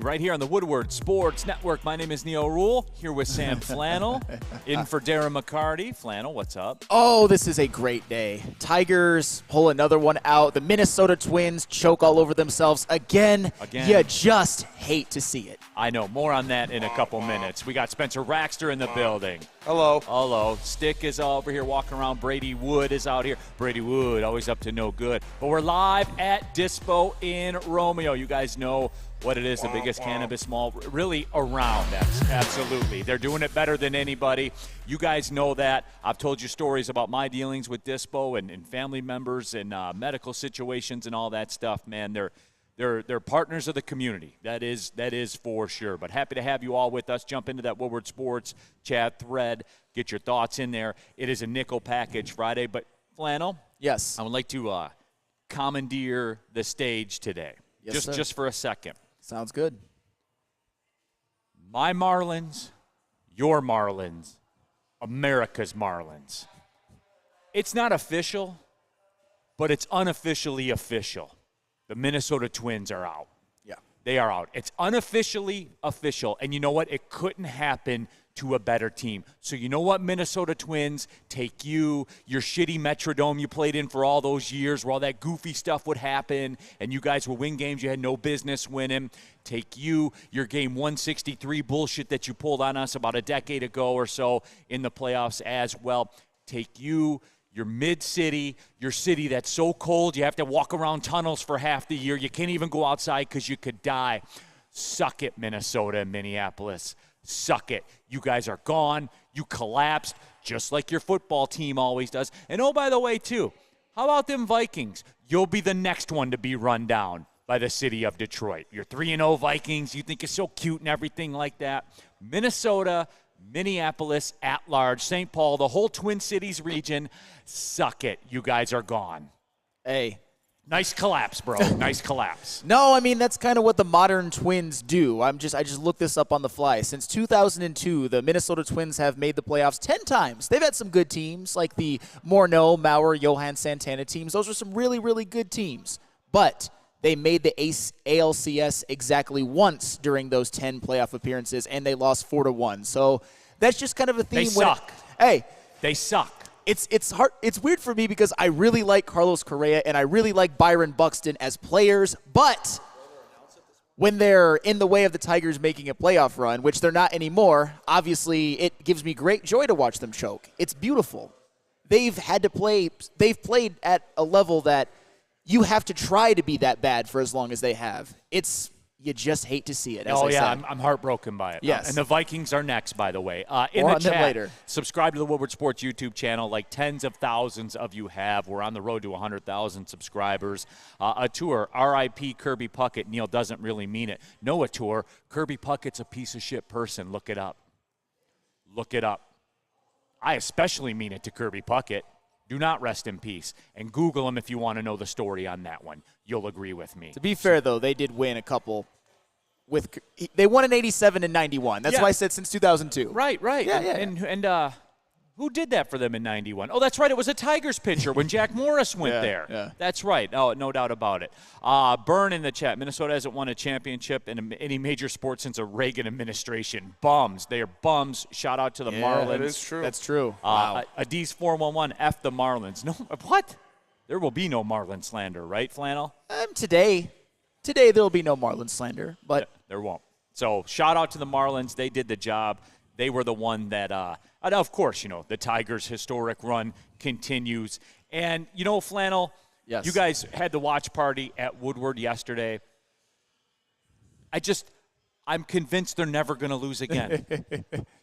Right here on the Woodward Sports Network. My name is Neil Rule, here with Sam Flannel, in for Darren McCarty. Flannel, what's up? Oh, this is a great day. Tigers pull another one out. The Minnesota Twins choke all over themselves again. You just hate to see it. I know. More on that in a couple minutes. We got Spencer Raxter in the building. Hello. Hello. Stick is over here walking around. Brady Wood is out here. Brady Wood, always up to no good. But we're live at Dispo in Romeo. You guys know what it is, the biggest cannabis mall really around. Absolutely. They're doing it better than anybody. You guys know that. I've told you stories about my dealings with Dispo and family members and medical situations and all that stuff. Man, they're partners of the community. That is for sure. But happy to have you all with us. Jump into that Woodward Sports chat thread. Get your thoughts in there. It is a nickel package Friday. But Flannel? Yes. I would like to commandeer the stage today. Yes, sir. Just for a second. Sounds good. My Marlins, your Marlins, America's Marlins. It's not official, but it's unofficially official. The Minnesota Twins are out. Yeah. They are out. It's unofficially official. And you know what? It couldn't happen to a better team. So you know what, Minnesota Twins, take you, your shitty Metrodome you played in for all those years where all that goofy stuff would happen and you guys would win games you had no business winning. Take you, your game 163 bullshit that you pulled on us about a decade ago or so in the playoffs as well. Take you, your mid-city, your city that's so cold you have to walk around tunnels for half the year. You can't even go outside because you could die. Suck it, Minnesota and Minneapolis. Suck it. You guys are gone. You collapsed just like your football team always does. And oh, by the way, too, how about them Vikings? You'll be the next one to be run down by the city of Detroit. You're 3-0 Vikings. You think you're so cute and everything like that. Minnesota, Minneapolis, at large, St. Paul, the whole Twin Cities region, suck it. You guys are gone. Hey. Nice collapse, bro. Nice collapse. No, I mean, that's kind of what the modern Twins do. I just looked this up on the fly. Since 2002, the Minnesota Twins have made the playoffs 10 times. They've had some good teams, like the Morneau, Mauer, Johan Santana teams. Those are some really, really good teams. But they made the ALCS exactly once during those 10 playoff appearances, and they lost 4-1. So that's just kind of a theme. They suck. They suck. It's hard. It's weird for me because I really like Carlos Correa and I really like Byron Buxton as players, but when they're in the way of the Tigers making a playoff run, which they're not anymore, obviously it gives me great joy to watch them choke. It's beautiful. They've played at a level that you have to try to be that bad for as long as they have. You just hate to see it. I'm heartbroken by it. Yes. And the Vikings are next, by the way. In More the on them chat, later. Subscribe to the Woodward Sports YouTube channel, like tens of thousands of you have. We're on the road to 100,000 subscribers. A tour, R.I.P. Kirby Puckett. Neil doesn't really mean it. No, a tour. Kirby Puckett's a piece of shit person. Look it up. Look it up. I especially mean it to Kirby Puckett. Do not rest in peace. And Google him if you want to know the story on that one. You'll agree with me. To be fair, though, they did win a couple. They won in 87 and 91. That's why I said since 2002. Right. Yeah. And who did that for them in 91? Oh, that's right. It was a Tigers pitcher when Jack Morris went there. Yeah. That's right. Oh, no doubt about it. Burn in the chat. Minnesota hasn't won a championship in any major sport since a Reagan administration. Bums. They are bums. Shout out to the Marlins. That is true. That's true. Wow. Adiz 411. F the Marlins. No, what? There will be no Marlin slander, right, Flannel? Today there will be no Marlin slander, but there won't. So shout out to the Marlins. They did the job. They were the one that, and of course, the Tigers' historic run continues. And, Flannel, yes. You guys had the watch party at Woodward yesterday. I'm convinced they're never going to lose again.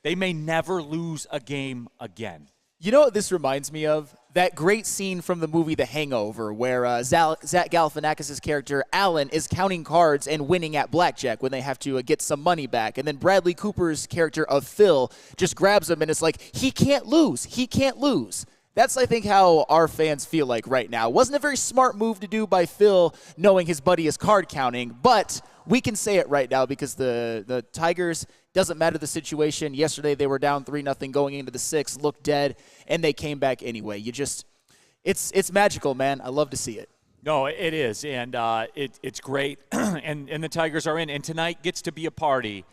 They may never lose a game again. You know what this reminds me of? That great scene from the movie The Hangover where Zach Galifianakis' character Alan is counting cards and winning at blackjack when they have to get some money back. And then Bradley Cooper's character of Phil just grabs him and it's like, he can't lose. He can't lose. That's, I think, how our fans feel like right now. Wasn't a very smart move to do by Phil knowing his buddy is card counting, but we can say it right now because the Tigers, doesn't matter the situation. Yesterday they were down 3-0 going into the 6th, looked dead, and they came back anyway. It's magical, man. I love to see it. No, it is, and it's great, and the Tigers are in. And tonight gets to be a party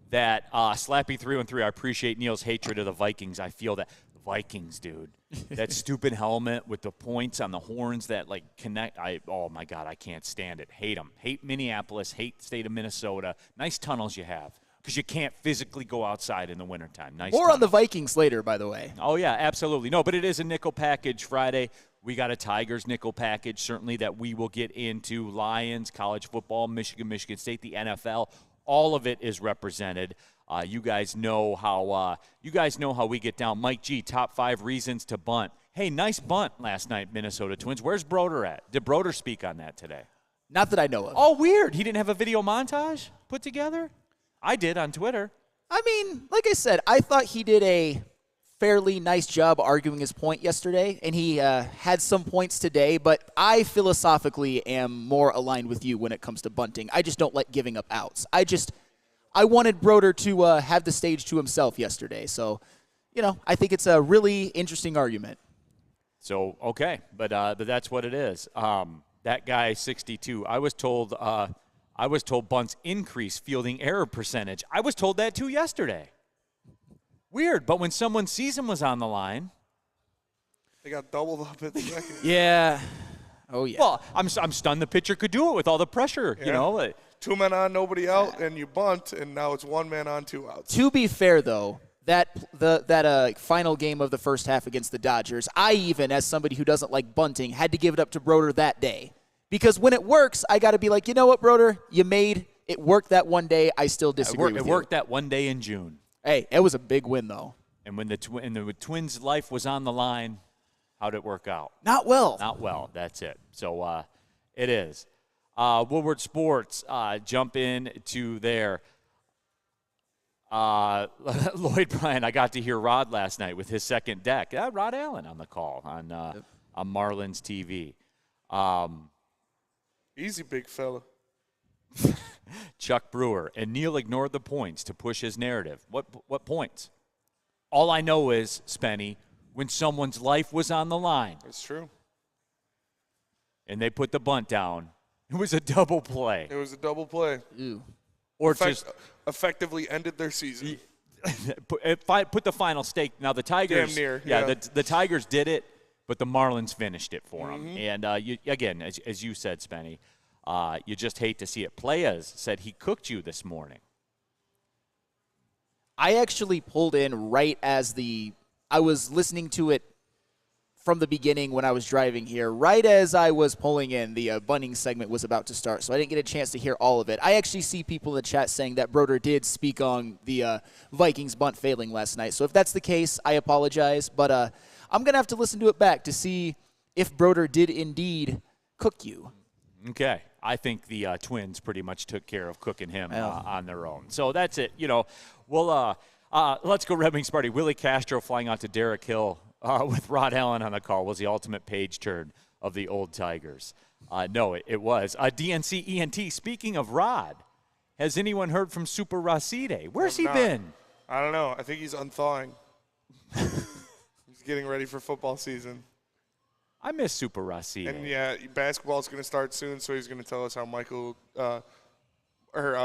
that Slappy 313. I appreciate Neil's hatred of the Vikings. I feel that Vikings, dude, that stupid helmet with the points on the horns that like connect. Oh my God, I can't stand it. Hate them. Hate Minneapolis. Hate the state of Minnesota. Nice tunnels you have because you can't physically go outside in the wintertime. Nice. More tunnels. on the Vikings later, by the way. Oh yeah, absolutely. No, but it is a nickel package Friday. We got a Tigers nickel package, certainly, that we will get into. Lions, college football, Michigan State, the NFL, all of it is represented. You guys know how we get down. Mike G, top 5 reasons to bunt. Hey, nice bunt last night, Minnesota Twins. Where's Broder at? Did Broder speak on that today? Not that I know of. Oh, weird. He didn't have a video montage put together? I did on Twitter. I mean, like I said, I thought he did a fairly nice job arguing his point yesterday, and he had some points today, but I philosophically am more aligned with you when it comes to bunting. I just don't like giving up outs. I wanted Broder to have the stage to himself yesterday, so, I think it's a really interesting argument. So, okay, but that's what it is. That guy, 62, I was told bunts increase fielding error percentage. I was told that too yesterday. Weird, but when someone's season was on the line, they got doubled up at the second. Yeah. Oh yeah. Well, I'm stunned the pitcher could do it with all the pressure. Yeah. 2 men on, nobody out, and you bunt, and now it's 1 man on, 2 outs. To be fair, though, that final game of the first half against the Dodgers, I even, as somebody who doesn't like bunting, had to give it up to Broder that day. Because when it works, I got to be like, you know what, Broder? You made it work that one day. I still disagree with you. It worked that one day in June. Hey, it was a big win, though. And when the Twins' life was on the line, how'd it work out? Not well. Not well. That's it. So it is. Woodward Sports, jump in to there. Lloyd Bryan, I got to hear Rod last night with his second deck. Rod Allen on the call on Marlins TV. Easy, big fella. Chuck Brewer, and Neil ignored the points to push his narrative. What points? All I know is, Spenny, when someone's life was on the line. That's true. And they put the bunt down, it was a double play. It was a double play. Ew. Or just effectively ended their season. put the final stake. Now the Tigers, damn near. Yeah. The Tigers did it, but the Marlins finished it for them. And again, as you said, Spenny, you just hate to see it. Playas said he cooked you this morning. I actually pulled in right as I was listening to it from the beginning when I was driving here. Right as I was pulling in, the bunting segment was about to start, so I didn't get a chance to hear all of it. I actually see people in the chat saying that Broder did speak on the Vikings bunt failing last night. So if that's the case, I apologize. But I'm going to have to listen to it back to see if Broder did indeed cook you. Okay. I think the Twins pretty much took care of cooking him on their own. So that's it. We'll let's go Red Wings party. Willie Castro flying out to Derrick Hill with Rod Allen on the call was the ultimate page turn of the old Tigers. No, it was. DNC ENT, speaking of Rod, has anyone heard from Super Racide? Where's he been? I don't know. I think he's unthawing. He's getting ready for football season. I miss Super Racide. And, yeah, basketball's going to start soon, so he's going to tell us how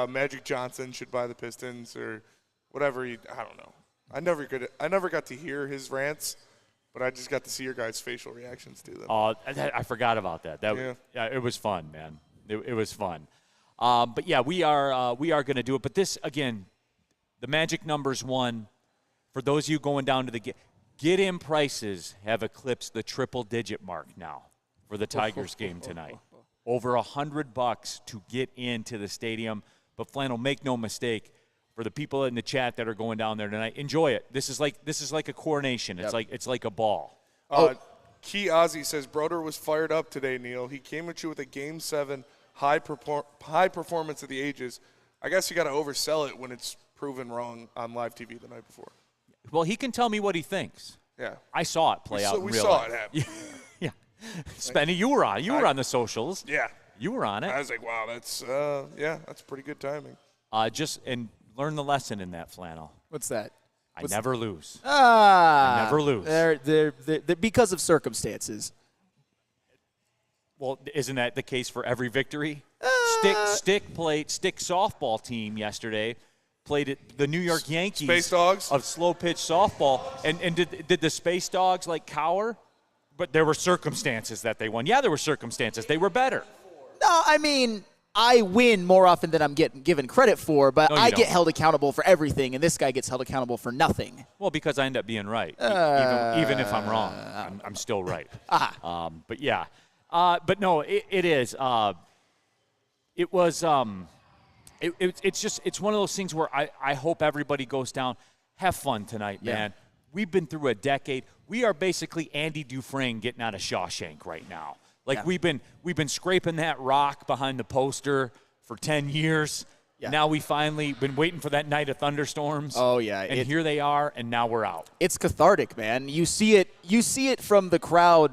Magic Johnson should buy the Pistons or whatever. I don't know. I never got to hear his rants, but I just got to see your guys' facial reactions to them. Oh, I forgot about that. Yeah, it was fun, man. It was fun. But, yeah, we are going to do it. But this, again, the magic numbers one, for those of you going down to the get-in prices have eclipsed the triple-digit mark now for the Tigers game tonight. Over $100 to get into the stadium. But Flannel, make no mistake, for the people in the chat that are going down there tonight, enjoy it. This is like a coronation. Yep. It's like a ball. Key Ozzy says Broder was fired up today, Neil. He came at you with a Game 7 high performance of the ages. I guess you got to oversell it when it's proven wrong on live TV the night before. Well, he can tell me what he thinks. Yeah. I saw it play out in real life. We saw it happen. Yeah. Spenny, you were on. You were on the socials. Yeah. You were on it. I was like, wow, that's pretty good timing. And learn the lesson in that, Flannel. What's that? I never lose. I never lose. They're because of circumstances. Well, isn't that the case for every victory? Stick softball team yesterday played at the New York Yankees. Space Dogs? Of slow pitch softball. And did the Space Dogs cower? But there were circumstances that they won. Yeah, there were circumstances. They were better. No, I mean, I win more often than I'm getting given credit for, but I get held accountable for everything, and this guy gets held accountable for nothing. Well, because I end up being right. Even if I'm wrong, I'm still right. But yeah. But no, it is. It was. It's one of those things where I hope everybody goes down. Have fun tonight, man. We've been through a decade. We are basically Andy Dufresne getting out of Shawshank right now. We've been scraping that rock behind the poster for 10 years. Yeah. Now we finally been waiting for that night of thunderstorms. Oh yeah, and here they are, and now we're out. It's cathartic, man. You see it from the crowd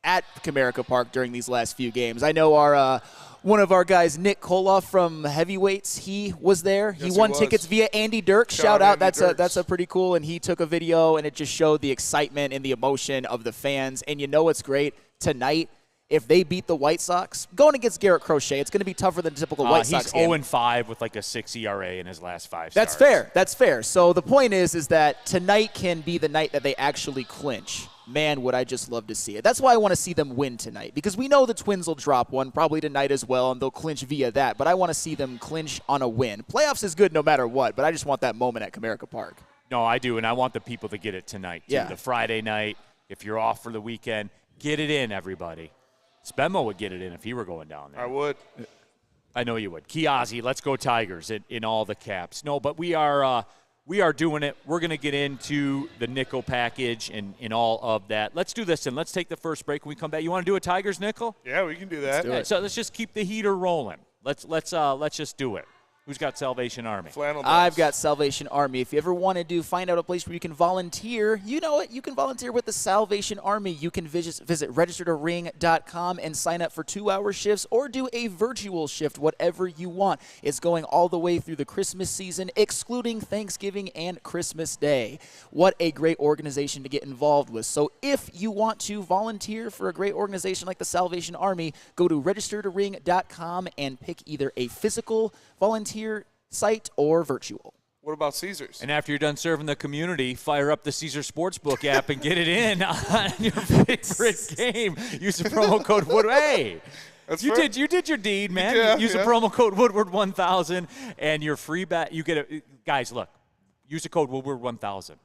at Comerica Park during these last few games. I know our one of our guys, Nick Koloff from Heavyweights, he was there. Yes, he won tickets via Andy Dirks. Shout out. That's a pretty cool. And he took a video, and it just showed the excitement and the emotion of the fans. And you know what's great? Tonight, if they beat the White Sox, going against Garrett Crochet, it's going to be tougher than a typical White Sox game. He's 0-5 with a 6 ERA in his last 5 That's starts. That's fair. So the point is that tonight can be the night that they actually clinch. Man, would I just love to see it. That's why I want to see them win tonight, because we know the Twins will drop one probably tonight as well, and they'll clinch via that. But I want to see them clinch on a win. Playoffs is good no matter what, but I just want that moment at Comerica Park. No, I do, and I want the people to get it tonight, too. Yeah. The Friday night, if you're off for the weekend, get it in, everybody. Spenmo would get it in if he were going down there. I would. I know you would. Kiazi, let's go Tigers in all the caps. No, but we are doing it. We're going to get into the nickel package and in all of that. Let's do this, and let's take the first break. When we come back, you want to do a Tigers nickel? Yeah, we can do that. do it. So let's just keep the heater rolling. Let's just do it. Who's got Salvation Army? Flannel I've bells. got Salvation Army. If you ever wanted to find out a place where you can volunteer, you know it. You can volunteer with the Salvation Army. You can visit registertoring.com and sign up for 2-hour shifts or do a virtual shift, whatever you want. It's going all the way through the Christmas season, excluding Thanksgiving and Christmas Day. What a great organization to get involved with. So if you want to volunteer for a great organization like the Salvation Army, go to registertoring.com and pick either a physical volunteer site or virtual. What about Caesars? And after you're done serving the community, fire up the Caesar Sportsbook app and get it in on your favorite game. Use the promo code Woodward. Hey, you did your deed, man. Yeah, use the promo code Woodward1000 and your free bet. You get guys, look, use the code Woodward1000.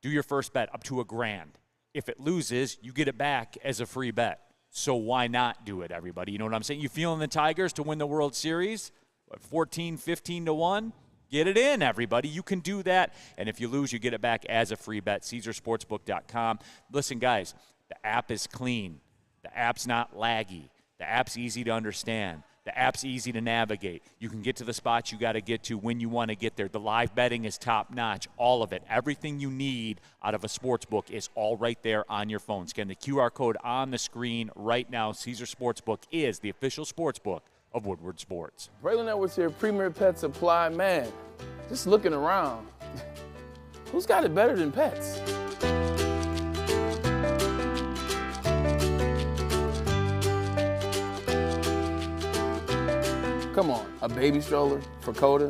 Do your first bet up to $1,000. If it loses, you get it back as a free bet. So why not do it, everybody? You know what I'm saying? You feeling the Tigers to win the World Series? 14, 15-1, get it in, everybody. You can do that, and if you lose, you get it back as a free bet. CaesarSportsbook.com. Listen, guys, the app is clean. The app's not laggy. The app's easy to understand. The app's easy to navigate. You can get to the spots you got to get to when you want to get there. The live betting is top-notch, all of it. Everything you need out of a sportsbook is all right there on your phone. Scan the QR code on the screen right now. Caesar Sportsbook is the official sportsbook of Woodward Sports. Braylon Edwards here, Premier Pet Supply. Man, just looking around, who's got it better than pets? Come on, a baby stroller for Coda?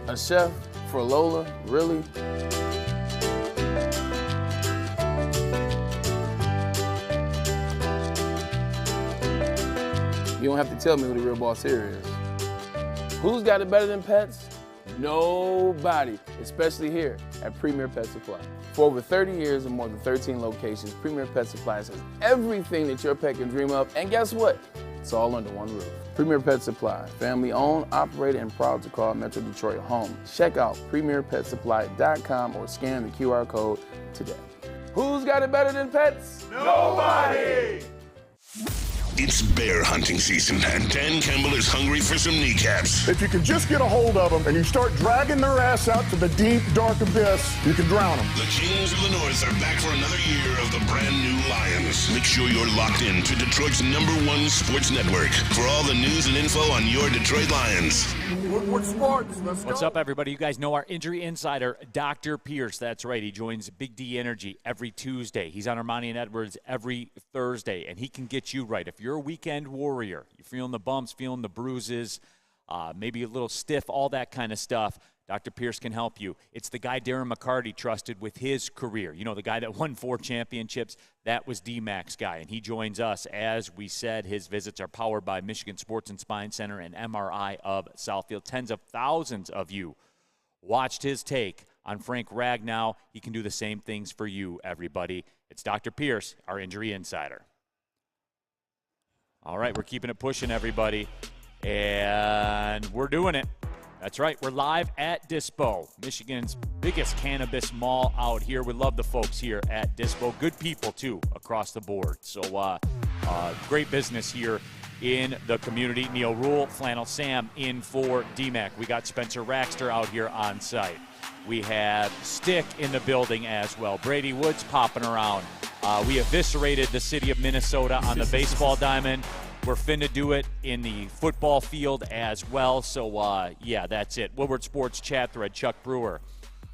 A chef for Lola, really? You don't have to tell me who the real boss here is. Who's got it better than pets? Nobody, especially here at Premier Pet Supply. For over 30 years and more than 13 locations, Premier Pet Supply has everything that your pet can dream of, and guess what? It's all under one roof. Premier Pet Supply, family owned, operated, and proud to call Metro Detroit home. Check out premierpetsupply.com or scan the QR code today. Who's got it better than pets? Nobody! It's bear hunting season, and Dan Campbell is hungry for some kneecaps. If you can just get a hold of them and you start dragging their ass out to the deep, dark abyss, you can drown them. The Kings of the North are back for another year of the brand new Lions. Make sure you're locked in to Detroit's #1 sports network for all the news and info on your Detroit Lions. Woodward Sports, let's go. What's up, everybody? You guys know our injury insider, Dr. Pierce. That's right. He joins Big D Energy every Tuesday. He's on Ermanni and Edwards every Thursday, and he can get you right. If you're a weekend warrior, you're feeling the bumps, feeling the bruises, maybe a little stiff, all that kind of stuff, Dr. Pierce can help you. It's the guy Darren McCarty trusted with his career. You know, the guy that won 4 championships, that was D-Mac's guy, and he joins us. As we said, his visits are powered by Michigan Sports and Spine Center and MRI of Southfield. Tens of thousands of you watched his take on Frank Ragnow. He can do the same things for you, everybody. It's Dr. Pierce, our injury insider. All right, we're keeping it pushing, everybody, and we're doing it. That's right. We're live at Dispo, Michigan's biggest cannabis mall out here. We love the folks here at Dispo. Good people, too, across the board. So great business here in the community. Neil Rule, Flannel Sam in for DMAC. We got Spencer Raxter out here on site. We have Stick in the building as well. Brady Woods popping around. We eviscerated the city of Minnesota on the baseball diamond. We're finna do it in the football field as well. So, yeah, that's it. Woodward Sports chat thread, Chuck Brewer.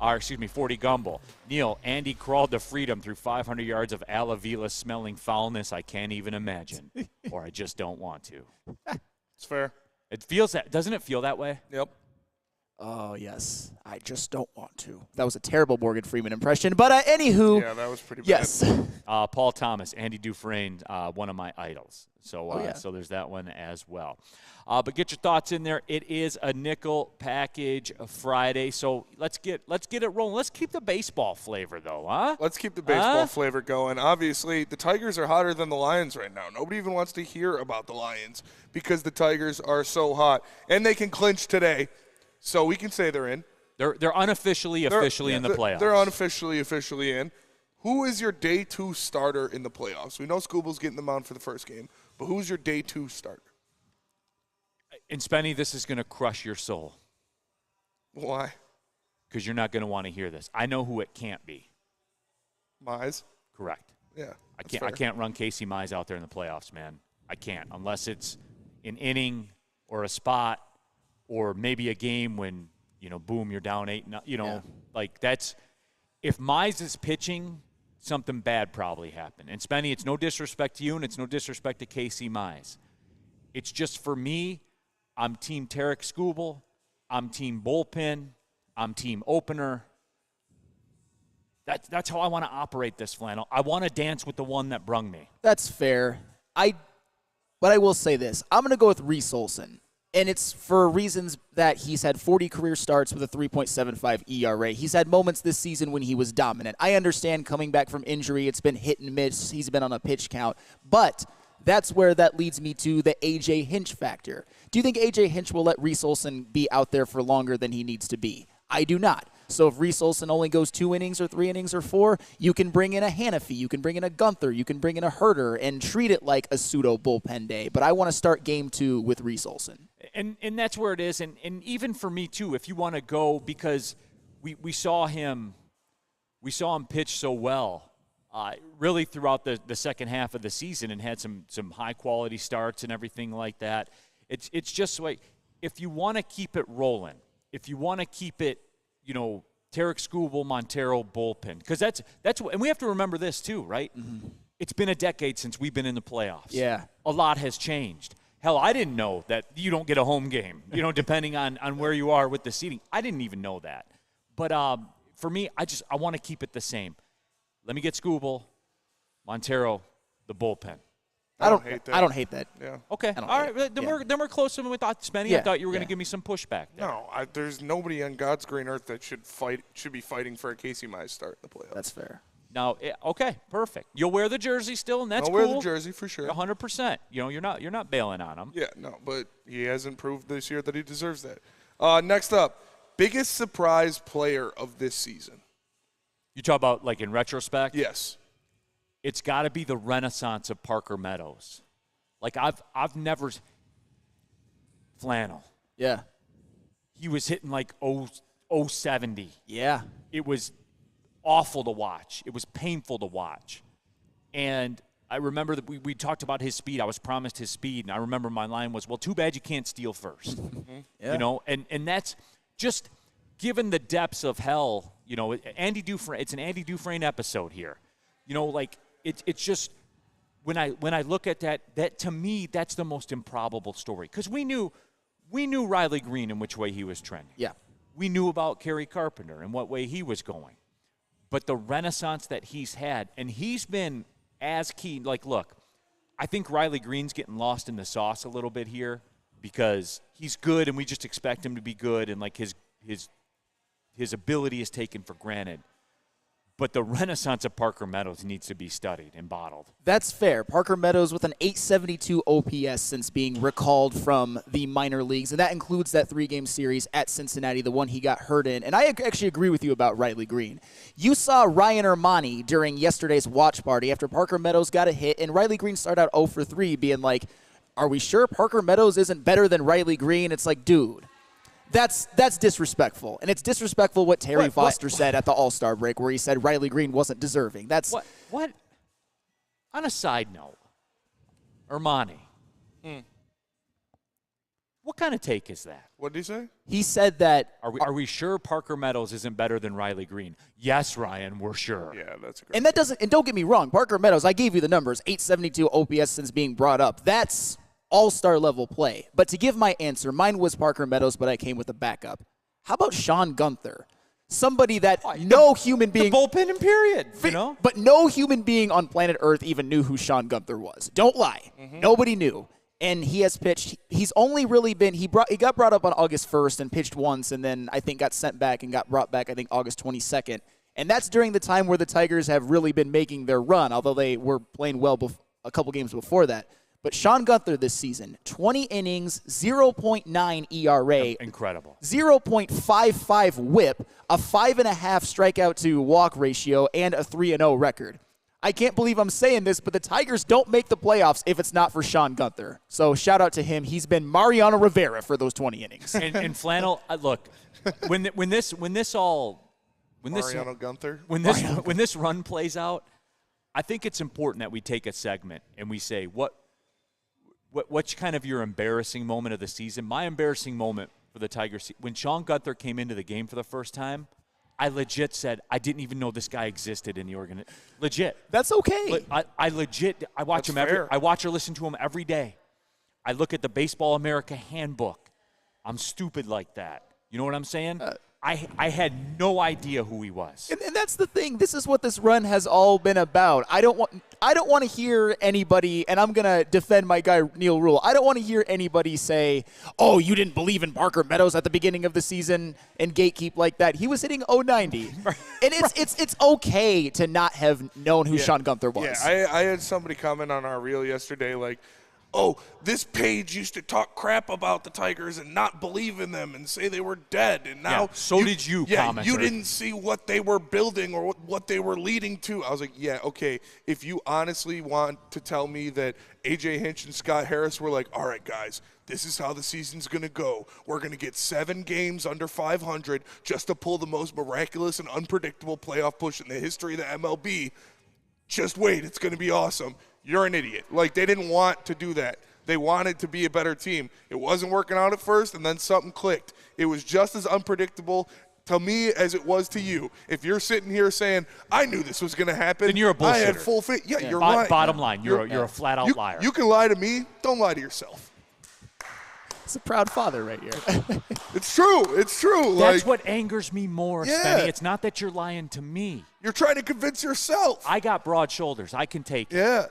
40 Gumble. Neil, Andy crawled to freedom through 500 yards of Alavila smelling foulness I can't even imagine. Or I just don't want to. It's fair. It feels that, doesn't it feel that way? Yep. Oh, yes. I just don't want to. That was a terrible Morgan Freeman impression. But anywho. Yeah, that was pretty bad. Yes. Paul Thomas, Andy Dufresne, one of my idols. So, yeah. So there's that one as well. But get your thoughts in there. It is a nickel package Friday, so let's get it rolling. Let's keep the baseball flavor, though, huh? Let's keep the baseball flavor going. Obviously, the Tigers are hotter than the Lions right now. Nobody even wants to hear about the Lions because the Tigers are so hot. And they can clinch today, so we can say they're in. They're unofficially in the playoffs. They're unofficially officially in. Who is your day 2 starter in the playoffs? We know Scooble's getting the mound for the first game, but who's your day 2 starter? And Spenny, this is going to crush your soul. Why? Because you're not going to want to hear this. I know who it can't be. Mize? Correct. Yeah. I can't run Casey Mize out there in the playoffs, man. I can't, unless it's an inning or a spot or maybe a game when, boom, you're down 8. Like that's – if Mize is pitching, something bad probably happened. And Spenny, it's no disrespect to you and it's no disrespect to Casey Mize. It's just for me, I'm team Tarek Skubal. I'm team bullpen. I'm team opener. That's how I want to operate this, Flannel. I want to dance with the one that brung me. That's fair. But I will say this. I'm going to go with Reese Olson. And it's for reasons that he's had 40 career starts with a 3.75 ERA. He's had moments this season when he was dominant. I understand coming back from injury, it's been hit and miss. He's been on a pitch count. But that's where that leads me to the A.J. Hinch factor. Do you think A.J. Hinch will let Reese Olson be out there for longer than he needs to be? I do not. So if Reese Olson only goes 2 innings or 3 innings or 4, you can bring in a Hanafi, you can bring in a Gunther, you can bring in a Herder and treat it like a pseudo bullpen day. But I want to start game 2 with Reese Olson. And that's where it is. And even for me, too, if you want to go, because we saw him pitch so well really throughout the second half of the season and had some high-quality starts and everything like that. It's just like if you want to keep it rolling, if you want to keep it, Tarek Skubal, Montero, bullpen. Because that's what, and we have to remember this too, right? Mm-hmm. It's been a decade since we've been in the playoffs. Yeah. A lot has changed. Hell, I didn't know that you don't get a home game, depending on where you are with the seating. I didn't even know that. But for me, I want to keep it the same. Let me get Skubal, Montero, the bullpen. I don't hate that. I don't hate that. Yeah. Okay. All right. Then we're closer than we thought. Spenny, I thought you were going to give me some pushback there. No, there's nobody on God's green earth that should be fighting for a Casey Mize start in the playoffs. That's fair. Now, okay, perfect. You'll wear the jersey still, and that's I'll cool. wear the jersey for sure. 100%. You're not bailing on him. Yeah, no, but he hasn't proved this year that he deserves that. Next up, biggest surprise player of this season. You talk about like in retrospect? Yes. It's got to be the renaissance of Parker Meadows. Like I've never Flannel. Yeah. He was hitting like 070. Yeah. It was awful to watch. It was painful to watch. And I remember that we talked about his speed. I was promised his speed, and I remember my line was, well, too bad you can't steal first. Yeah. You know, and that's just given the depths of hell, you know, Andy Dufresne, it's an Andy Dufresne episode here. You know, like it's just when I look at that to me, that's the most improbable story. Because we knew Riley Green and which way he was trending. Yeah. We knew about Kerry Carpenter and what way he was going. But the renaissance that he's had, and he's been as key. Like, look, I think Riley Green's getting lost in the sauce a little bit here because he's good and we just expect him to be good, and like his ability is taken for granted. But the renaissance of Parker Meadows needs to be studied and bottled. That's fair. Parker Meadows with an 872 OPS since being recalled from the minor leagues, and that includes that 3-game series at Cincinnati, the one he got hurt in. And I actually agree with you about Riley Green. You saw Ryan Ermanni during yesterday's watch party after Parker Meadows got a hit, and Riley Green started out 0 for 3 being like, are we sure Parker Meadows isn't better than Riley Green? It's like, dude. That's disrespectful. And it's disrespectful what Terry Foster said at the All-Star break where he said Riley Green wasn't deserving. That's what? On a side note, Ermanni. What kind of take is that? What did he say? He said that Are we sure Parker Meadows isn't better than Riley Green? Yes, Ryan, we're sure. Yeah, that's a great. and that doesn't, and don't get me wrong, Parker Meadows, I gave you the numbers, 872 OPS since being brought up. That's all-star level play. But to give my answer, mine was Parker Meadows, but I came with a backup. How about Sean Gunther? Somebody that no human being... The bullpen and period, you know? But no human being on planet Earth even knew who Sean Gunther was. Don't lie. Nobody knew. And he has pitched. He's only really been... He got brought up on August 1st and pitched once, and then I think got sent back and got brought back, I think, August 22nd. And that's during the time where the Tigers have really been making their run, although they were playing well a couple games before that. But Sean Gunther this season, 20 innings, 0.9 ERA. Incredible. 0.55 whip, a 5.5 strikeout to walk ratio, and a 3-0 record. I can't believe I'm saying this, but the Tigers don't make the playoffs if it's not for Sean Gunther. So shout out to him. He's been Mariano Rivera for those 20 innings. And Flannel, look, when this Mariano Gunther. when this run plays out, I think it's important that we take a segment and we say what's kind of your embarrassing moment of the season? My embarrassing moment for the Tigers, when Sean Gunther came into the game for the first time, I legit said, I didn't even know this guy existed in the organization. Legit. That's okay. I watch him I watch or listen to him every day. I look at the Baseball America handbook. I'm stupid like that. You know what I'm saying? I had no idea who he was. And that's the thing. This is what this run has all been about. I don't want to hear anybody, and I'm going to defend my guy Neil Rule. I don't want to hear anybody say, oh, you didn't believe in Parker Meadows at the beginning of the season and gatekeep like that. He was hitting 090. And it's okay to not have known who Sean Gunther was. Yeah, I had somebody comment on our reel yesterday like, oh, this page used to talk crap about the Tigers and not believe in them and say they were dead. And now did you, commenter. You didn't see what they were building or what they were leading to. I was like, yeah, okay, if you honestly want to tell me that A.J. Hinch and Scott Harris were like, all right, guys, this is how the season's going to go. We're going to get 7 games under 500 just to pull the most miraculous and unpredictable playoff push in the history of the MLB. Just wait, it's going to be awesome. You're an idiot. Like, they didn't want to do that. They wanted to be a better team. It wasn't working out at first, and then something clicked. It was just as unpredictable to me as it was to you. If you're sitting here saying, I knew this was going to happen. Then you're a bullshitter. I had full faith. Yeah, you're right. Bottom line, you're a flat-out liar. You can lie to me. Don't lie to yourself. It's a proud father right here. It's true. It's true. That's what angers me more, Yeah. Spenny. It's not that you're lying to me. You're trying to convince yourself. I got broad shoulders. I can take it. Yeah.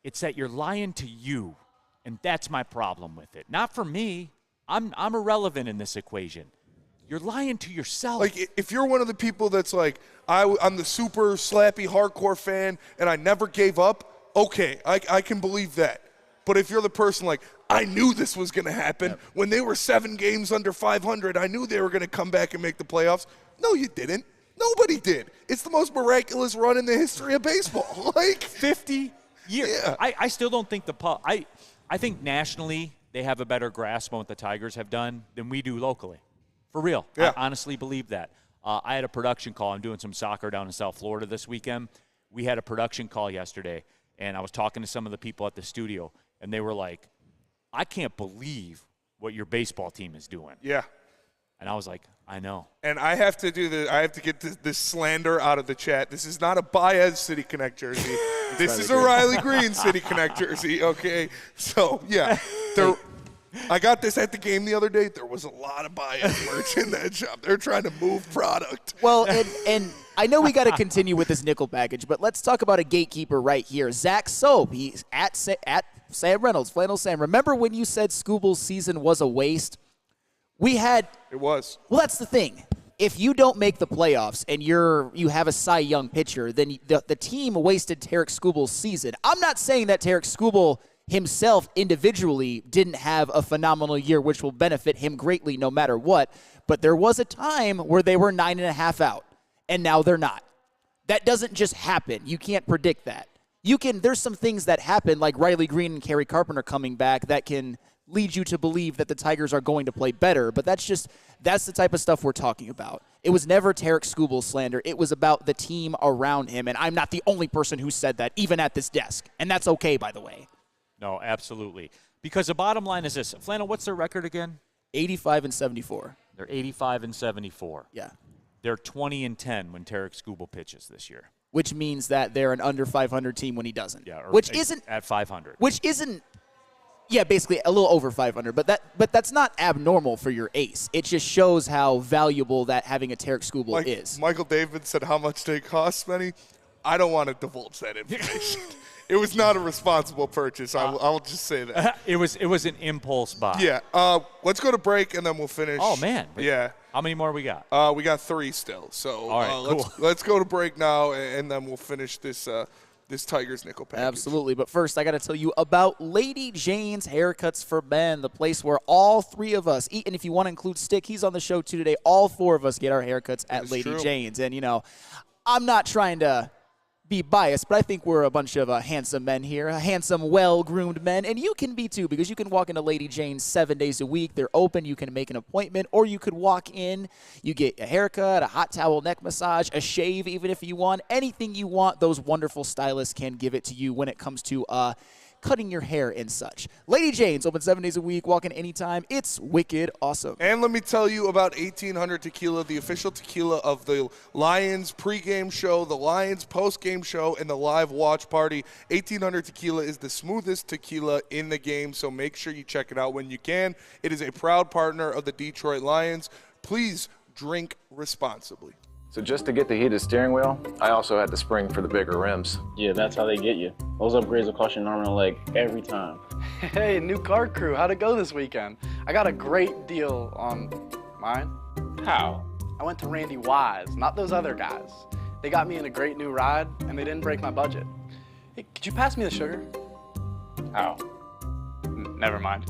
It's that you're lying to you, and that's my problem with it. Not for me. I'm irrelevant in this equation. You're lying to yourself. Like, if you're one of the people that's like, I'm the super slappy hardcore fan and I never gave up, okay, I can believe that. But if you're the person like, I knew this was going to happen. When they were 7 games under 500, I knew they were going to come back and make the playoffs. No, you didn't. Nobody did. It's the most miraculous run in the history of baseball. Like 50 years. Yeah. I still don't think I think nationally they have a better grasp on what the Tigers have done than we do locally. For real. Yeah. I honestly believe that. I had a production call. I'm doing some soccer down in South Florida this weekend. We had a production call yesterday, And I was talking to some of the people at the studio, and they were like, I can't believe what your baseball team is doing. Yeah. And I was like, I know. And I have to get this slander out of the chat. This is not a Baez City Connect jersey. This is a Riley Green City Connect jersey, okay? So, yeah. I got this at the game the other day. There was a lot of Baez merch in that shop. They're trying to move product. Well, and I know we got to continue with this nickel package, but let's talk about a gatekeeper right here. Zach Soap, he's at Sam Reynolds, Flannel Sam. Remember when you said Scooble's season was a waste? It was. Well, that's the thing. If you don't make the playoffs and you have a Cy Young pitcher, then the team wasted Tarek Scooble's season. I'm not saying that Tarek Scooble himself individually didn't have a phenomenal year, which will benefit him greatly no matter what. But there was a time where they were 9.5 out, and now they're not. That doesn't just happen. You can't predict that. There's some things that happen, like Riley Green and Kerry Carpenter coming back, that can lead you to believe that the Tigers are going to play better. But that's the type of stuff we're talking about. It was never Tarek Scooble's slander. It was about the team around him, and I'm not the only person who said that, even at this desk. And that's okay, by the way. No, absolutely. Because the bottom line is this. Flannel, what's their record again? 85-74. They're 85-74. Yeah. They're 20-10 when Tarek Scooble pitches this year. Which means that they're an under 500 team when he doesn't. Yeah, isn't at 500. Which isn't, yeah, basically a little over 500. But that's not abnormal for your ace. It just shows how valuable that having a Tarek Scooble is. Michael David said, how much they cost, Spenny? I don't want to divulge that information. It was not a responsible purchase. I'll just say that. It was an impulse buy. Yeah. Let's go to break, and then we'll finish. Oh, man. Yeah. How many more we got? We got 3 still. So all right, cool. let's go to break now, and then we'll finish this Tigers nickel package. Absolutely. But first, I got to tell you about Lady Jane's Haircuts for Men, the place where all 3 of us eat. And if you want to include Stick, he's on the show too today. All 4 of us get our haircuts at Lady Jane's. And, I'm not trying to be biased, but I think we're a bunch of handsome men here, handsome, well-groomed men, and you can be too, because you can walk into Lady Jane's 7 days a week. They're open. You can make an appointment, or you could walk in. You get a haircut, a hot towel neck massage, a shave, even if you want. Anything you want, those wonderful stylists can give it to you when it comes to cutting your hair and such. Lady Jane's open 7 days a week, walk in anytime. It's wicked awesome. And let me tell you about 1800 Tequila, the official tequila of the Lions pregame show, the Lions postgame show, and the live watch party. 1800 Tequila is the smoothest tequila in the game, so make sure you check it out when you can. It is a proud partner of the Detroit Lions. Please drink responsibly. So just to get the heated steering wheel, I also had the spring for the bigger rims. Yeah, that's how they get you. Those upgrades will cost you an arm and a leg every time. Hey, new car crew, how'd it go this weekend? I got a great deal on mine. How? I went to Randy Wise, not those other guys. They got me in a great new ride, and they didn't break my budget. Hey, could you pass me the sugar? How? Never mind.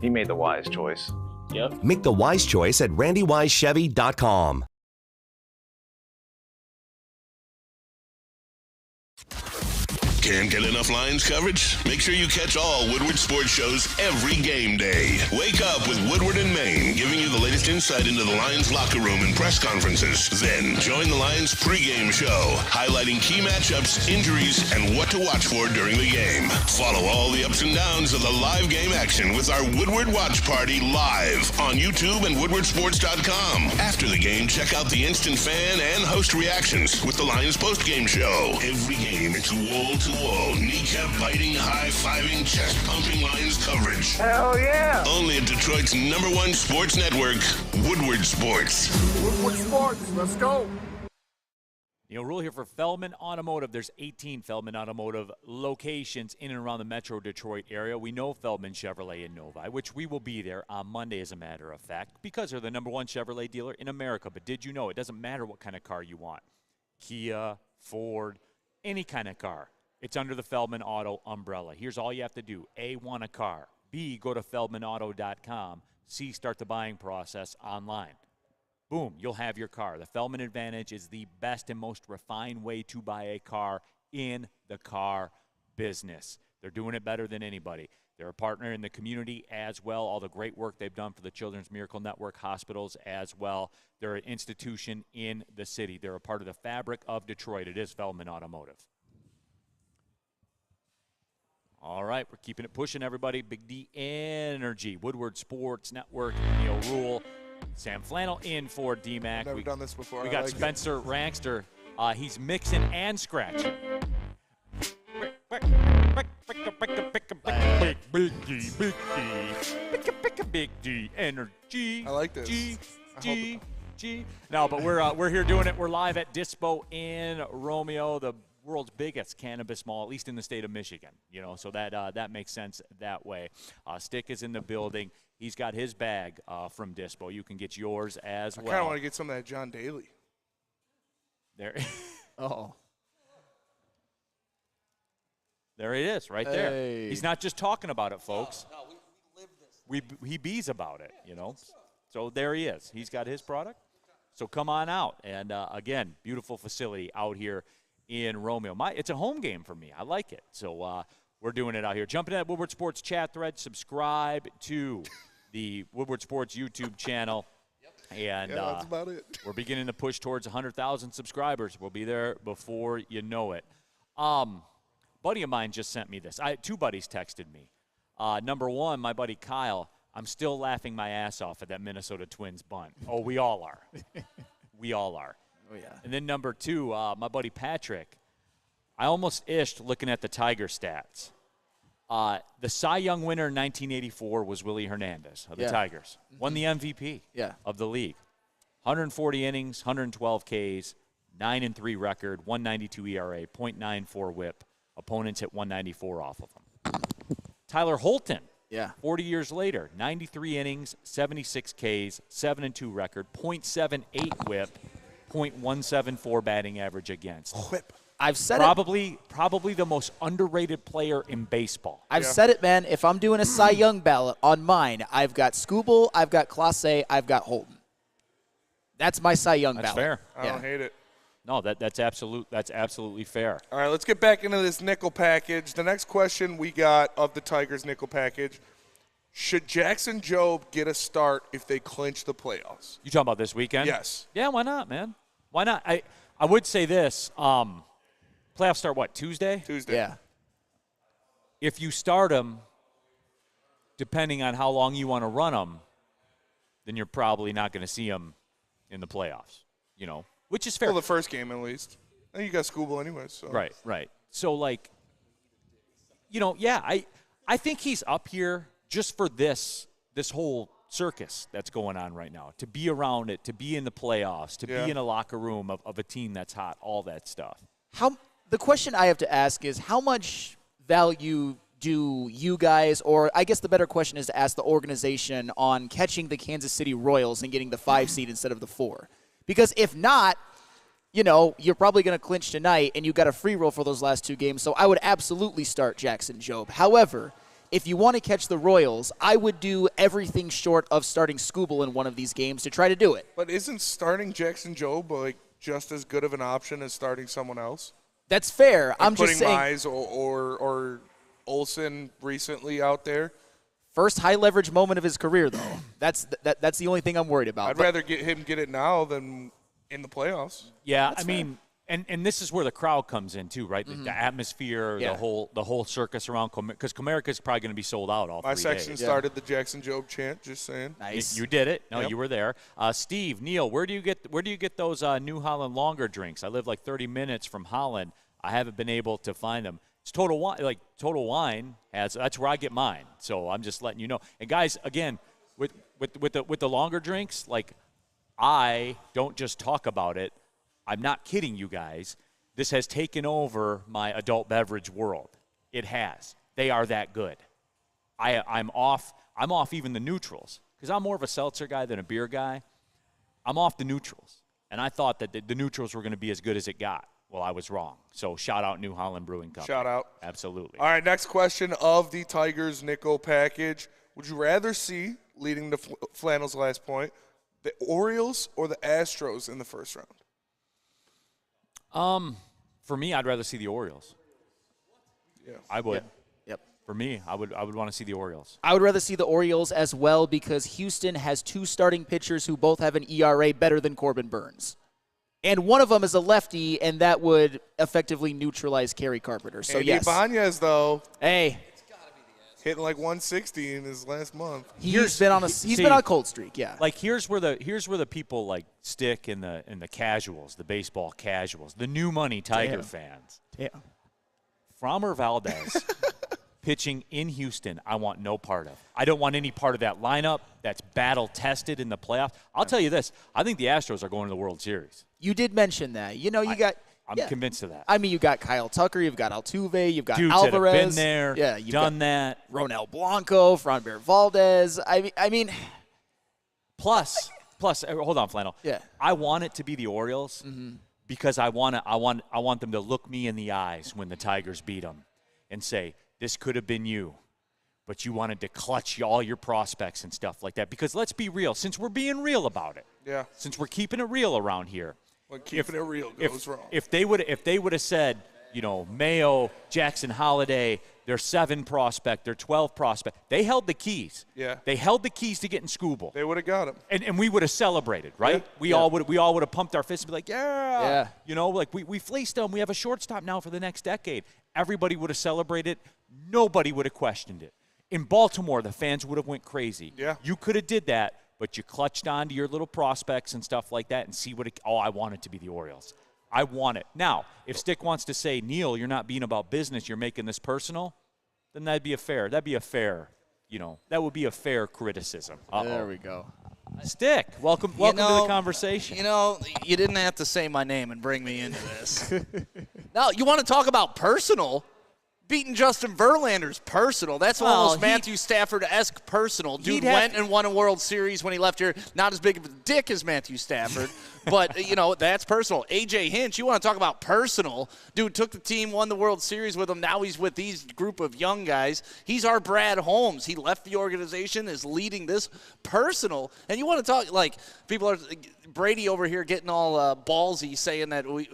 He made the wise choice. Yep. Make the wise choice at randywisechevy.com. Can't get enough Lions coverage? Make sure you catch all Woodward sports shows every game day. Wake up with Woodward and Maine, giving you the latest insight into the Lions locker room and press conferences. Then join the Lions pregame show, highlighting key matchups, injuries, and what to watch for during the game. Follow all the ups and downs of the live game action with our Woodward Watch Party live on YouTube and woodwardsports.com. After the game, check out the instant fan and host reactions with the Lions postgame show. Every game, it's wall-to-wall, kneecap-biting, high-fiving, chest-pumping Lions coverage. Hell yeah! Only at Detroit's #1 sports network, Woodward Sports. Woodward Sports, let's go. Neil Rule here for Feldman Automotive. There's 18 Feldman Automotive locations in and around the Metro Detroit area. We know Feldman Chevrolet in Novi, which we will be there on Monday, as a matter of fact, because they're the #1 Chevrolet dealer in America. But did you know it doesn't matter what kind of car you want? Kia, Ford, any kind of car. It's under the Feldman Auto umbrella. Here's all you have to do. A, want a car. B, go to feldmanauto.com. C, start the buying process online. Boom, you'll have your car. The Feldman Advantage is the best and most refined way to buy a car in the car business. They're doing it better than anybody. They're a partner in the community as well. All the great work they've done for the Children's Miracle Network hospitals as well. They're an institution in the city. They're a part of the fabric of Detroit. It is Feldman Automotive. All right, we're keeping it pushing, everybody. Big D Energy, Woodward Sports Network, Neil Rule, Sam Flannel in for D-Mac. Never done this before. We I got like Spencer Rankster. He's mixing and scratching. Big D Energy. I like this. G. No, but we're here doing it. We're live at Dispo in Romeo, the world's biggest cannabis mall, at least in the state of Michigan. So that makes sense that way. Stick is in the building. He's got his bag from Dispo. You can get yours as well. I kind of want to get some of that John Daly. There. Oh. There it is, right there. Hey. He's not just talking about it, folks. No, we live this. He bees about it, So there he is. He's got his product. So come on out. And, again, beautiful facility out here in Romeo. It's a home game for me. I like it. So we're doing it out here. Jumping in at Woodward Sports chat thread. Subscribe to the Woodward Sports YouTube channel. And that's about it. We're beginning to push towards 100,000 subscribers. We'll be there before you know it. Buddy of mine just sent me this. Two buddies texted me. Number one, my buddy Kyle, I'm still laughing my ass off at that Minnesota Twins bunt. Oh, we all are. We all are. Oh, yeah. And then number two, my buddy Patrick, I almost ished looking at the Tiger stats. The Cy Young winner in 1984 was Willie Hernandez of the Tigers. Won the MVP of the league. 140 innings, 112 Ks, 9-3 record, 192 ERA, .94 WHIP. Opponents hit 194 off of him. Tyler Holton, 40 years later, 93 innings, 76 Ks, 7-2 record, .78 WHIP, .174 batting average against. Whip. I've said Probably the most underrated player in baseball. I've said it, man. If I'm doing a Cy Young ballot on mine, I've got Skubal, I've got Clase, I've got Holton. That's my Cy Young That's ballot. fair. I don't hate it. No, that's absolutely fair. All right, let's get back into this nickel package. The next question we got of the Tigers nickel package, should Jackson Jobe get a start if they clinch the playoffs? You talking about this weekend? Yes. Yeah, why not, man? Why not? I would say this. Playoffs start, what, Tuesday? Tuesday. Yeah. If you start them, depending on how long you want to run them, then you're probably not going to see them in the playoffs, which is fair. Well, the first game at least. And you got Skubal anyways. So. Right. So, I think he's up here just for this whole circus that's going on right now, to be around it, to be in the playoffs, to be in a locker room of a team that's hot, all that stuff. The question I have to ask is, how much value do you guys, or I guess the better question is to ask the organization, on catching the Kansas City Royals and getting the 5 seed instead of the 4? Because if not, you're probably going to clinch tonight, and you got a free roll for those last 2 games, so I would absolutely start Jackson Jobe. However, if you want to catch the Royals, I would do everything short of starting Skubal in one of these games to try to do it. But isn't starting Jackson Jobe just as good of an option as starting someone else? That's fair. Like I'm just saying. Putting Mize or Olsen recently out there. First high leverage moment of his career, though. That's the only thing I'm worried about. I'd rather get it now than in the playoffs. Yeah, That's I mean, and this is where the crowd comes in too, right? Mm-hmm. The atmosphere, the whole circus around, because Comerica's probably going to be sold out all 3 My days. section started the Jackson Jobe chant. Just saying. Nice. You did it. No, Yep. you were there. Steve, Neil, where do you get those New Holland longer drinks? I live like 30 minutes from Holland. I haven't been able to find them. It's Total Wine has. That's where I get mine. So I'm just letting you know. And guys, again, with the longer drinks, I don't just talk about it. I'm not kidding you guys. This has taken over my adult beverage world. It has. They are that good. I'm off even the neutrals, because I'm more of a seltzer guy than a beer guy. I'm off the neutrals, and I thought that the neutrals were going to be as good as it got. Well, I was wrong. So shout out New Holland Brewing Company. Shout out. Absolutely. All right, next question of the Tigers nickel package. Would you rather see, leading to Flannel's last point, the Orioles or the Astros in the first round? For me, I'd rather see the Orioles. Yeah. I would. Yep. For me, I would want to see the Orioles. I would rather see the Orioles as well, because Houston has 2 starting pitchers who both have an ERA better than Corbin Burns. And one of them is a lefty, and that would effectively neutralize Kerry Carpenter. So, Andy yes. Ibanez, though. Hey, hitting like 160 in his last month. He's been on a cold streak, yeah. Like here's where the people like stick in the casuals, the baseball casuals, the new money Tiger fans. Yeah. Framber Valdez pitching in Houston, I want no part of. I don't want any part of that lineup that's battle-tested in the playoffs. I'll tell you this. I think the Astros are going to the World Series. You did mention that. I'm convinced of that. I mean, you got Kyle Tucker, you've got Altuve, you've got Dudes Alvarez. that have been there, yeah, you've done got that. Ronel Blanco, Framber Valdez. I mean. Plus, hold on, Flannel. Yeah. I want it to be the Orioles because I want them to look me in the eyes when the Tigers beat them and say, this could have been you, but you wanted to clutch all your prospects and stuff like that. Because let's be real, since we're being real about it, since we're keeping it real around here, when keeping it real goes wrong. If they would have said, Mayo, Jackson Holiday, their 7 prospect, their 12 prospect, they held the keys. Yeah. They held the keys to getting Scooble. They would have got him. And we would have celebrated, right? Yeah. We all would have pumped our fists and be like, yeah. Yeah. Like we fleeced them. We have a shortstop now for the next decade. Everybody would have celebrated. Nobody would have questioned it. In Baltimore, the fans would have went crazy. Yeah. You could have did that, but you clutched onto your little prospects and stuff like that and see I want it to be the Orioles. I want it. Now, if Stick wants to say, Neil, you're not being about business, you're making this personal, then that would be a fair criticism. There we go. Stick, welcome to the conversation. You didn't have to say my name and bring me into this. Now, you want to talk about personal? Beating Justin Verlander's personal. That's almost Matthew Stafford-esque personal. Dude went and won a World Series when he left here. Not as big of a dick as Matthew Stafford, but, that's personal. A.J. Hinch, you want to talk about personal. Dude took the team, won the World Series with him. Now he's with these group of young guys. He's our Brad Holmes. He left the organization, is leading this personal. And you want to talk, like, people are – Brady over here getting all ballsy saying that we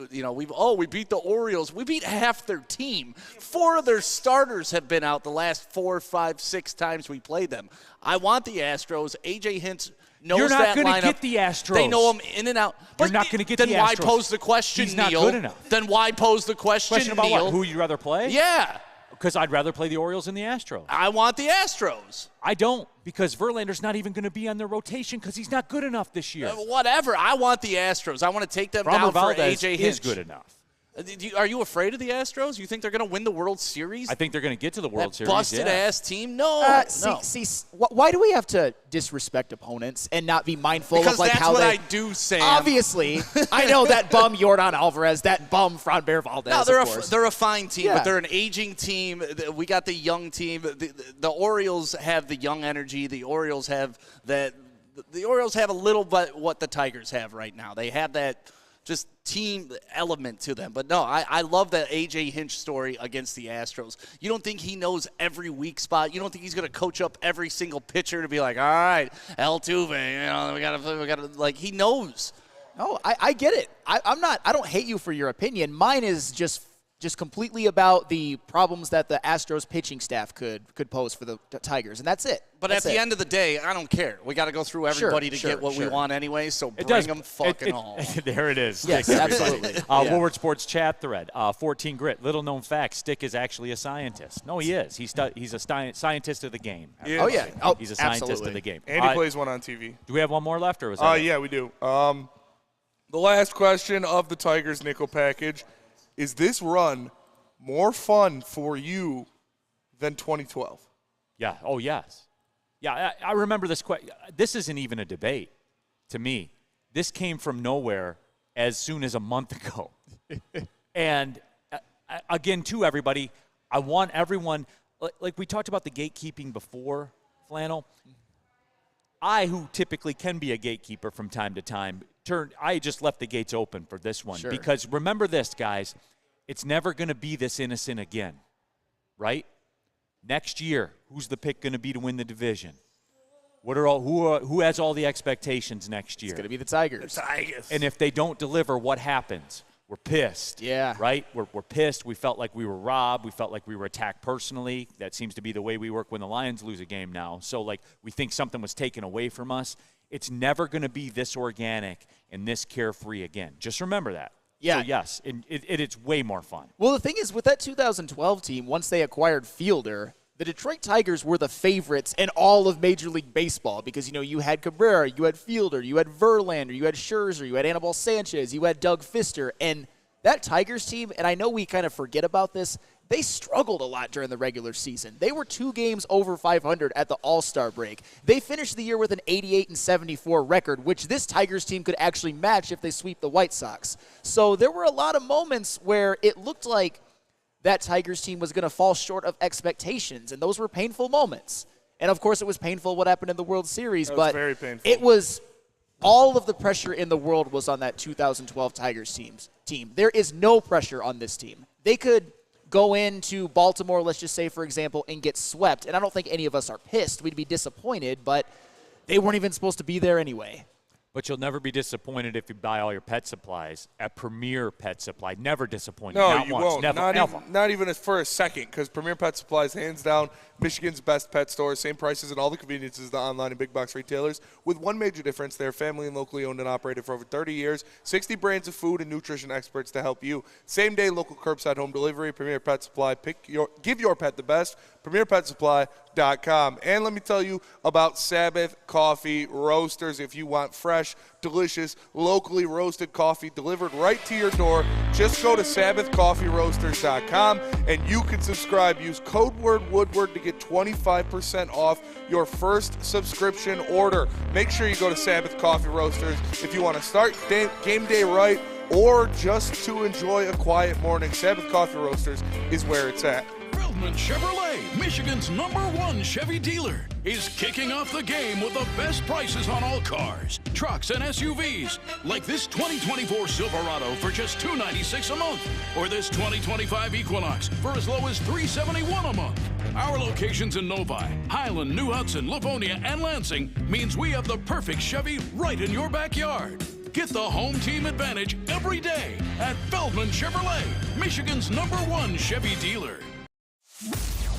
beat the Orioles. We beat half their team. 4 of their starters have been out the last 4, 5, 6 times we played them. I want the Astros. A.J. Hinch knows that lineup. You're not going to get the Astros. They know them in and out. But you're not going to get the Astros. Then why pose the question, He's Neil? not good enough. Then why pose the question, about Neil? what? Who you'd rather play? Yeah. Because I'd rather play the Orioles than the Astros. I want the Astros. I don't, because Verlander's not even going to be on their rotation because he's not good enough this year. Whatever. I want the Astros. I want to take them down for A.J. Hinch. Is good enough. Are you afraid of the Astros? You think they're going to win the World Series? I think they're going to get to the World Series. Busted-ass team? No. Why do we have to disrespect opponents and not be mindful because of like how they – Because that's what I do, Sam. Obviously. I know that bum Yordan Alvarez, that bum Framber Valdez, no, they're they're a fine team, but they're an aging team. We got the young team. The Orioles have the young energy. The Orioles have that – the Orioles have a little bit what the Tigers have right now. They have that – just team element to them. But no, I love that A.J. Hinch story against the Astros. You don't think he knows every weak spot? You don't think he's going to coach up every single pitcher to be like, all right, Altuve, we got to, like, he knows. No, I get it. I don't hate you for your opinion. Mine is just completely about the problems that the Astros pitching staff could pose for the Tigers, and that's it. But at the end of the day, I don't care. We got to go through everybody to get what we want anyway, so bring them fucking all. There it is. Yes, absolutely. Woodward Sports chat thread, 14 grit. Little known fact, Stick is actually a scientist. No, he is. He's a scientist of the game. Yeah. Oh, yeah. Oh, he's a scientist of the game. And he plays one on TV. Do we have one more left? Or was that yeah, we do. The last question of the Tigers nickel package. Is this run more fun for you than 2012? Yeah. Oh, yes. Yeah, I remember this. This isn't even a debate to me. This came from nowhere as soon as a month ago. And again, too, everybody, I want everyone, like we talked about the gatekeeping before, Flannel. I, who typically can be a gatekeeper from time to time, I just left the gates open for this one. Sure. Because remember this, guys, it's never going to be this innocent again, right? Next year, who's the pick going to be to win the division? Who has all the expectations next year? It's going to be the Tigers. The Tigers. And if they don't deliver, what happens? We're pissed. Yeah. Right? We're pissed. We felt like we were robbed. We felt like we were attacked personally. That seems to be the way we work when the Lions lose a game now. So, like, we think something was taken away from us. It's never going to be this organic and this carefree again. Just remember that. Yeah. So, yes, it's way more fun. Well, the thing is, with that 2012 team, once they acquired Fielder, the Detroit Tigers were the favorites in all of Major League Baseball because, you had Cabrera, you had Fielder, you had Verlander, you had Scherzer, you had Anibal Sanchez, you had Doug Fister. And that Tigers team, and I know we kind of forget about this, they struggled a lot during the regular season. They were 2 games over 500 at the All-Star break. They finished the year with an 88-74 record, which this Tigers team could actually match if they sweep the White Sox. So there were a lot of moments where it looked like that Tigers team was going to fall short of expectations, and those were painful moments. And, of course, it was painful what happened in the World Series, but very painful. It was all of the pressure in the world was on that 2012 Tigers team. There is no pressure on this team. They could go into Baltimore, let's just say, for example, and get swept. And I don't think any of us are pissed. We'd be disappointed, but they weren't even supposed to be there anyway. But you'll never be disappointed if you buy all your pet supplies at Premier Pet Supply. Never disappointed. No, not you once. won't. Never. Not even for a second, because Premier Pet Supply is hands down Michigan's best pet store. Same prices and all the conveniences of the online and big box retailers. With one major difference, they're family and locally owned and operated for over 30 years. 60 brands of food and nutrition experts to help you. Same day local curbside home delivery. Premier Pet Supply. Give your pet the best. PremierPetSupply.com. And let me tell you about Sabbath Coffee Roasters. If you want fresh, delicious, locally roasted coffee delivered right to your door, just go to SabbathCoffeeRoasters.com and you can subscribe. Use code word Woodward to get 25% off your first subscription order. Make sure you go to Sabbath Coffee Roasters if you want to start game day right or just to enjoy a quiet morning. Sabbath Coffee Roasters is where it's at. Feldman Chevrolet, Michigan's #1 Chevy dealer, is kicking off the game with the best prices on all cars, trucks, and SUVs, like this 2024 Silverado for just $296 a month, or this 2025 Equinox for as low as $371 a month. Our locations in Novi, Highland, New Hudson, Livonia, and Lansing means we have the perfect Chevy right in your backyard. Get the home team advantage every day at Feldman Chevrolet, Michigan's #1 Chevy dealer.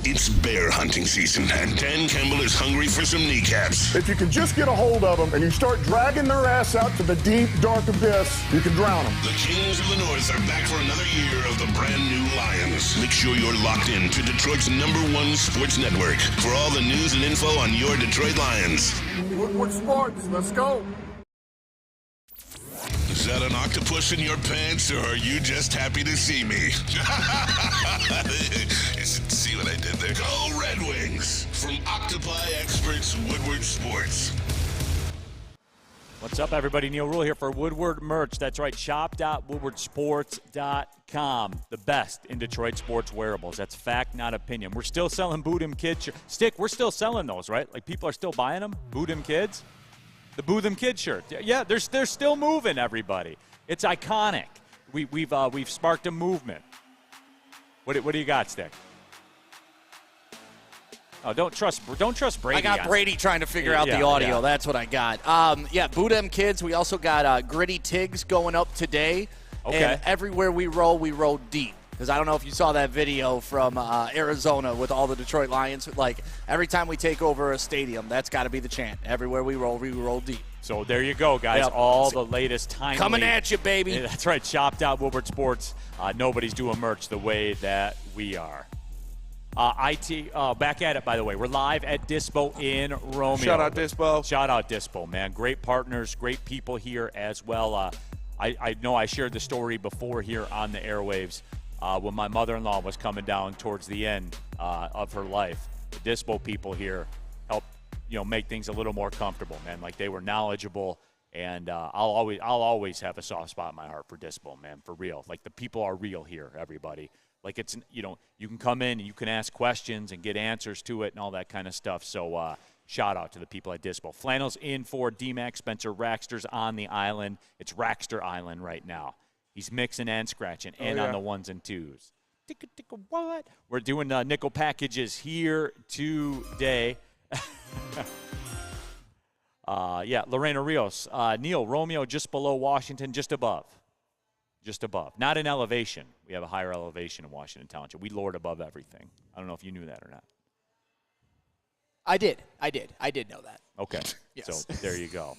It's bear hunting season, and Dan Campbell is hungry for some kneecaps. If you can just get a hold of them and you start dragging their ass out to the deep, dark abyss, you can drown them. The Kings of the North are back for another year of the brand new Lions. Make sure you're locked in to Detroit's #1 sports network for all the news and info on your Detroit Lions. Woodward Sports, let's go. Is that an octopus in your pants, or are you just happy to see me? See what I did there? Go Red Wings! From Octopi Experts, Woodward Sports. What's up, everybody? Neil Rule here for Woodward Merch. That's right, shop.woodwardsports.com. The best in Detroit sports wearables. That's fact, not opinion. We're still selling Boot 'em Kids. Stick, we're still selling those, right? Like, people are still buying them? Boot 'em Kids? The Boo Them Kid shirt. Yeah, they're still moving, everybody. It's iconic. We've sparked a movement. What do you got, Stick? Oh, don't trust Brady. I got Brady trying to figure out the audio. Yeah. That's what I got. Boo Them Kids. We also got Gritty Tigs going up today. Okay. And everywhere we roll deep. Because I don't know if you saw that video from Arizona with all the Detroit Lions. Like, every time we take over a stadium, that's got to be the chant. Everywhere we roll deep. So there you go, guys. Yep. All the latest timely. Coming at you, baby. Yeah, that's right. Shop.Woodward Sports. Nobody's doing merch the way that we are. Back at it, by the way. We're live at Dispo in Romeo. Shout out Dispo. Shout out Dispo, man. Great partners, great people here as well. I know I shared the story before here on the airwaves. When my mother-in-law was coming down towards the end of her life, the Dispo people here helped, make things a little more comfortable, man. Like, they were knowledgeable, and I'll always have a soft spot in my heart for Dispo, man, for real. Like, the people are real here, everybody. Like, it's, you can come in and you can ask questions and get answers to it and all that kind of stuff. So shout out to the people at Dispo. Flannels in for D-Mac Spencer. Rackster's on the island. It's Rackster Island right now. He's mixing and scratching and on the ones and twos. What? We're doing nickel packages here today. Lorena Rios. Neil, Romeo just below Washington, just above. Just above. Not in elevation. We have a higher elevation in Washington Township. We lord above everything. I don't know if you knew that or not. I did know that. Okay. Yes. So there you go.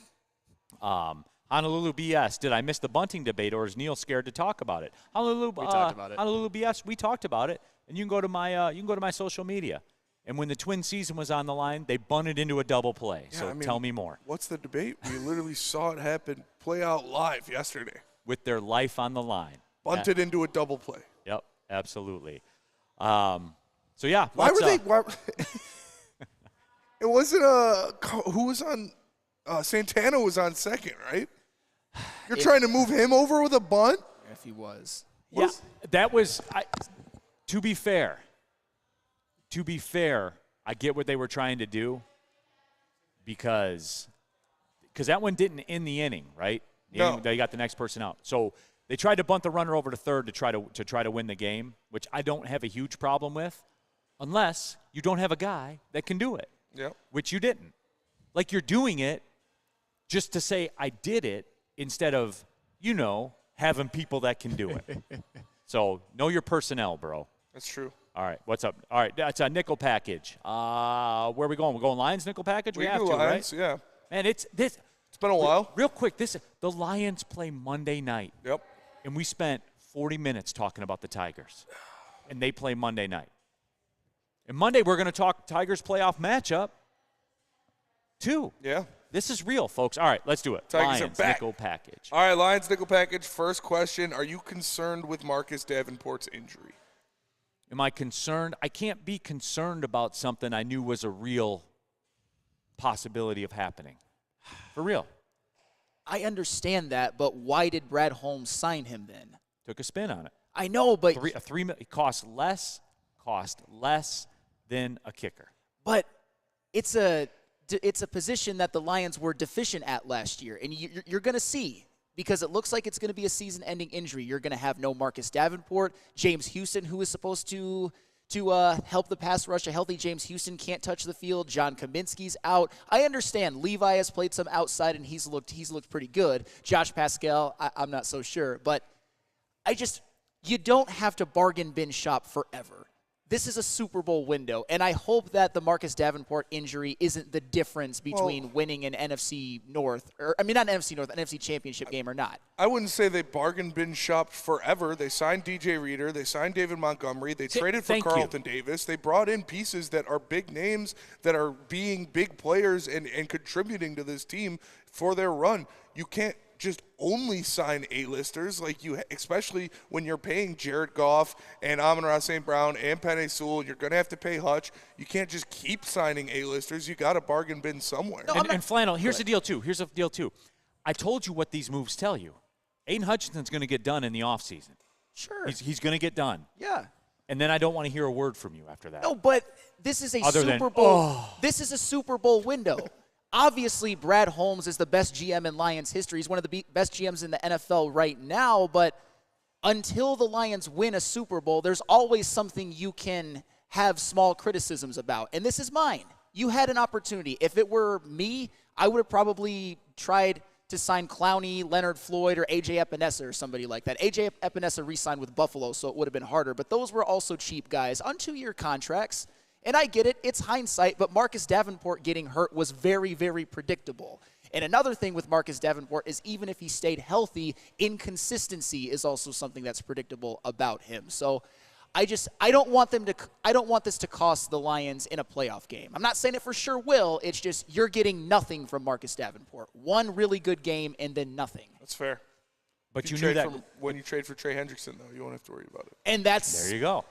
Honolulu BS. Did I miss the bunting debate, or is Neil scared to talk about it? We talked about it. Honolulu BS. We talked about it, and you can go to my social media, And when the Twin season was on the line, they bunted into a double play. Yeah, So I mean, tell me more. What's the debate? We literally saw it happen, play out live yesterday. With their life on the line. Bunted into a double play. Yep, absolutely. So, yeah. Why were they – it wasn't who was on Santana was on second, right? You're trying to move him over with a bunt? If he was. Yeah, that was to be fair, I get what they were trying to do because that one didn't end the inning, right? No. They got the next person out. So they tried to bunt the runner over to third to try to win the game, which I don't have a huge problem with unless you don't have a guy that can do it. Yep. Which you didn't. Like you're doing it just to say I did it instead of, having people that can do it. So know your personnel, bro. That's true. All right, what's up? All right, that's a nickel package. Where are we going? We're going Lions nickel package? We have do to, Lions, right? yeah. Man, it's been a while. Real quick, the Lions play Monday night. Yep. And we spent 40 minutes talking about the Tigers. And they play Monday night. And Monday we're going to talk Tigers playoff matchup too. Yeah. This is real, folks. All right, let's do it. Tigers Lions are back. nickel package. All right, Lions nickel package. First question, are you concerned with Marcus Davenport's injury? Am I concerned? I can't be concerned about something I knew was a real possibility of happening. For real. I understand that, but why did Brad Holmes sign him then? Took a spin on it. I know, but it cost less than a kicker. But it's a position that the Lions were deficient at last year, and you're going to see, because it looks like it's going to be a season-ending injury. You're going to have no Marcus Davenport. James Houston, who is supposed to help the pass rush, a healthy James Houston can't touch the field. John Kaminsky's out. I understand Levi has played some outside, and he's looked pretty good. Josh Pascal, I'm not so sure. But you don't have to bargain bin shop forever. This is a Super Bowl window, and I hope that the Marcus Davenport injury isn't the difference between winning an NFC North, not NFC North, an NFC Championship game or not. I wouldn't say they bargain bin shopped forever. They signed DJ Reader. They signed David Montgomery. They traded for Carlton Davis. They brought in pieces that are big names that are being big players and contributing to this team for their run. You can't just only sign A-listers, especially when you're paying Jared Goff and Amon-Ra St. Brown and Penei Sewell. You're going to have to pay Hutch. You can't just keep signing A-listers. You got to bargain bin somewhere. No, and Flannel, here's the deal, too. I told you what these moves tell you. Aiden Hutchinson's going to get done in the offseason. Sure. He's going to get done. Yeah. And then I don't want to hear a word from you after that. No, but this is a Super Bowl. This is a Super Bowl window. Obviously, Brad Holmes is the best GM in Lions history. He's one of the best GMs in the NFL right now, but until the Lions win a Super Bowl, there's always something you can have small criticisms about, and this is mine. You had an opportunity. If it were me, I would have probably tried to sign Clowney, Leonard Floyd, or A.J. Epinesa or somebody like that. A.J. Epinesa re-signed with Buffalo, so it would have been harder, but those were also cheap guys on 2-year contracts. And I get it, it's hindsight, but Marcus Davenport getting hurt was very, very predictable. And another thing with Marcus Davenport is even if he stayed healthy, inconsistency is also something that's predictable about him. So I don't want this to cost the Lions in a playoff game. I'm not saying it for sure will, it's just you're getting nothing from Marcus Davenport. One really good game and then nothing. That's fair. But you knew that when you trade for Trey Hendrickson, though, you won't have to worry about it. And that's there you go.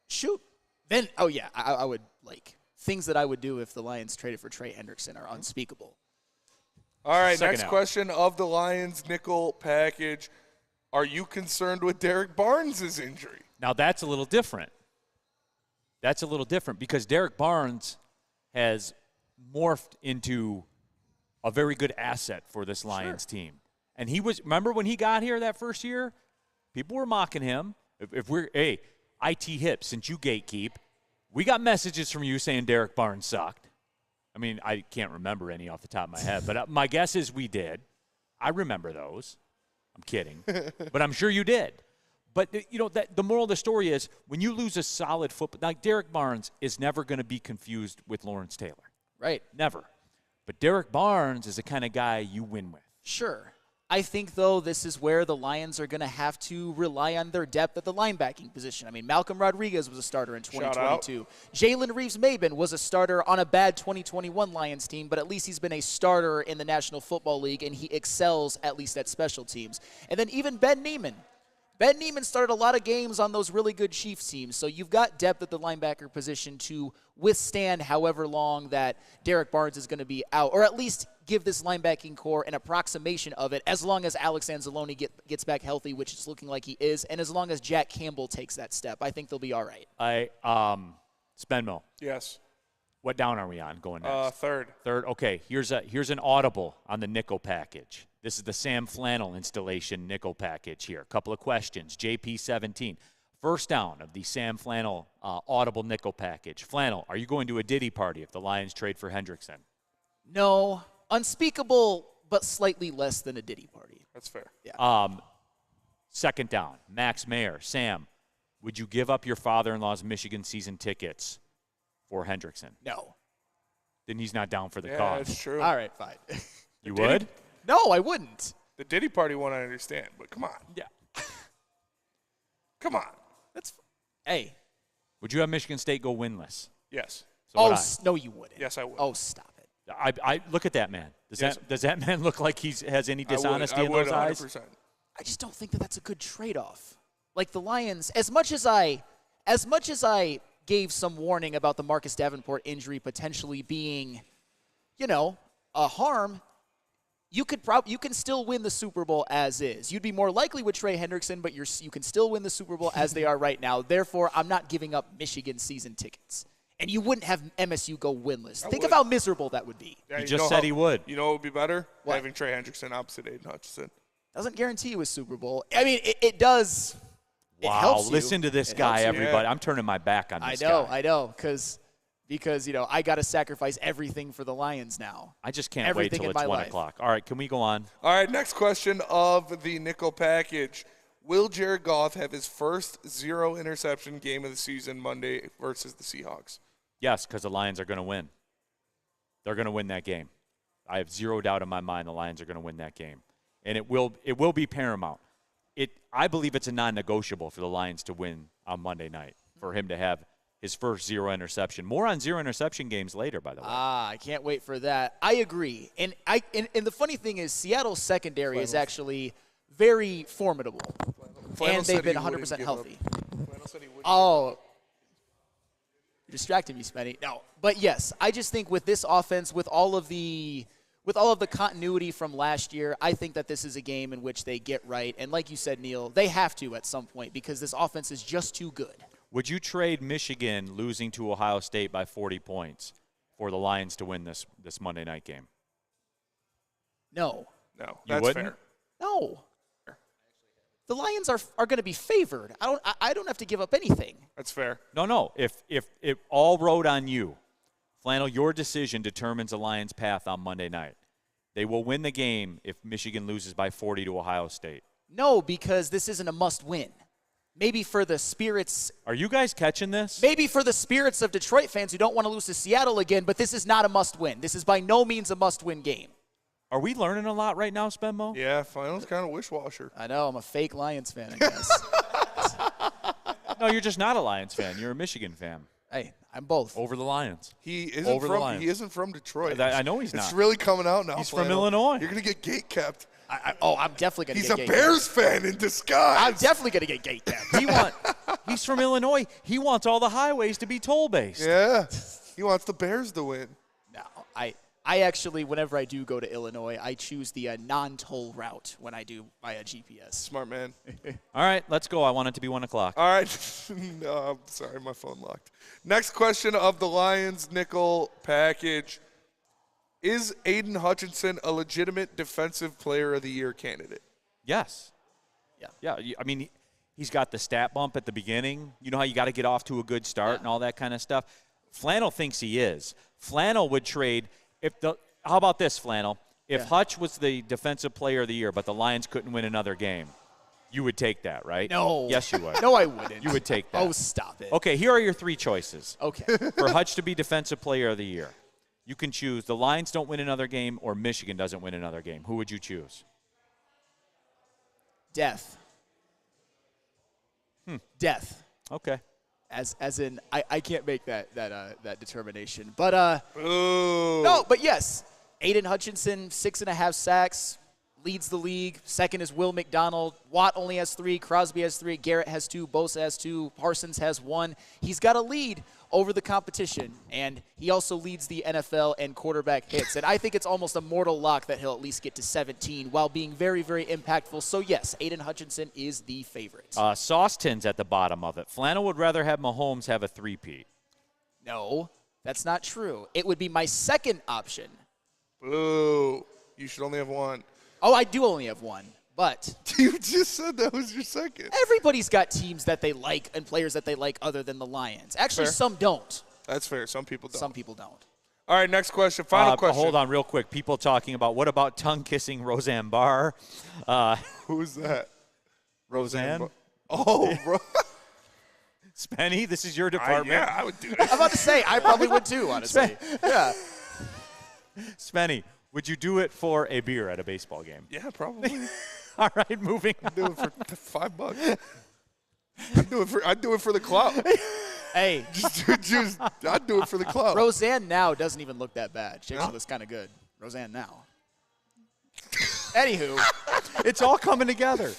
Shoot. Then, I would, things that I would do if the Lions traded for Trey Hendrickson are unspeakable. All right, next question of the Lions nickel package. Are you concerned with Derek Barnes' injury? Now, that's a little different. Because Derek Barnes has morphed into a very good asset for this Lions team. And remember when he got here that first year? People were mocking him. IT Hip, since you gatekeep, we got messages from you saying Derek Barnes sucked. I mean, I can't remember any off the top of my head, but my guess is we did. I remember those. I'm kidding. But I'm sure you did. But, the moral of the story is when you lose a solid football, like Derek Barnes is never going to be confused with Lawrence Taylor. Right. Never. But Derek Barnes is the kind of guy you win with. Sure. I think, though, this is where the Lions are going to have to rely on their depth at the linebacking position. I mean, Malcolm Rodriguez was a starter in 2022. Jalen Reeves-Maybin was a starter on a bad 2021 Lions team, but at least he's been a starter in the National Football League, and he excels at least at special teams. And then even Ben Neiman. Ben Neiman started a lot of games on those really good Chiefs teams, so you've got depth at the linebacker position to withstand however long that Derek Barnes is going to be out, or at least give this linebacking core an approximation of it as long as Alex Anzalone gets back healthy, which is looking like he is, and as long as Jack Campbell takes that step. I think they'll be all right. Spenmo. Yes. What down are we on going next? Third. Third. Okay, here's an audible on the nickel package. This is the Sam Flannel installation nickel package here. A couple of questions. JP17. First down of the Sam Flannel audible nickel package. Flannel, are you going to a Diddy party if the Lions trade for Hendrickson? No. Unspeakable, but slightly less than a Diddy party. That's fair. Yeah. Second down. Max Mayer. Sam, would you give up your father-in-law's Michigan season tickets for Hendrickson? No. Then he's not down for the Yeah, cause. that's true. All right, fine. You would? No, I wouldn't. The Diddy party one I understand, but come on. Yeah. Come on. Hey. Would you have Michigan State go winless? Yes. So no, you wouldn't. Yes, I would. Oh, stop it. I look at that man. Does that man look like he has any dishonesty in I would, those eyes? 100%. I just don't think that that's a good trade-off. Like the Lions, as much as I gave some warning about the Marcus Davenport injury potentially being, a harm, you can still win the Super Bowl as is. You'd be more likely with Trey Hendrickson, but you can still win the Super Bowl as they are right now. Therefore, I'm not giving up Michigan season tickets. And you wouldn't have MSU go winless. Think of how miserable that would be. Yeah, he just said he would. You know what would be better? What? Having Trey Hendrickson opposite Aiden Hutchinson. Doesn't guarantee you a Super Bowl. I mean, it does. It Wow, helps you. listen to this It guy, helps you. everybody. I'm turning my back on this guy. I know, because I got to sacrifice everything for the Lions now. I just can't wait Everything till in it's my 1 life. o'clock. All right, can we go on? All right, next question of the nickel package. Will Jared Goff have his first 0 interception game of the season Monday versus the Seahawks? Yes, because the Lions are going to win. They're going to win that game. I have zero doubt in my mind the Lions are going to win that game. And it will be paramount. I believe it's a non-negotiable for the Lions to win on Monday night, for him to have his first 0 interception. More on 0 interception games later, by the way. I can't wait for that. I agree. And the funny thing is Seattle's secondary is actually very formidable. And they've been 100% healthy. Oh, you're distracting me, Spenny. No. But yes, I just think with this offense, with all of the continuity from last year, I think that this is a game in which they get right. And like you said, Neil, they have to at some point because this offense is just too good. Would you trade Michigan losing to Ohio State by 40 points for the Lions to win this Monday night game? No. No, You that's wouldn't? fair. No. The Lions are going to be favored. I don't have to give up anything. That's fair. No. If all rode on you, Flannel, your decision determines the Lions' path on Monday night. They will win the game if Michigan loses by 40 to Ohio State. No, because this isn't a must-win. Maybe for the spirits. Are you guys catching this? Maybe for the spirits of Detroit fans who don't want to lose to Seattle again, but this is not a must-win. This is by no means a must-win game. Are we learning a lot right now, Spenmo? Yeah, finals kind of wish-washer. I know. I'm a fake Lions fan, I guess. No, you're just not a Lions fan. You're a Michigan fan. Hey, I'm both. Over the Lions. He isn't Over the from. Lions. He isn't from Detroit. I know he's not. It's really coming out now. He's from Flannel. Illinois. You're gonna get gate kept. I'm definitely going to He's get a gate Bears fan in disguise. I'm definitely going to get gate kept. He's from Illinois. He wants all the highways to be toll-based. Yeah, he wants the Bears to win. No, I actually, whenever I do go to Illinois, I choose the non-toll route when I do via GPS. Smart man. All right, let's go. I want it to be 1 o'clock. All right. No, I'm sorry, my phone locked. Next question of the Lions nickel package. Is Aiden Hutchinson a legitimate defensive player of the year candidate? Yes. Yeah. I mean, he's got the stat bump at the beginning. You know how you got to get off to a good start and all that kind of stuff. Flannel thinks he is. Flannel would trade how about this, Flannel? If Hutch was the defensive player of the year, but the Lions couldn't win another game, you would take that, right? No. Yes, you would. No, I wouldn't. You would take that. Oh, stop it. Okay, here are your 3 choices. Okay. For Hutch to be defensive player of the year, you can choose the Lions don't win another game or Michigan doesn't win another game. Who would you choose? Death. Death. Okay. As in, I can't make that determination. But no, but yes, Aiden Hutchinson, 6.5 sacks, leads the league. Second is Will McDonald. Watt only has 3. Crosby has 3. Garrett has 2. Bosa has 2. Parsons has 1. He's got a lead over the competition, and he also leads the NFL in quarterback hits. And I think it's almost a mortal lock that he'll at least get to 17 while being very, very impactful. So, yes, Aiden Hutchinson is the favorite. Sauce Tin's at the bottom of it. Flannel would rather have Mahomes have a three-peat. No, that's not true. It would be my second option. Boo. You should only have one. Oh, I do only have one, but you just said that was your second. Everybody's got teams that they like and players that they like other than the Lions. Actually, Fair. Some don't. That's fair. Some people don't. Some people don't. All right, next question. Final question. Hold on real quick. People talking about, what about tongue-kissing Roseanne Barr? Who's that? Roseanne? Oh, bro. Spenny, this is your department. Yeah, I would do that. I'm about to say, I probably would too, honestly. Yeah. Spenny, would you do it for a beer at a baseball game? Yeah, probably. All right, moving on. I'd do it for $5. I'd do it for the clout. Hey, I'd do it for the clout. Roseanne now doesn't even look that bad. She actually looks kind of good. Roseanne now. Anywho, it's all coming together.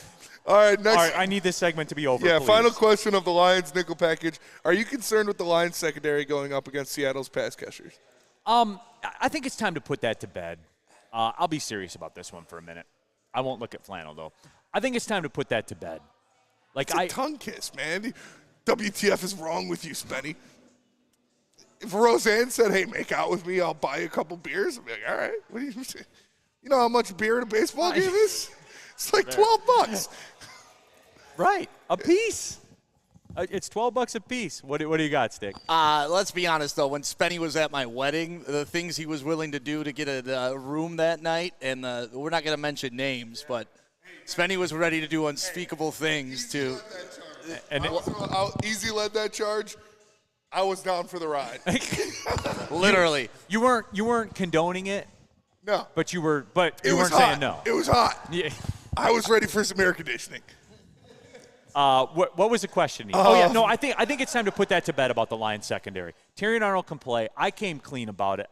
All right, next. All right, I need this segment to be over. Yeah, please. final question of the Lions nickel package. Are you concerned with the Lions secondary going up against Seattle's pass catchers? I think it's time to put that to bed. I'll be serious about this one for a minute. I won't look at Flannel, though. I think it's time to put that to bed. It's a tongue kiss, man. WTF is wrong with you, Spenny? If Roseanne said, hey, make out with me, I'll buy you a couple beers, I'd be like, all right. What do you say? You know how much beer at a baseball game is? It's like $12. Right. A piece. It's $12 a piece. What do you got, Stick? Let's be honest, though. When Spenny was at my wedding, the things he was willing to do to get a room that night, and we're not going to mention names, but Spenny was ready to do unspeakable things to. And Easy led that charge. I was down for the ride. Literally. You weren't condoning it. No. But you weren't hot. saying no. It was hot. Yeah. I was ready for some air conditioning. What was the question? No, I think it's time to put that to bed about the Lions secondary. Terrion Arnold can play. I came clean about it.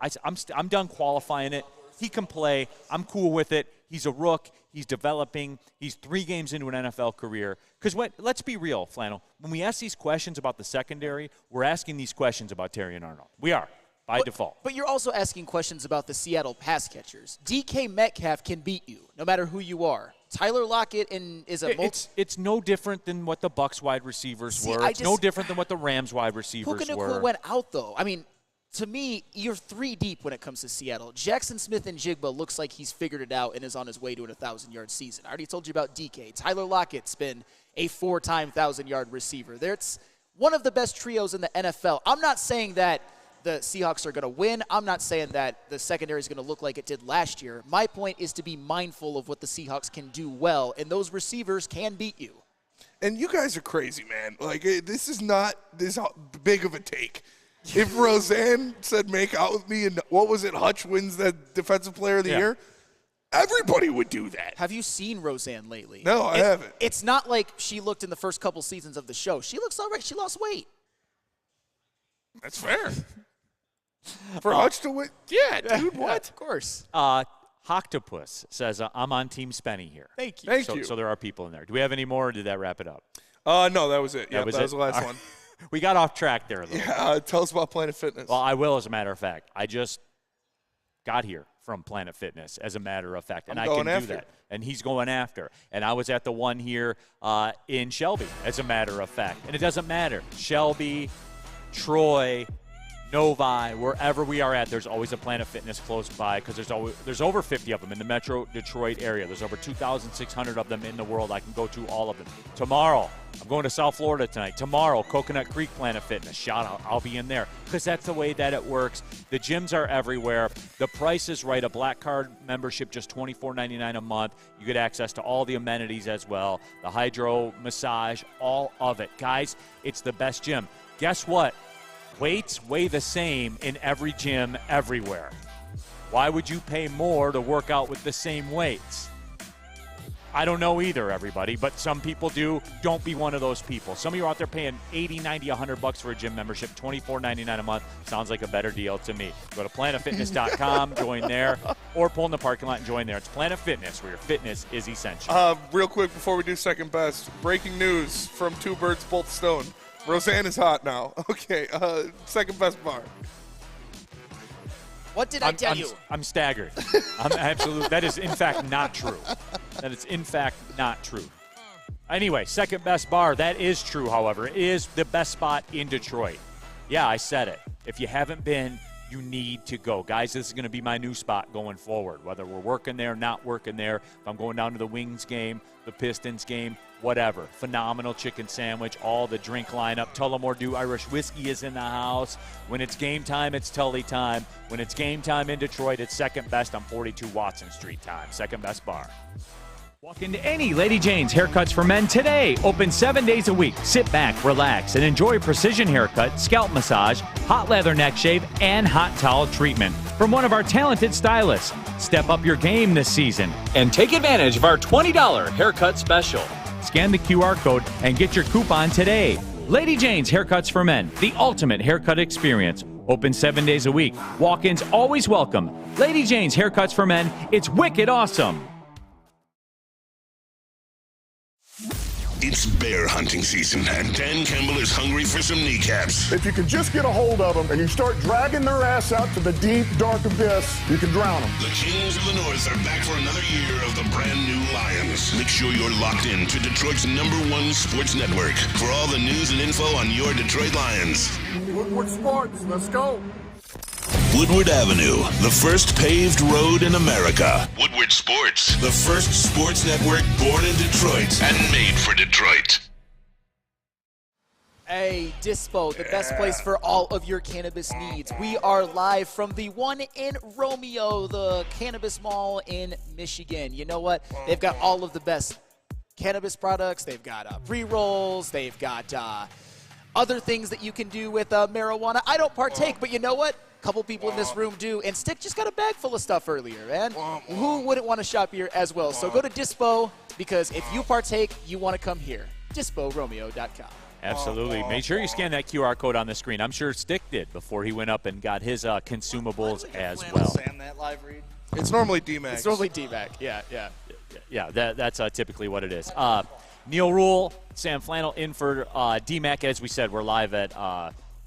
I'm done qualifying it. He can play. I'm cool with it. He's a rook. He's developing. He's 3 games into an NFL career. Because let's be real, Flannel. When we ask these questions about the secondary, we're asking these questions about Terrion Arnold. We are. By default. But you're also asking questions about the Seattle pass catchers. DK Metcalf can beat you, no matter who you are. Tyler Lockett is a It's no different than what the Bucs wide receivers were. It's no different than what the Rams wide receivers were. went out, though. I mean, to me, you're 3 deep when it comes to Seattle. Jackson Smith and Jigba looks like he's figured it out and is on his way to a 1,000-yard season. I already told you about DK. Tyler Lockett's been a 4-time 1,000-yard receiver. It's one of the best trios in the NFL. I'm not saying that the Seahawks are going to win. I'm not saying that the secondary is going to look like it did last year. My point is to be mindful of what the Seahawks can do well, and those receivers can beat you. And you guys are crazy, man. Like, this is not this big of a take. If Roseanne said make out with me and what was it, Hutch wins that Defensive Player of the Year, everybody would do that. Have you seen Roseanne lately? No, I haven't. It's not like she looked in the first couple seasons of the show. She looks all right. She lost weight. That's fair. For Hutch to win? Yeah, dude, what? Yeah, of course. Hoctopus says, I'm on Team Spenny here. Thank you. Thank you. So there are people in there. Do we have any more, or did that wrap it up? No, that was it. Yeah, that was the last All right. one. We got off track there a little. Yeah, tell us about Planet Fitness. Well, I will, as a matter of fact. I just got here from Planet Fitness, as a matter of fact, and I can do that. And he's going after. And I was at the one here in Shelby, as a matter of fact. And it doesn't matter. Shelby, Troy, Novi, wherever we are at, there's always a Planet Fitness close by, because there's over 50 of them in the Metro Detroit area. There's over 2,600 of them in the world. I can go to all of them. Tomorrow, I'm going to South Florida tonight. Tomorrow, Coconut Creek Planet Fitness. Shout out, I'll be in there, because that's the way that it works. The gyms are everywhere. The price is right. A Black Card membership, just $24.99 a month. You get access to all the amenities as well. The hydro massage, all of it. Guys, it's the best gym. Guess what? Weights weigh the same in every gym everywhere. Why would you pay more to work out with the same weights? I don't know either, everybody, but some people do. Don't be one of those people. Some of you are out there paying $80, $90, $100 for a gym membership, $24.99 a month. Sounds like a better deal to me. Go to planetfitness.com, join there, or pull in the parking lot and join there. It's Planet Fitness, where your fitness is essential. Real quick before we do second best, breaking news from Two Birds Both Stone. Roseanne is hot now. Okay, second best bar. What did I tell you? I'm staggered. I'm absolutely. That is, in fact, not true. That is, in fact, not true. Anyway, second best bar. That is true, however. It is the best spot in Detroit. Yeah, I said it. If you haven't been, you need to go. Guys, this is going to be my new spot going forward. Whether we're working there, not working there, if I'm going down to the Wings game, the Pistons game, whatever. Phenomenal chicken sandwich, all the drink lineup. Tullamore Dew Irish whiskey is in the house. When it's game time, it's Tully time. When it's game time in Detroit, it's second best on 42 Watson Street time. Second best bar. Walk into any Lady Jane's Haircuts for Men today. Open 7 days a week. Sit back, relax, and enjoy precision haircut, scalp massage, hot leather neck shave, and hot towel treatment from one of our talented stylists. Step up your game this season and take advantage of our $20 haircut special. Scan the QR code and get your coupon today. Lady Jane's Haircuts for Men, the ultimate haircut experience. Open 7 days a week. Walk-ins always welcome. Lady Jane's Haircuts for Men. It's wicked awesome. It's bear hunting season, and Dan Campbell is hungry for some kneecaps. If you can just get a hold of them and you start dragging their ass out to the deep, dark abyss, you can drown them. The Kings of the North are back for another year of the brand new Lions. Make sure you're locked in to Detroit's #1 sports network for all the news and info on your Detroit Lions. Woodward Sports, let's go. Woodward Avenue, the first paved road in America. Woodward Sports, the first sports network born in Detroit and made for Detroit. Hey, Dispo, the best place for all of your cannabis needs. We are live from the one in Romeo, the cannabis mall in Michigan. You know what? They've got all of the best cannabis products. They've got pre-rolls. They've got other things that you can do with marijuana. I don't partake, but you know what? A couple people in this room do, and Stick just got a bag full of stuff earlier, man. Who wouldn't want to shop here as well? So go to Dispo, because if you partake, you want to come here. DispoRomeo.com. Absolutely. Make sure you scan that QR code on the screen. I'm sure Stick did before he went up and got his consumables as well. That live read? It's normally D-Mac. It's normally D-Mac, yeah. Yeah, that's typically what it is. Neil Rule, Sam Flannel in for D-Mac. As we said, we're live at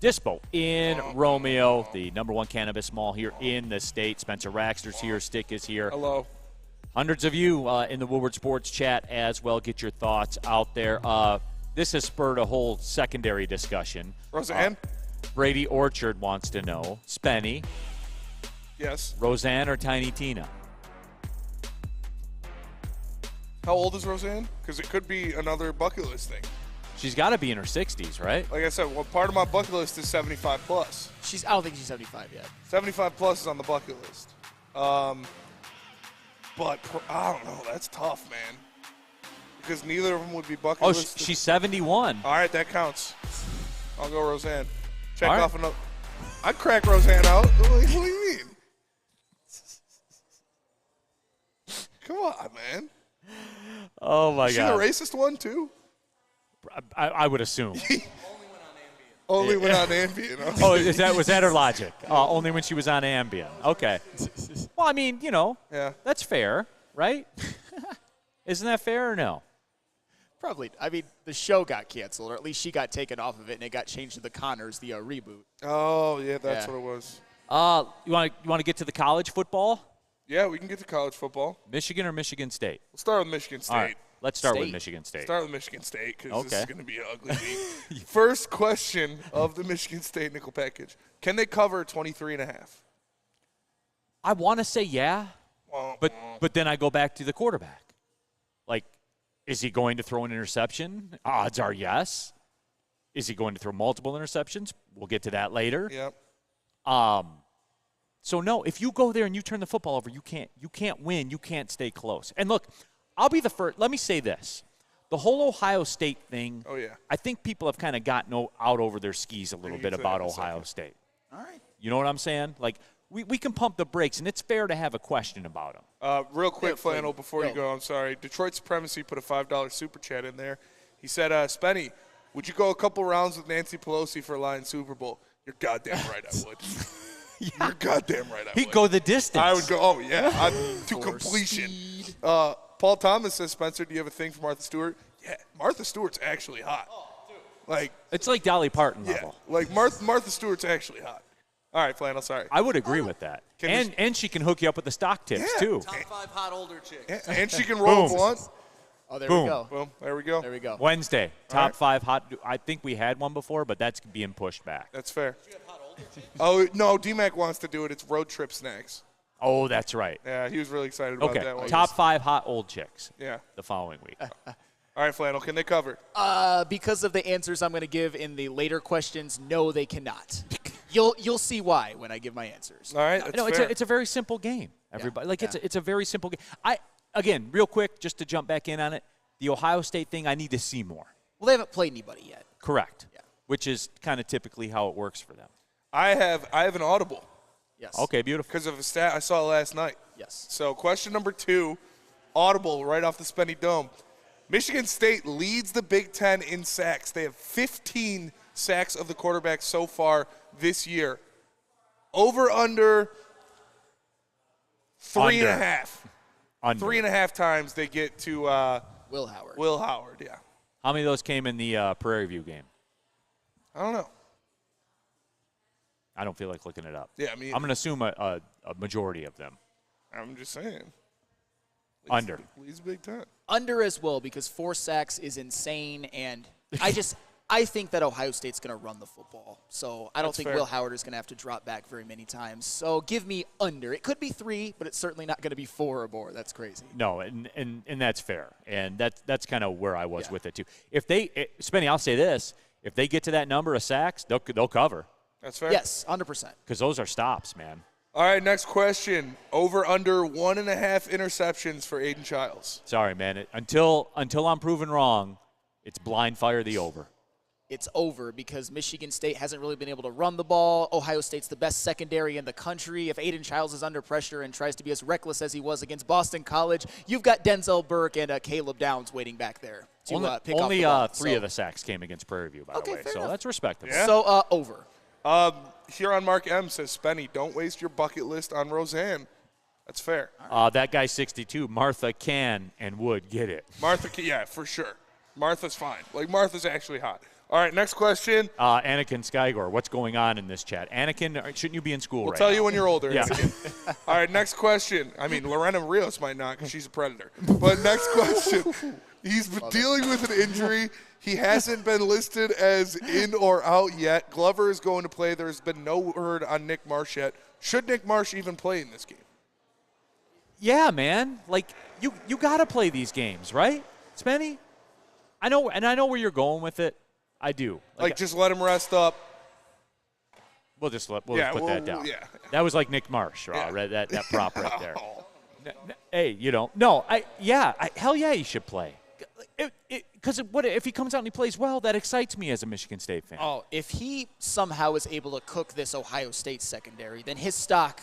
Dispo in Romeo, the #1 cannabis mall here in the state. Spencer Raxter's here. Stick is here. Hello. Hundreds of you in the Woodward Sports chat as well. Get your thoughts out there. This has spurred a whole secondary discussion. Roseanne? Brady Orchard wants to know. Spenny. Yes. Roseanne or Tiny Tina? How old is Roseanne? Because it could be another bucket list thing. She's got to be in her 60s, right? Like I said, well, part of my bucket list is 75 plus. I don't think she's 75 yet. 75 plus is on the bucket list. But I don't know. That's tough, man. Because neither of them would be bucket list. She's 71. All right, that counts. I'll go Roseanne. Check All right. off another. I'd crack Roseanne out. What do you mean? Come on, man. Oh, my Is God. she the racist one, too? I would assume. Only when on Ambien. Okay. Oh, was that her logic? Only when she was on Ambien. Okay. Well, I mean, yeah, that's fair, right? Isn't that fair or no? Probably. I mean, the show got canceled, or at least she got taken off of it, and it got changed to the Connors, the reboot. Oh, yeah, that's what it was. You want to get to the college football? Yeah, we can get to college football. Michigan or Michigan State? We'll start with Michigan State. All right, let's start with Michigan State. Start with Michigan State because this Okay. is going to be an ugly week. First question of the Michigan State nickel package. Can they cover 23.5? I want to say yeah, but then I go back to the quarterback. Like, is he going to throw an interception? Odds are yes. Is he going to throw multiple interceptions? We'll get to that later. Yep. So no, if you go there and you turn the football over, you can't win. You can't stay close. And look, I'll be the first. Let me say this: the whole Ohio State thing. Oh yeah. I think people have kind of gotten out over their skis a little bit about Ohio State. All right. You know what I'm saying? Like, we can pump the brakes, and it's fair to have a question about him. Real quick, Flannel, before you go, I'm sorry. Detroit Supremacy put a $5 super chat in there. He said, Spenny, would you go a couple rounds with Nancy Pelosi for a Lions Super Bowl? You're goddamn right I would. You're goddamn right I would. He'd go the distance. I would go, to completion. Paul Thomas says, Spencer, do you have a thing for Martha Stewart? Yeah, Martha Stewart's actually hot. Like, it's like Dolly Parton level. Like Martha Stewart's actually hot. All right, Flannel, sorry. I would agree with that. And she can hook you up with the stock tips, too. Top 5 hot older chicks. And she can roll a blunt. Oh, there we go. Boom, there we go. There we go. Wednesday, top 5 hot. I think we had one before, but that's being pushed back. That's fair. Oh, no, D-Mac wants to do it. It's road trip snacks. Oh, that's right. Yeah, he was really excited about that one. Top 5 hot old chicks. Yeah. The following week. All right, Flannel, can they cover? Because of the answers I'm going to give in the later questions, no, they cannot. You'll see why when I give my answers. All right, that's no, fair. it's a very simple game. Everybody, it's a very simple game. Again, real quick, just to jump back in on it, the Ohio State thing, I need to see more. Well, they haven't played anybody yet. Correct. Yeah. Which is kind of typically how it works for them. I have an audible. Yes. Okay, beautiful. Because of a stat I saw last night. Yes. So question number 2, audible right off the Spenny Dome. Michigan State leads the Big Ten in sacks. They have 15 sacks of the quarterback so far this year. Over under 3.5. Under. 3.5 times they get to Will Howard. Will Howard, yeah. How many of those came in the Prairie View game? I don't know. I don't feel like looking it up. Yeah, I mean, I'm going to assume a majority of them. I'm just saying. Under. Leads Big Ten. Under as well, because 4 sacks is insane, and I think that Ohio State's going to run the football. So I don't That's think fair. Will Howard is going to have to drop back very many times. So give me under. It could be 3, but it's certainly not going to be 4 or more. That's crazy. No, and that's fair. And that's kind of where I was with it, too. If Spenny, I'll say this. If they get to that number of sacks, they'll cover. That's fair. Yes, 100%. Because those are stops, man. All right, next question. Over under 1.5 interceptions for Aiden Childs. Sorry, man. Until I'm proven wrong, it's blind fire the over. It's over because Michigan State hasn't really been able to run the ball. Ohio State's the best secondary in the country. If Aiden Childs is under pressure and tries to be as reckless as he was against Boston College, you've got Denzel Burke and Caleb Downs waiting back there to pick off the ball. 3 of the sacks came against Prairie View, by the way. So that's respectable. Yeah. So over. Here on Mark M says, Spenny, don't waste your bucket list on Roseanne. That's fair. That guy 62, Martha can and would get it. Martha, yeah, for sure. Martha's fine. Like, Martha's actually hot. All right, next question. Anakin Skygore, what's going on in this chat? Anakin, shouldn't you be in school We'll right tell now? you when you're older, Yeah. Anakin. All right, next question. I mean, Lorena Rios might not because she's a predator. But next question. He's been dealing with an injury. He hasn't been listed as in or out yet. Glover is going to play. There's been no word on Nick Marsh yet. Should Nick Marsh even play in this game? Yeah, man. Like, you got to play these games, right, Spenny? I know where you're going with it. I do. Like just let him rest up. We'll just put that down. Yeah. That was like Nick Marsh, right? That prop right there. Oh. Hey, hell yeah, he should play. Because what if he comes out and he plays well? That excites me as a Michigan State fan. Oh, if he somehow is able to cook this Ohio State secondary, then his stock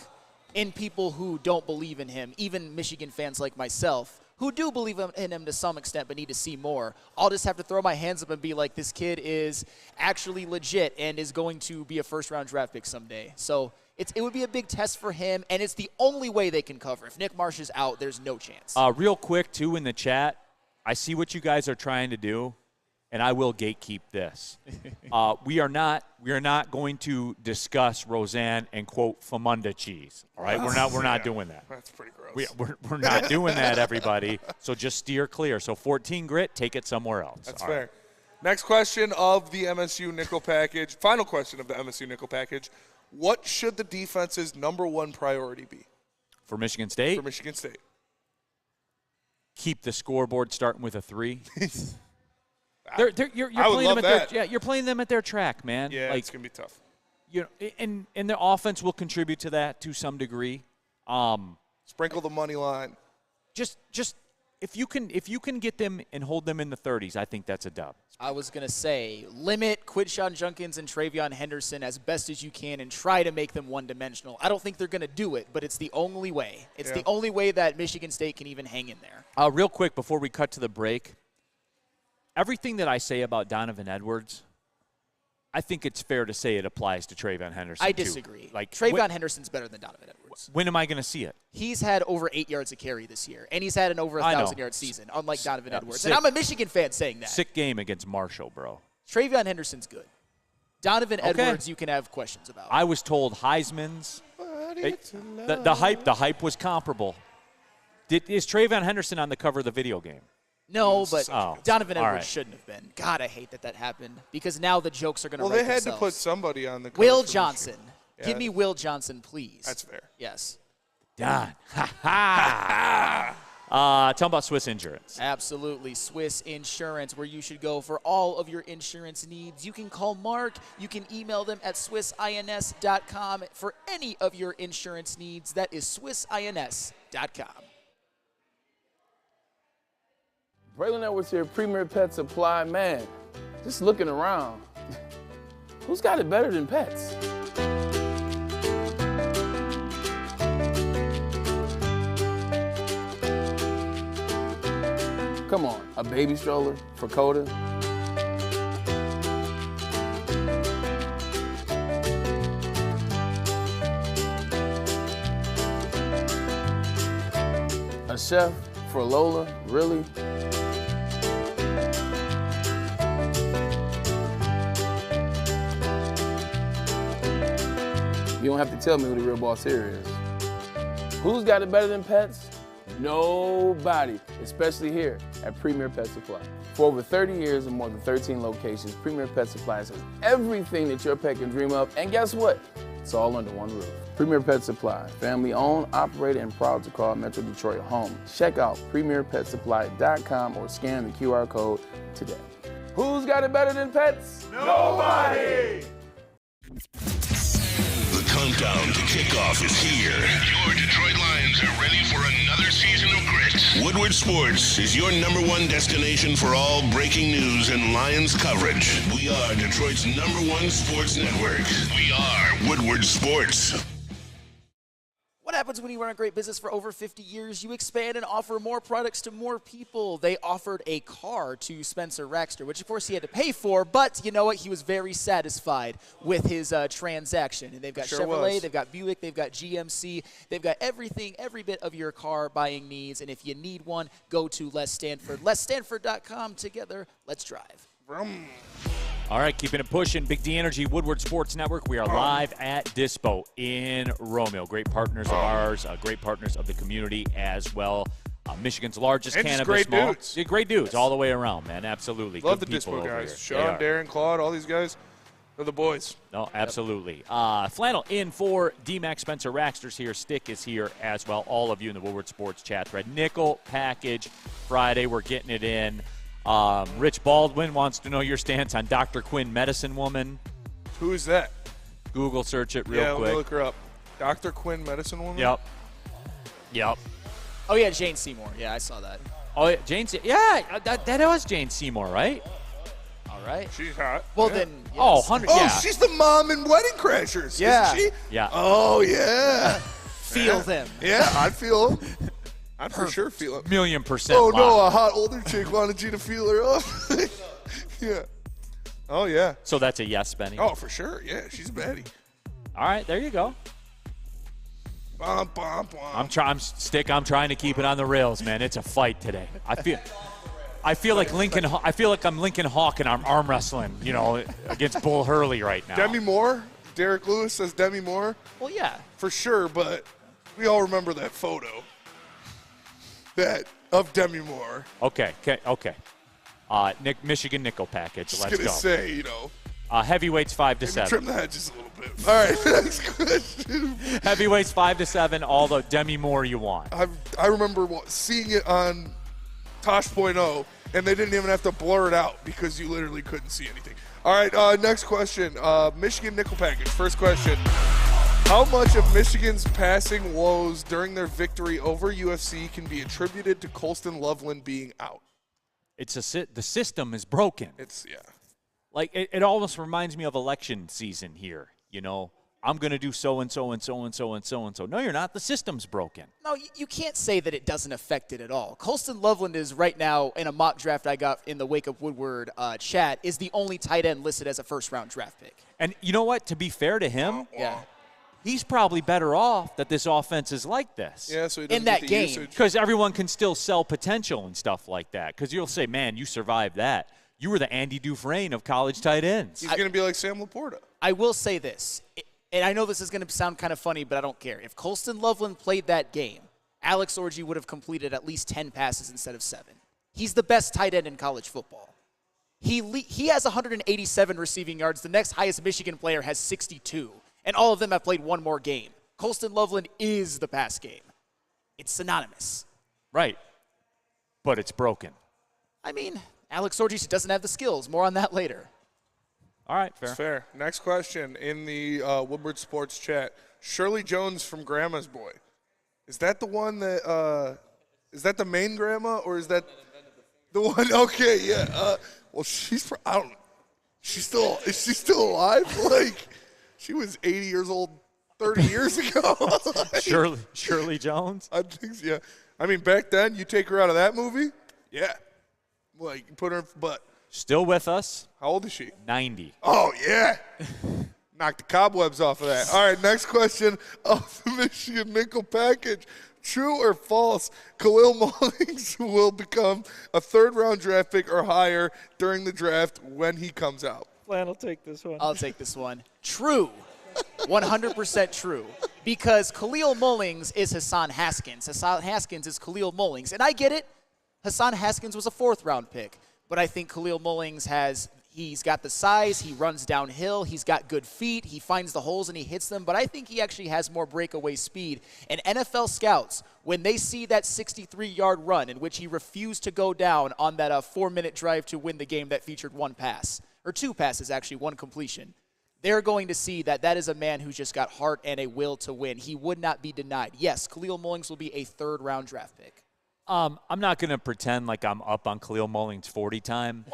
in people who don't believe in him, even Michigan fans like myself, who do believe in him to some extent but need to see more, I'll just have to throw my hands up and be like, this kid is actually legit and is going to be a first-round draft pick someday. So it would be a big test for him, and it's the only way they can cover. If Nick Marsh is out, there's no chance. Real quick, too, in the chat, I see what you guys are trying to do, and I will gatekeep this. We are not going to discuss Roseanne and quote Famunda cheese. All right, we're not doing that. That's pretty gross. We're not doing that, everybody. So just steer clear. So 14 grit, take it somewhere else. That's All fair. right. Next question of the MSU nickel package. Final question of the MSU nickel package. What should the defense's number 1 priority be? For Michigan State? For Michigan State. Keep the scoreboard starting with a 3. You're I would playing love them that. you're playing them at their track, man. Yeah, like, it's going to be tough. You know, and the offense will contribute to that to some degree. Sprinkle the money line. Just if you can get them and hold them in the 30s, I think that's a dub. I was going to say, limit Quinshon Judkins and Travion Henderson as best as you can and try to make them one-dimensional. I don't think they're going to do it, but it's the only way. It's the only way that Michigan State can even hang in there. Real quick, before we cut to the break, everything that I say about Donovan Edwards, I think it's fair to say it applies to Travion Henderson, I too. disagree. Like, Travion Henderson's better than Donovan Edwards. When am I going to see it? He's had over 8 yards a carry this year, and he's had an over 1,000-yard season, unlike Donovan Edwards. And I'm a Michigan fan saying that. Sick game against Marshall, bro. Travion Henderson's good. Donovan Edwards, you can have questions about. I was told Heisman's. The hype was comparable. Is Travion Henderson on the cover of the video game? No, but Donovan Edwards right. shouldn't have been. God, I hate that happened because now the jokes are going to Well, they had to put somebody on the cover. Will Johnson. Give me Will Johnson, please. That's fair. Yes. Done. Ha ha. Tell them about Swiss Insurance. Absolutely. Swiss Insurance, where you should go for all of your insurance needs. You can call Mark. You can email them at swissins.com for any of your insurance needs. That is swissins.com. Braylon Edwards here, Premier Pet Supply. Man, just looking around, who's got it better than pets? Come on, a baby stroller for Coda? A chef for Lola? Really? You don't have to tell me who the real boss here is. Who's got it better than pets? Nobody, especially here at Premier Pet Supply. For over 30 years and more than 13 locations, Premier Pet Supply has everything that your pet can dream of, and guess what? It's all under one roof. Premier Pet Supply, family owned, operated, and proud to call Metro Detroit home. Check out premierpetsupply.com or scan the QR code today. Who's got it better than pets? Nobody! The countdown to kickoff is here. Your Detroit Lions are ready for another season of grit. Woodward Sports is your #1 destination for all breaking news and Lions coverage. We are Detroit's #1 sports network. We are Woodward Sports. What happens when you run a great business for over 50 years? You expand and offer more products to more people. They offered a car to Spencer Raxter, which of course he had to pay for, but you know what? He was very satisfied with his transaction. And they've got Chevrolet, they've got Buick, they've got GMC, they've got everything, every bit of your car buying needs. And if you need one, go to Les Stanford. LesStanford.com. Together, let's drive. All right, keeping it pushing. Big D Energy, Woodward Sports Network. We are live at Dispo in Romeo. Great partners of ours, great partners of the community as well. Michigan's largest and cannabis great mall. dudes. Yeah, great dudes all the way around, man. Absolutely. Love Good the people Dispo over guys. here. Sean, Darren, Claude, all these guys. They're the boys. No, absolutely. Flannel in for D-Mac. Spencer Raxter's here. Stick is here as well. All of you in the Woodward Sports chat thread. Nickel package Friday. We're getting it in. Rich Baldwin wants to know your stance on Dr. Quinn, Medicine Woman. Who is that? Google search it real quick. Yeah, let me look her up. Dr. Quinn, Medicine Woman? Yep. Oh, yeah, Jane Seymour. Yeah, I saw that. Oh, yeah, that was Jane Seymour, right? All right. She's hot. Well, yeah. then, yes. Oh, 100, yeah. She's the mom in Wedding Crashers, yeah. isn't she? Yeah. Oh, yeah. Feel them. Yeah, I feel them. I for sure feel it. 1,000,000% Oh, no, locked. a hot older chick wanted you to feel her up. Yeah. Oh, yeah. So that's a yes, Benny? Oh, for sure. Yeah, she's a baddie. All right, there you go. Bum, bum, bum. I'm trying to keep it on the rails, man. It's a fight today. I feel like I'm Lincoln Hawk and I'm arm wrestling, against Bull Hurley right now. Demi Moore? Derek Lewis says Demi Moore? Well, yeah. For sure, but we all remember that photo. Of Demi Moore. Okay. Michigan nickel package. Let's go. Just gonna say, heavyweights 5 to 7. Trim the head just a little bit. All right, next question. Heavyweights 5 to 7. All the Demi Moore you want. I remember seeing it on Tosh.0, and they didn't even have to blur it out because you literally couldn't see anything. All right, next question. Michigan nickel package. First question. How much of Michigan's passing woes during their victory over USC can be attributed to Colston Loveland being out? The system is broken. Like it almost reminds me of election season here. You know, I'm going to do so and so and so and so and so and so. No, you're not. The system's broken. No, you can't say that it doesn't affect it at all. Colston Loveland is right now in a mock draft I got in the Wake Up Woodward chat is the only tight end listed as a first-round draft pick. And you know what? To be fair to him, he's probably better off that this offense is like this. Yeah, so he doesn't in that get the game. usage. Because everyone can still sell potential and stuff like that. Because you'll say, man, you survived that. You were the Andy Dufresne of college tight ends. He's going to be like Sam Laporta. I will say this, and I know this is going to sound kind of funny, but I don't care. If Colston Loveland played that game, Alex Orji would have completed at least 10 passes instead of 7. He's the best tight end in college football. He has 187 receiving yards. The next highest Michigan player has 62, and all of them have played one more game. Colston Loveland is the pass game. It's synonymous. Right. But it's broken. I mean, Alex Orji doesn't have the skills. More on that later. All right, fair. It's fair. Next question in the Woodward Sports chat. Shirley Jones from Grandma's Boy. Is that the one that is that the main grandma or is that the one? Okay, yeah. Well, she's I don't. Is she still alive? Like, she was 80 years old 30 years ago. Shirley Jones. I think so, yeah. I mean, back then you take her out of that movie, yeah. Like you put her, but still with us. How old is she? 90. Oh yeah. Knock the cobwebs off of that. All right, next question of the Michigan Nickel package. True or false, Khalil Mullings will become a third-round draft pick or higher during the draft when he comes out? Flan will take this one. I'll take this one. True. 100% true. Because Khalil Mullings is Hassan Haskins. Hassan Haskins is Khalil Mullings. And I get it. Hassan Haskins was a fourth-round pick. But I think Khalil Mullings he's got the size, he runs downhill, he's got good feet, he finds the holes and he hits them, but I think he actually has more breakaway speed. And NFL scouts, when they see that 63-yard run in which he refused to go down on that 4-minute drive to win the game that featured one pass, or 2 passes actually, 1 completion, they're going to see that that is a man who's just got heart and a will to win. He would not be denied. Yes, Khalil Mullings will be a third-round draft pick. I'm not going to pretend like I'm up on Khalil Mullings' 40 time,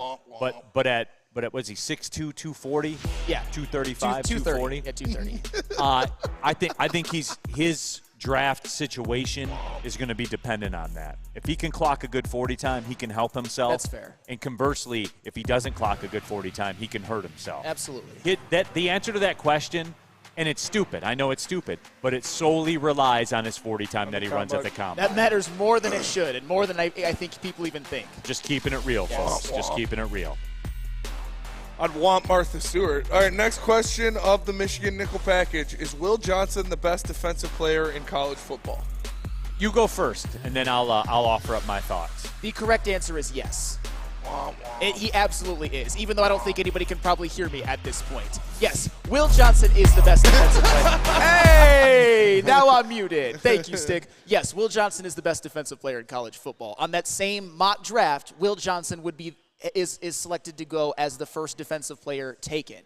but at was he 6'2", 240? Yeah, 235, 240. Yeah, 230. I think his draft situation is going to be dependent on that. If he can clock a good 40 time, he can help himself. That's fair. And conversely, if he doesn't clock a good 40 time, he can hurt himself. Absolutely. The answer to that question, and it's stupid. I know it's stupid, but it solely relies on his 40 time that he runs at the combine. That matters more than it should, and more than I think people even think. Just keeping it real, folks. Just keeping it real. I'd want Martha Stewart. All right, next question of the Michigan Nickel package. Is Will Johnson the best defensive player in college football? You go first, and then I'll offer up my thoughts. The correct answer is yes. He absolutely is, even though I don't think anybody can probably hear me at this point. Yes, Will Johnson is the best defensive player. Hey, now I'm muted. Thank you, Stick. Yes, Will Johnson is the best defensive player in college football. On that same mock draft, Will Johnson is selected to go as the first defensive player taken.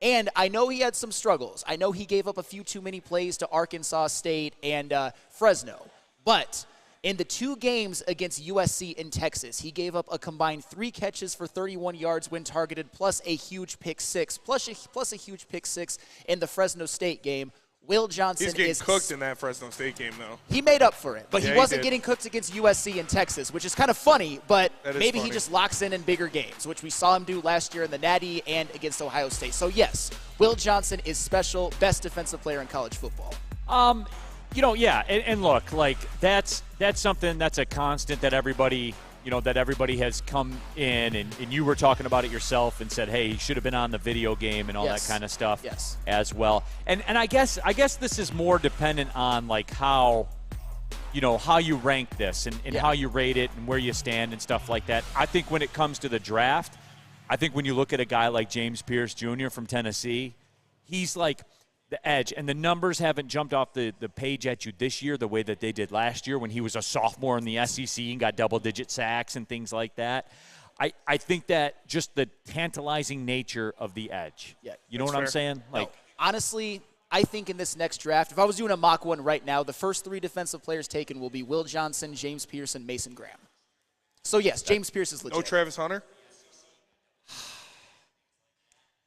And I know he had some struggles. I know he gave up a few too many plays to Arkansas State and Fresno. But in the 2 games against USC and Texas, he gave up a combined 3 catches for 31 yards when targeted, plus a huge pick 6, plus a huge pick 6 in the Fresno State game. Will Johnson He's getting cooked in that Fresno State game, though. He made up for it, but he wasn't getting cooked against USC and Texas, which is kind of funny, but maybe he just locks in bigger games, which we saw him do last year in the Natty and against Ohio State. So, yes, Will Johnson is special, best defensive player in college football. Yeah, and look, like that's something that's a constant that everybody has come in, and you were talking about it yourself and said, hey, he should have been on the video game and all that kind of stuff as well. And I guess this is more dependent on like how you rank this and how you rate it and where you stand and stuff like that. I think when it comes to the draft, I think when you look at a guy like James Pierce Jr. from Tennessee, he's like the edge, and the numbers haven't jumped off the page at you this year the way that they did last year when he was a sophomore in the SEC and got double-digit sacks and things like that. I think that just the tantalizing nature of the edge. Yeah, you know what I'm saying? Like, honestly, I think in this next draft, if I was doing a mock one right now, the first 3 defensive players taken will be Will Johnson, James Pearson, Mason Graham. So, yes, James Pierce is legit. No Travis Hunter?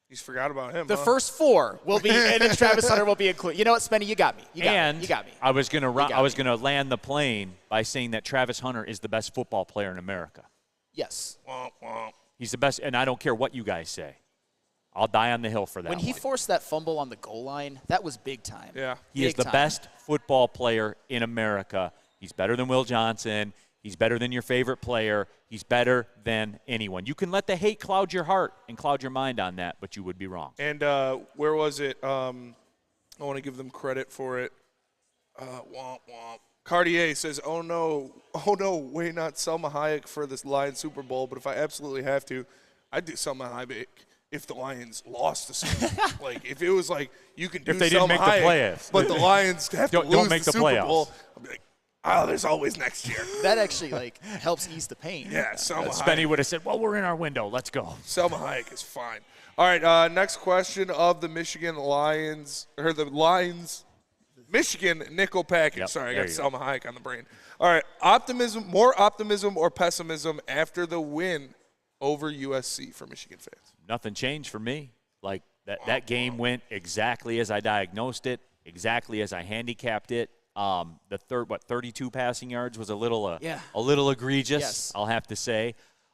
He's forgot about him. The first 4 will be, and then Travis Hunter will be included. You know what, Spenny, you got me. You got me. I was gonna land the plane by saying that Travis Hunter is the best football player in America. Yes. Womp, womp. He's the best, and I don't care what you guys say. I'll die on the hill for that. When he forced that fumble on the goal line, that was big time. Yeah. He is the best football player in America. He's better than Will Johnson. He's better than your favorite player. He's better than anyone. You can let the hate cloud your heart and cloud your mind on that, but you would be wrong. And where was it? I want to give them credit for it. Womp, womp. Cartier says, oh, no, way not Selma Hayek for this Lions Super Bowl, but if I absolutely have to, I'd do Selma Hayek if the Lions lost the Super Bowl. Like, if it was like, you can do if they Selma didn't make Hayek, the playoffs. but the Lions have to lose make the the Super playoffs. Bowl, I'd be like, oh, there's always next year. That actually, helps ease the pain. Yeah, Selma Spenny Hayek. would have said, well, we're in our window. Let's go. Selma Hayek is fine. All right, next question of the Michigan Lions, or the Lions Michigan nickel package. Yep, Sorry, I there got you Selma Hayek on the brain. All right, more optimism or pessimism after the win over USC for Michigan fans? Nothing changed for me. Like, that game went exactly as I diagnosed it, exactly as I handicapped it. The 32 passing yards was a little egregious, Yes. I'll have to say.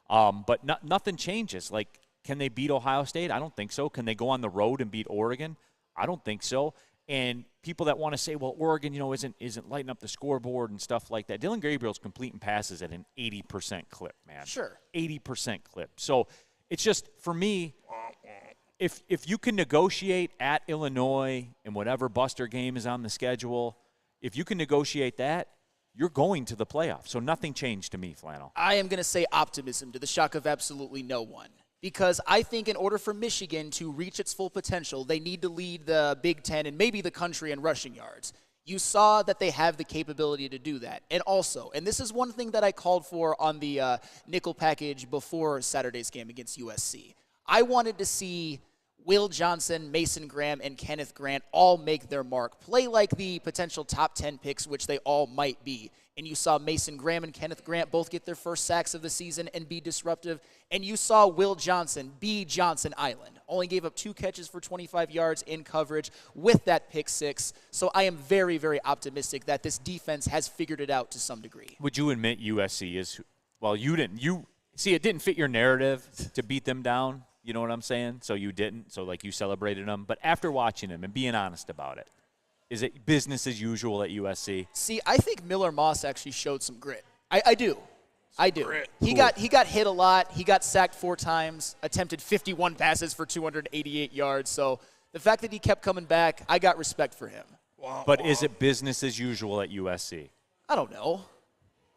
But nothing changes. Like, can they beat Ohio State? I don't think so. Can they go on the road and beat Oregon? I don't think so. And people that want to say, well, Oregon, isn't lighting up the scoreboard and stuff like that. Dylan Gabriel's completing passes at an 80% clip, man. Sure. 80% clip. So it's just, for me, if you can negotiate at Illinois and whatever Buster game is on the schedule, if you can negotiate that, you're going to the playoffs. So nothing changed to me, Flannel. I am going to say optimism to the shock of absolutely no one. Because I think in order for Michigan to reach its full potential, they need to lead the Big Ten and maybe the country in rushing yards. You saw that they have the capability to do that. And also, and this is one thing that I called for on the nickel package before Saturday's game against USC. I wanted to see Will Johnson, Mason Graham, and Kenneth Grant all make their mark. Play like the potential top 10 picks, which they all might be. And you saw Mason Graham and Kenneth Grant both get their first sacks of the season and be disruptive. And you saw Will Johnson be Johnson Island. Only gave up 2 catches for 25 yards in coverage with that pick 6. So I am very, very optimistic that this defense has figured it out to some degree. Would you admit USC is, well, you didn't. It didn't fit your narrative to beat them down. You know what I'm saying? So you didn't. So, you celebrated them. But after watching them and being honest about it, is it business as usual at USC? See, I think Miller Moss actually showed some grit. I do. Grit. He got hit a lot. He got sacked 4 times, attempted 51 passes for 288 yards. So the fact that he kept coming back, I got respect for him. But is it business as usual at USC? I don't know.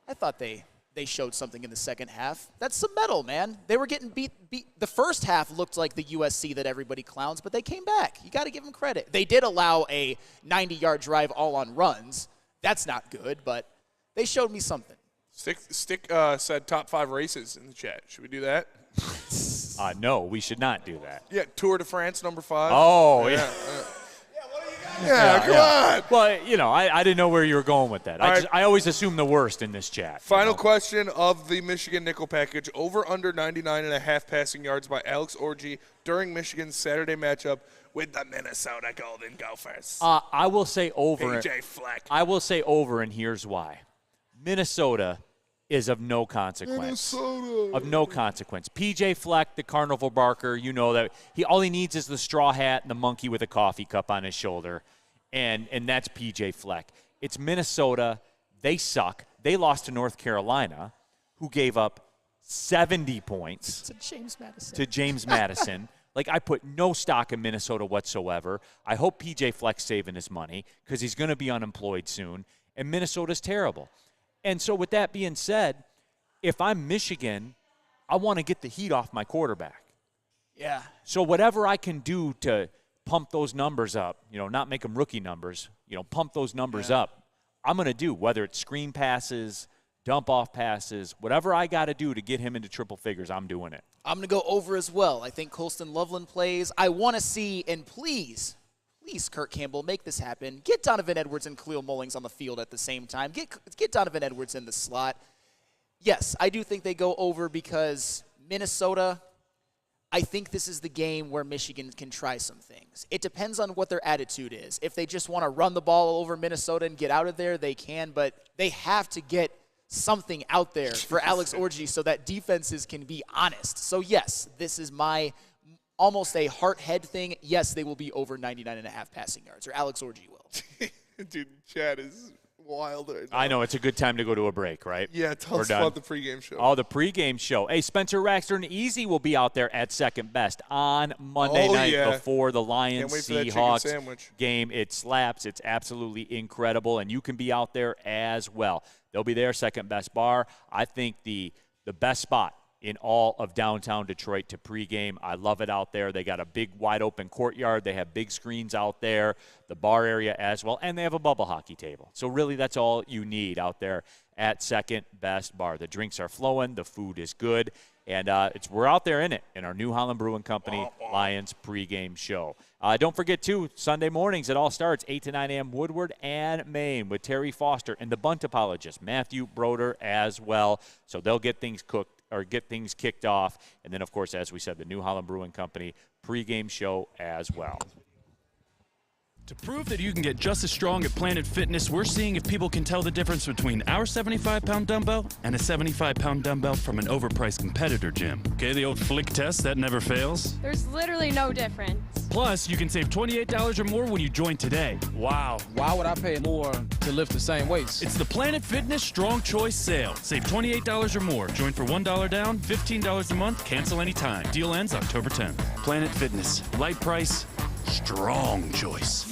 I thought they showed something in the second half. That's some metal, man. They were getting beat. The first half looked like the USC that everybody clowns, but they came back. You got to give them credit. They did allow a 90-yard drive all on runs. That's not good, but they showed me something. Stick said top 5 races in the chat. Should we do that? No, we should not do that. Yeah, Tour de France number 5. Oh, yeah. Yeah, come on. Well, I didn't know where you were going with that. I always assume the worst in this chat. Final question of the Michigan nickel package. Over under 99.5 passing yards by Alex Orji during Michigan's Saturday matchup with the Minnesota Golden Gophers. I will say over. PJ Fleck. I will say over, and here's why. Minnesota is of no consequence. Of no consequence. PJ Fleck, the carnival barker, you know that all he needs is the straw hat and the monkey with a coffee cup on his shoulder, and that's PJ Fleck. It's Minnesota. They suck. They lost to North Carolina, who gave up 70 points to James Madison. I put no stock in Minnesota whatsoever. I hope PJ Fleck's saving his money because he's going to be unemployed soon, and Minnesota's terrible. And so with that being said, if I'm Michigan, I want to get the heat off my quarterback. Yeah. So whatever I can do to pump those numbers up, not make them rookie numbers, pump those numbers up, I'm going to do, whether it's screen passes, dump-off passes, whatever I got to do to get him into triple figures, I'm doing it. I'm going to go over as well. I think Colston Loveland plays. I want to see, and please please, Kurt Campbell, make this happen. Get Donovan Edwards and Khalil Mullings on the field at the same time. Get Donovan Edwards in the slot. Yes, I do think they go over because Minnesota, I think this is the game where Michigan can try some things. It depends on what their attitude is. If they just want to run the ball over Minnesota and get out of there, they can, but they have to get something out there for Alex Orji so that defenses can be honest. So, yes, this is my almost a heart-head thing. Yes, they will be over 99.5 passing yards, or Alex Orji will. Dude, Chad is wild right now. I know. It's a good time to go to a break, right? Yeah, tell us about the pregame show. Oh, the pregame show. Hey, Spencer Raxter and Easy will be out there at Second Best on Monday night before the Lions-Seahawks game. It slaps. It's absolutely incredible, and you can be out there as well. They'll be there, Second Best Bar. I think the best spot in all of downtown Detroit to pregame. I love it out there. They got a big, wide-open courtyard. They have big screens out there, the bar area as well, and they have a bubble hockey table. So really that's all you need out there at Second Best Bar. The drinks are flowing. The food is good. And we're out there in it in our New Holland Brewing Company Lions pregame show. Don't forget, too, Sunday mornings it all starts, 8 to 9 a.m., Woodward and Maine with Terry Foster and the bunt apologist, Matthew Broder, as well. So they'll get things cooked or get things kicked off. And then, of course, as we said, the New Holland Brewing Company pregame show as well. To prove that you can get just as strong at Planet Fitness, we're seeing if people can tell the difference between our 75-pound dumbbell and a 75-pound dumbbell from an overpriced competitor gym. Okay, the old flick test, that never fails. There's literally no difference. Plus, you can save $28 or more when you join today. Wow. Why would I pay more to lift the same weights? It's the Planet Fitness Strong Choice Sale. Save $28 or more. Join for $1 down, $15 a month, cancel anytime. Deal ends October 10th. Planet Fitness. Light price, strong choice.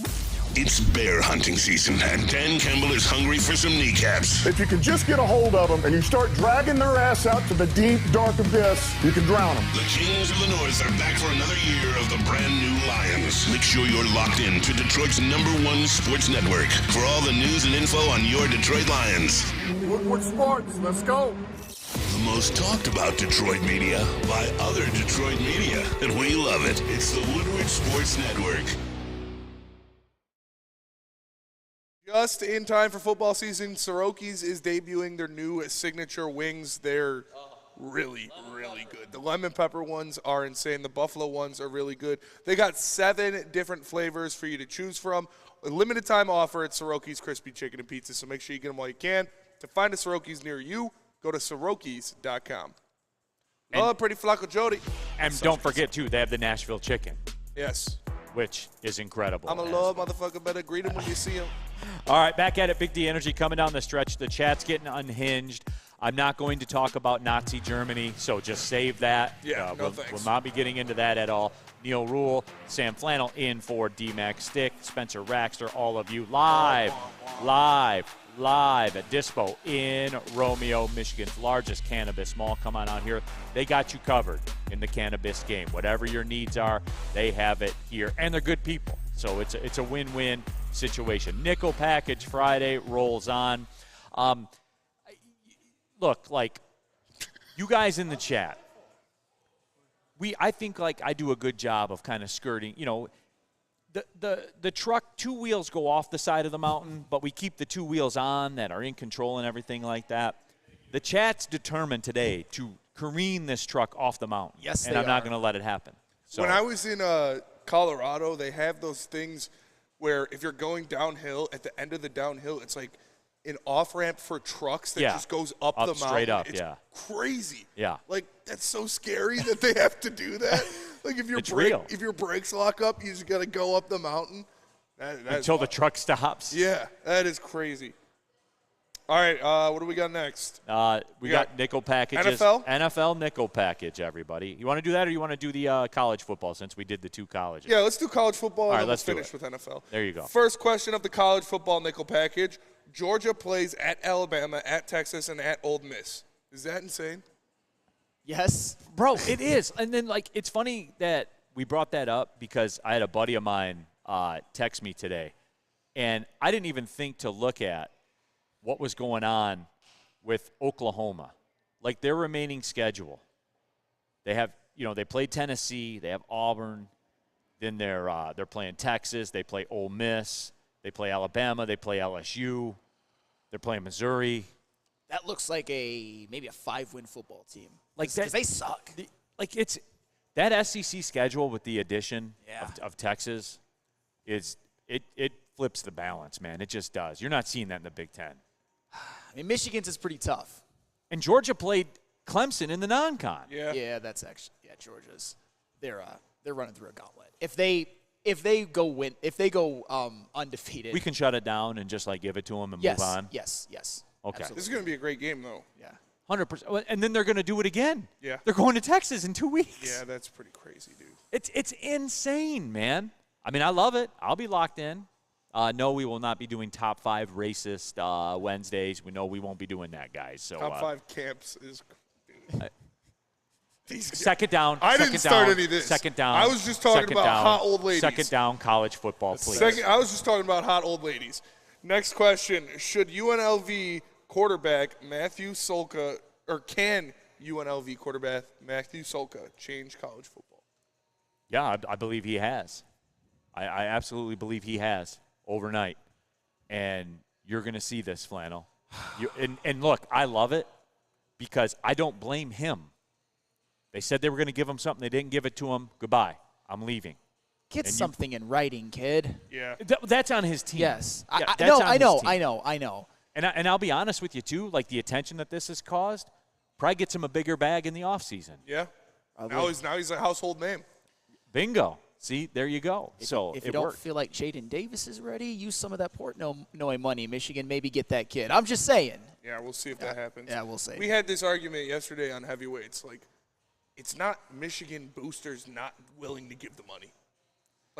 It's bear hunting season, and Dan Campbell is hungry for some kneecaps. If you can just get a hold of them and you start dragging their ass out to the deep, dark abyss, you can drown them. The Kings of the North are back for another year of the brand new Lions. Make sure you're locked in to Detroit's #1 sports network for all the news and info on your Detroit Lions. Woodward Sports, let's go. The most talked about Detroit media by other Detroit media, and we love it. It's the Woodward Sports Network. Just in time for football season, Soroki's is debuting their new signature wings. They're really, really good. The lemon pepper ones are insane. The buffalo ones are really good. They got 7 different flavors for you to choose from. A limited time offer at Soroki's Crispy Chicken and Pizza, so make sure you get them while you can. To find a Soroki's near you, go to Sorokis.com. Oh, pretty Flacco Jody. And don't forget, too, they have the Nashville chicken. Yes. Which is incredible. I'm a love motherfucker. Better greet him when you see him. All right, back at it. Big D Energy coming down the stretch. The chat's getting unhinged. I'm not going to talk about Nazi Germany, so just save that. Yeah, we'll not be getting into that at all. Neil Rule, Sam Flannel in for D-Mac Stick, Spencer Raxter, all of you live at Dispo in Romeo, Michigan's largest cannabis mall. Come on out here. They got you covered in the cannabis game. Whatever your needs are, they have it here. And they're good people, so it's a win-win situation. Nickel Package Friday rolls on. Look, like, you guys in the chat, I think like I do a good job of kind of skirting, you know, the truck, 2 wheels go off the side of the mountain, but we keep the 2 wheels on that are in control and everything like that. The chat's determined today to careen this truck off the mountain. Yes, and I'm not going to let it happen. So, when I was in Colorado, they have those things where if you're going downhill, at the end of the downhill, it's like an off-ramp for trucks that just goes up the mountain. Straight up, it's crazy. Yeah. Like, that's so scary that they have to do that. Like, if your brakes lock up, you just got to go up the mountain. Until the truck stops. Yeah, that is crazy. All right, what do we got next? We got nickel packages. NFL nickel package, everybody. You want to do that, or you want to do the college football since we did the 2 colleges? Yeah, let's do college football, All right, and let's finish with NFL. There you go. First question of the college football nickel package. Georgia plays at Alabama, at Texas, and at Ole Miss. Is that insane? Yes. Bro, it is. And then, like, it's funny that we brought that up because I had a buddy of mine text me today, and I didn't even think to look at what was going on with Oklahoma. Like, their remaining schedule. They have, they played Tennessee. They have Auburn. Then they're playing Texas. They play Ole Miss. They play Alabama. They play LSU. They're playing Missouri. That looks like maybe a 5-win football team. Like because they suck. It's that SEC schedule with the addition of Texas it flips the balance, man. It just does. You're not seeing that in the Big Ten. I mean, Michigan's is pretty tough. And Georgia played Clemson in the non-con. Yeah, that's actually Georgia's. They're running through a gauntlet. If they go undefeated, We can shut it down and just give it to them and move on. Yes. Okay. Absolutely. This is going to be a great game, though. Yeah. 100%. And then they're going to do it again. Yeah. They're going to Texas in 2 weeks. Yeah, that's pretty crazy, dude. It's insane, man. I mean, I love it. I'll be locked in. No, we will not be doing top 5 racist Wednesdays. We know we won't be doing that, guys. So top 5 camps is. Second down. I didn't start any of this. Second down. I was just talking about hot old ladies. Second down, college football, please. I was just talking about hot old ladies. Next question: should UNLV quarterback Matthew Solka, or can UNLV quarterback Matthew Solka change college football? Yeah, I believe he has. I absolutely believe he has overnight. And you're going to see this, Flannel. And look, I love it because I don't blame him. They said they were going to give him something. They didn't give it to him. Goodbye. I'm leaving. Get something in writing, kid. Yeah. That's on his team. Yes. Yeah, I know. And I'll be honest with you, too. The attention that this has caused probably gets him a bigger bag in the offseason. Yeah. Now he's a household name. Bingo. See, there you go. If it you don't worked. feel like Jaden Davis is ready, use some of that Portnoy money. Michigan, maybe get that kid. I'm just saying. Yeah, we'll see if that happens. Yeah, we'll see. We had this argument yesterday on heavyweights. It's not Michigan boosters not willing to give the money.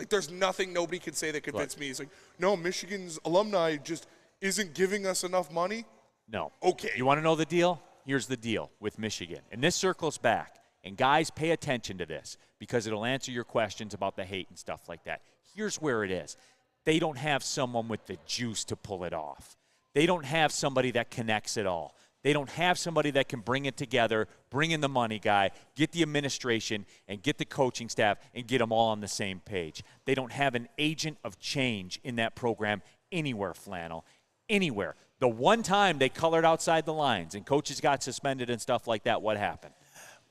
There's nothing nobody can say that convinced me. It's no, Michigan's alumni just isn't giving us enough money. No. Okay. You want to know the deal? Here's the deal with Michigan. And this circles back. And guys, pay attention to this because it'll answer your questions about the hate and stuff like that. Here's where it is. They don't have someone with the juice to pull it off. They don't have somebody that connects it all. They don't have somebody that can bring it together, bring in the money guy, get the administration, and get the coaching staff, and get them all on the same page. They don't have an agent of change in that program anywhere, Flannel, anywhere. The one time they colored outside the lines and coaches got suspended and stuff like that, what happened?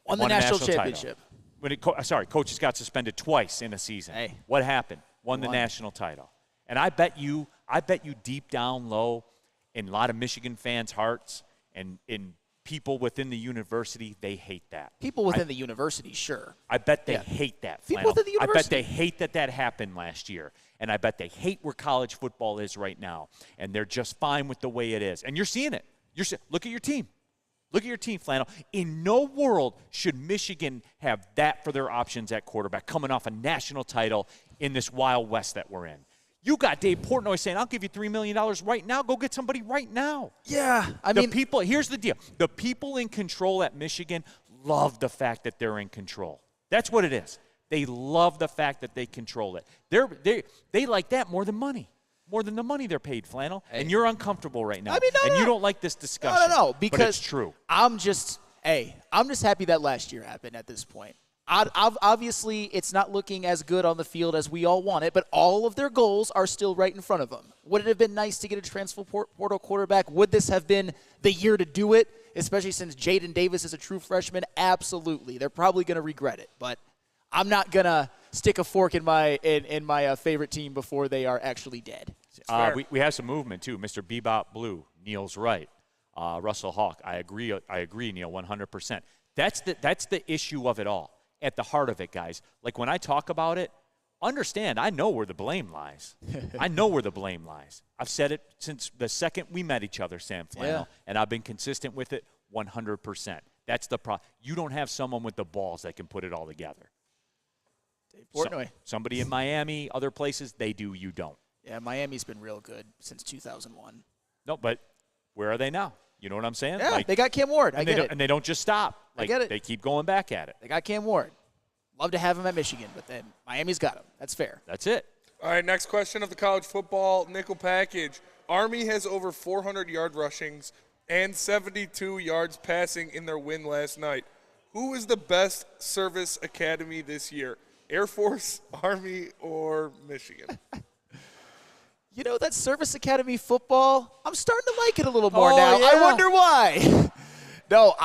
Won the national championship. Coaches got suspended twice in a season. Hey. What happened? Won the national title. And I bet you deep down low in a lot of Michigan fans' hearts and in people within the university, they hate that. People within the university, sure. I bet they hate that. People within the university. I bet they hate that happened last year. And I bet they hate where college football is right now. And they're just fine with the way it is. And you're seeing it. Look at your team. Look at your team, Flannel. In no world should Michigan have that for their options at quarterback, coming off a national title in this Wild West that we're in. You got Dave Portnoy saying, I'll give you $3 million right now. Go get somebody right now. Yeah. Here's the deal. The people in control at Michigan love the fact that they're in control. That's what it is. They love the fact that they control it. They like that more than money. More than the money they're paid, Flannel. Hey. And you're uncomfortable right now. You don't like this discussion. No, because but it's true. I'm just happy that last year happened at this point. Obviously, it's not looking as good on the field as we all want it, but all of their goals are still right in front of them. Would it have been nice to get a transfer portal quarterback? Would this have been the year to do it, especially since Jaden Davis is a true freshman? Absolutely. They're probably going to regret it, but I'm not going to stick a fork in my favorite team before they are actually dead. We have some movement, too. Mr. Bebop Blue, Neil's right. Russell Hawk, I agree, Neil, 100%. That's the issue of it all. At the heart of it, guys. When I talk about it, understand, I know where the blame lies. I know where the blame lies. I've said it since the second we met each other, Sam Flannel, and I've been consistent with it 100%. That's the problem. You don't have someone with the balls that can put it all together. Dave Portnoy. Somebody in Miami, other places, they do, you don't. Yeah, Miami's been real good since 2001. No, but where are they now? You know what I'm saying? Yeah, they got Cam Ward. I get it. And they don't just stop. I get it. They keep going back at it. They got Cam Ward. Love to have him at Michigan, but then Miami's got him. That's fair. That's it. All right, next question of the college football nickel package. Army has over 400 yard rushings and 72 yards passing in their win last night. Who is the best service academy this year? Air Force, Army, or Michigan? You know, that Service Academy football, I'm starting to like it a little more now. yeah. I wonder why. No,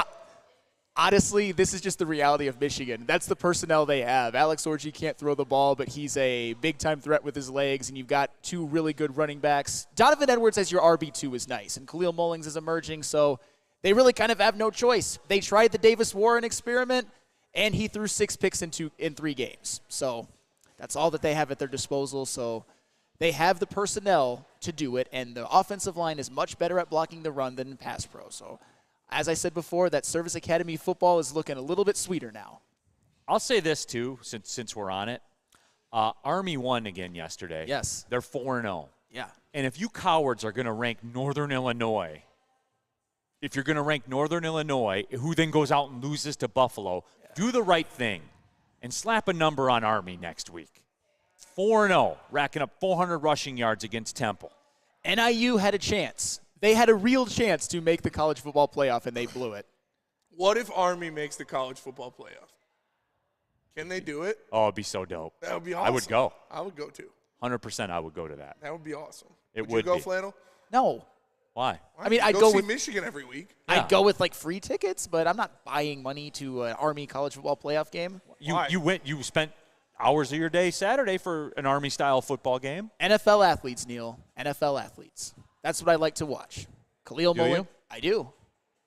honestly, this is just the reality of Michigan. That's the personnel they have. Alex Orji can't throw the ball, but he's a big-time threat with his legs, and you've got two really good running backs. Donovan Edwards as your RB2 is nice, and Khalil Mullings is emerging, so they really kind of have no choice. They tried the Davis Warren experiment, and he threw 6 picks in 3 games. So that's all that they have at their disposal, so they have the personnel to do it, and the offensive line is much better at blocking the run than pass pro. So, as I said before, that Service Academy football is looking a little bit sweeter now. I'll say this, too, since we're on it. Army won again yesterday. Yes. They're 4-0. Yeah. And if you cowards are going to rank Northern Illinois, if you're going to rank Northern Illinois, who then goes out and loses to Buffalo, do the right thing and slap a number on Army next week. 4-0, racking up 400 rushing yards against Temple. NIU had a chance. They had a real chance to make the college football playoff, and they blew it. What if Army makes the college football playoff? Can they do it? Oh, it'd be so dope. That would be awesome. I would go. I would go too. 100% I would go to that. That would be awesome. Would you go, be. Flannel? No. Why? I mean, I'd go go see with Michigan every week. Yeah. I'd go with like free tickets, but I'm not buying money to an Army college football playoff game. You spent hours of your day Saturday for an Army-style football game? NFL athletes, Neil. NFL athletes. That's what I like to watch. Khalil Do Mullins. you? I do.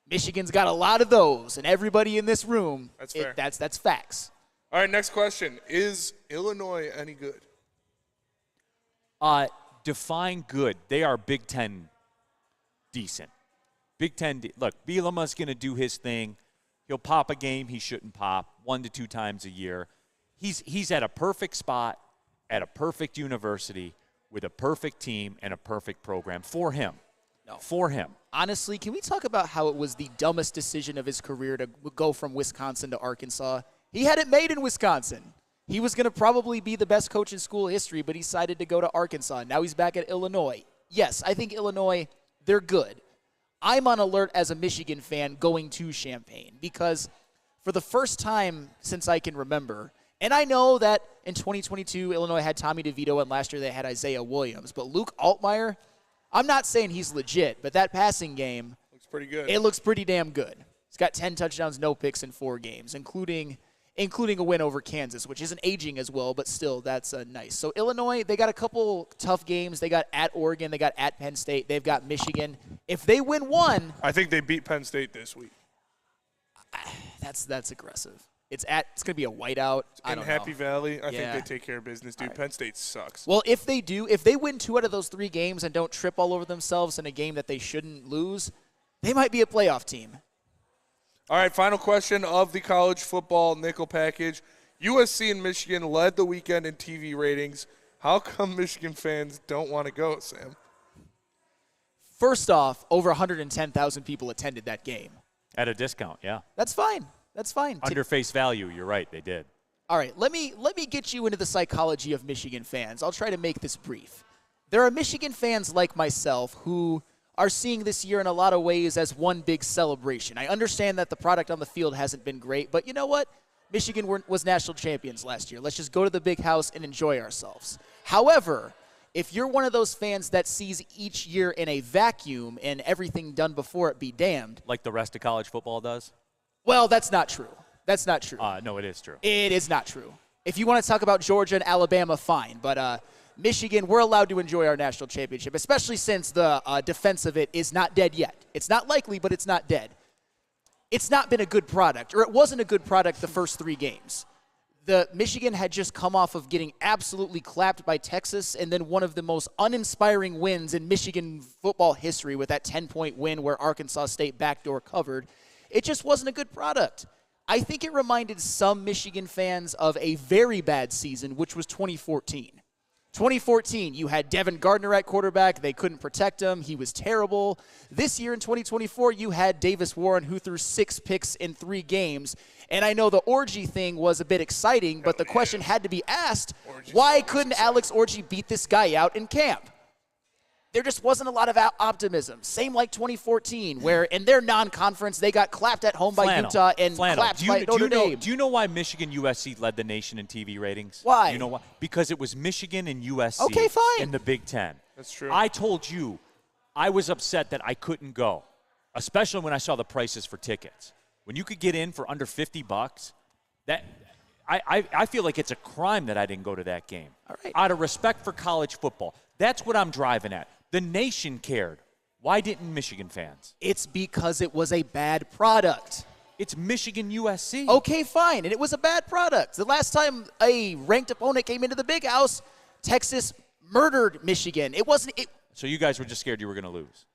Michigan's got a lot of those, and everybody in this room. That's fair. That's facts. All right, next question. Is Illinois any good? Define good. They are Big Ten decent. Big Ten. Look, Bielema's going to do his thing. He'll pop a game he shouldn't pop 1 to 2 times a year. He's at a perfect spot at a perfect university with a perfect team and a perfect program for him. No. For him. Honestly, can we talk about how it was the dumbest decision of his career to go from Wisconsin to Arkansas? He had it made in Wisconsin. He was going to probably be the best coach in school history, but he decided to go to Arkansas. Now he's back at Illinois. Yes, I think Illinois, they're good. I'm on alert as a Michigan fan going to Champaign because for the first time since I can remember, and I know that in 2022, Illinois had Tommy DeVito, and last year they had Isaiah Williams, but Luke Altmaier, I'm not saying he's legit, but that passing game looks pretty good. It looks pretty damn good. He's got 10 touchdowns, no picks in 4 games, including a win over Kansas, which isn't aging as well, but still, that's nice. So Illinois, they got a couple tough games. They got at Oregon. They got at Penn State. They've got Michigan. If they win one, I think they beat Penn State this week. That's aggressive. It's going to be a whiteout. I don't know. Happy Valley, I think Yeah. they take care of business, dude. Right. Penn State sucks. Well, if they win 2 out of those 3 games and don't trip all over themselves in a game that they shouldn't lose, they might be a playoff team. All right, final question of the college football nickel package. USC and Michigan led the weekend in TV ratings. How come Michigan fans don't want to go, Sam? First off, over 110,000 people attended that game. At a discount, yeah. That's fine. That's fine. Under face value, you're right, they did. All right, let me get you into the psychology of Michigan fans. I'll try to make this brief. There are Michigan fans like myself who are seeing this year in a lot of ways as one big celebration. I understand that the product on the field hasn't been great, but you know what? Michigan was national champions last year. Let's just go to the big house and enjoy ourselves. However, if you're one of those fans that sees each year in a vacuum and everything done before it be damned. Like the rest of college football does? Well, that's not true. That's not true. No, it is true. It is not true. If you want to talk about Georgia and Alabama, fine. But Michigan, we're allowed to enjoy our national championship, especially since the defense of it is not dead yet. It's not likely, but it's not dead. It's not been a good product, or it wasn't a good product the first 3 games. The Michigan had just come off of getting absolutely clapped by Texas, and then one of the most uninspiring wins in Michigan football history with that 10-point win where Arkansas State backdoor covered. It just wasn't a good product. I think it reminded some Michigan fans of a very bad season, which was 2014. 2014, you had Devin Gardner at quarterback. They couldn't protect him. He was terrible. This year in 2024, you had Davis Warren, who threw 6 picks in 3 games. And I know the Orji thing was a bit exciting, but the question had to be asked, why couldn't Alex Orji beat this guy out in camp? there just wasn't a lot of optimism. Same like 2014, where in their non-conference, they got clapped at home by Utah and clapped by Notre Dame. Do you know why Michigan USC led the nation in TV ratings? Why? You know why? Because it was Michigan and USC Okay, fine. in the Big Ten. That's true. I told you I was upset that I couldn't go, especially when I saw the prices for tickets. When you could get in for under $50, that I feel like it's a crime that I didn't go to that game. All right. Out of respect for college football. That's what I'm driving at. The nation cared. Why didn't Michigan fans? It's because it was a bad product. It's Michigan USC. Okay, fine. And it was a bad product. The last time a ranked opponent came into the Big House, Texas murdered Michigan. It wasn't. So you guys were just scared you were going to lose.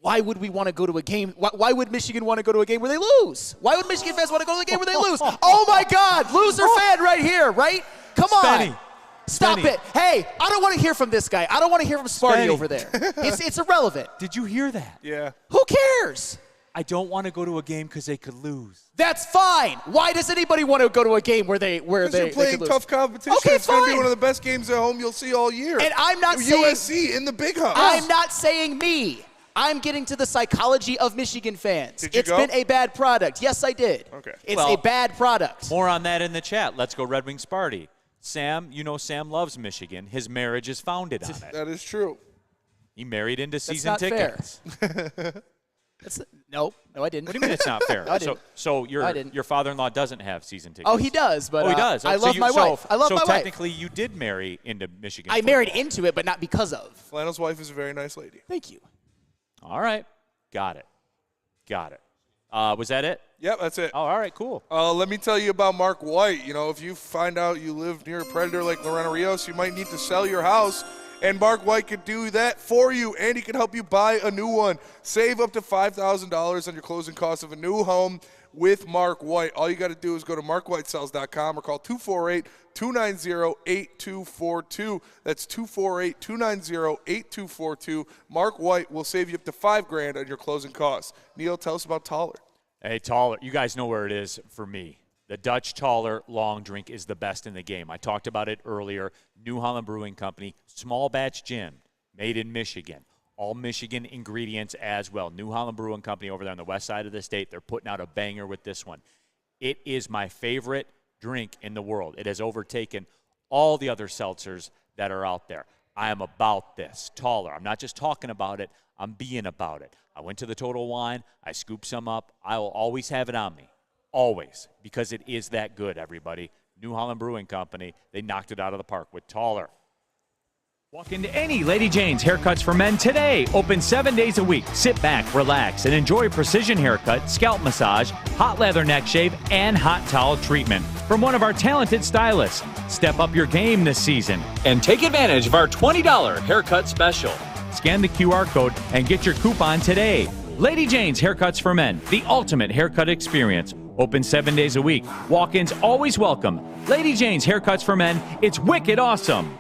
Why would we want to go to a game? Why would Michigan want to go to a game where they lose? Why would Michigan fans want to go to a game where they lose? Oh, my God. Loser fan right here, right? Come on. Stop it. Hey, I don't want to hear from this guy. I don't want to hear from Sparty over there. It's irrelevant. Did you hear that? Yeah. Who cares? I don't want to go to a game because they could lose. That's fine. Why does anybody want to go to a game where they you're playing tough competition. Okay, it's going to be one of the best games at home you'll see all year. And I'm not saying USC in the Big House. I'm not saying me. I'm getting to the psychology of Michigan fans. Did you It's go? been a bad product. Yes, I did. Okay. It's a bad product. More on that in the chat. Let's go Red Wings Sparty. Sam, you know Sam loves Michigan. His marriage is founded on it. That is true. He married into season not tickets. No, I didn't. What do you mean it's not fair? No, I didn't. So I didn't. your father-in-law doesn't have season tickets. Oh, he does, but he does. I love my wife. I love my So wife. technically, you did marry into Michigan. I married into it, but not because of. Flannel's wife is a very nice lady. Thank you. All right, got it. Was that it? Yep, that's it. Oh, all right, cool. Let me tell you about Mark White. You know, if you find out you live near a predator like Lorena Rios, you might need to sell your house. And Mark White could do that for you, and he can help you buy a new one. Save up to $5,000 on your closing costs of a new home with Mark White. All you got to do is go to markwhitesells.com or call 248-290-8242. That's 248-290-8242. Mark White will save you up to $5,000 on your closing costs. Neil, tell us about Taller. Hey, Taller, you guys know where it is for me. The Dutch Taller long drink is the best in the game. I talked about it earlier. New Holland Brewing Company, small batch gin, made in Michigan. All Michigan ingredients as well. New Holland Brewing Company over there on the west side of the state. They're putting out a banger with this one. It is my favorite drink in the world. It has overtaken all the other seltzers that are out there. I am about this. Taller. I'm not just talking about it. I'm being about it. I went to the Total Wine. I scooped some up. I will always have it on me. Always. Because it is that good, everybody. New Holland Brewing Company, they knocked it out of the park with Taller. Walk into any Lady Jane's Haircuts for Men today. Open 7 days a week. Sit back, relax, and enjoy precision haircut, scalp massage, hot leather neck shave, and hot towel treatment from one of our talented stylists. Step up your game this season and take advantage of our $20 haircut special. Scan the QR code and get your coupon today. Lady Jane's Haircuts for Men, the ultimate haircut experience. Open 7 days a week. Walk-ins always welcome. Lady Jane's Haircuts for Men. It's wicked awesome.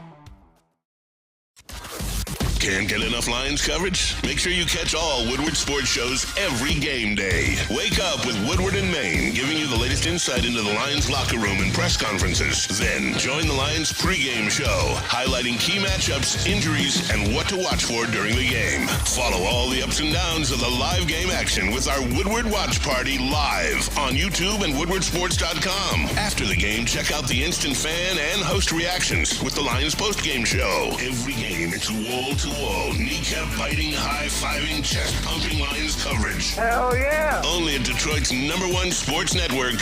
Can't get enough Lions coverage? Make sure you catch all Woodward sports shows every game day. Wake up with Woodward and Maine, giving you the latest insight into the Lions locker room and press conferences. Then join the Lions pregame show, highlighting key matchups, injuries, and what to watch for during the game. Follow all the ups and downs of the live game action with our Woodward Watch Party live on YouTube and WoodwardSports.com. After the game, check out the instant fan and host reactions with the Lions postgame show. Every game, it's wall-to-wall, kneecap-biting, high-fiving, chest-pumping Lions coverage. Hell yeah! Only at Detroit's #1 sports network,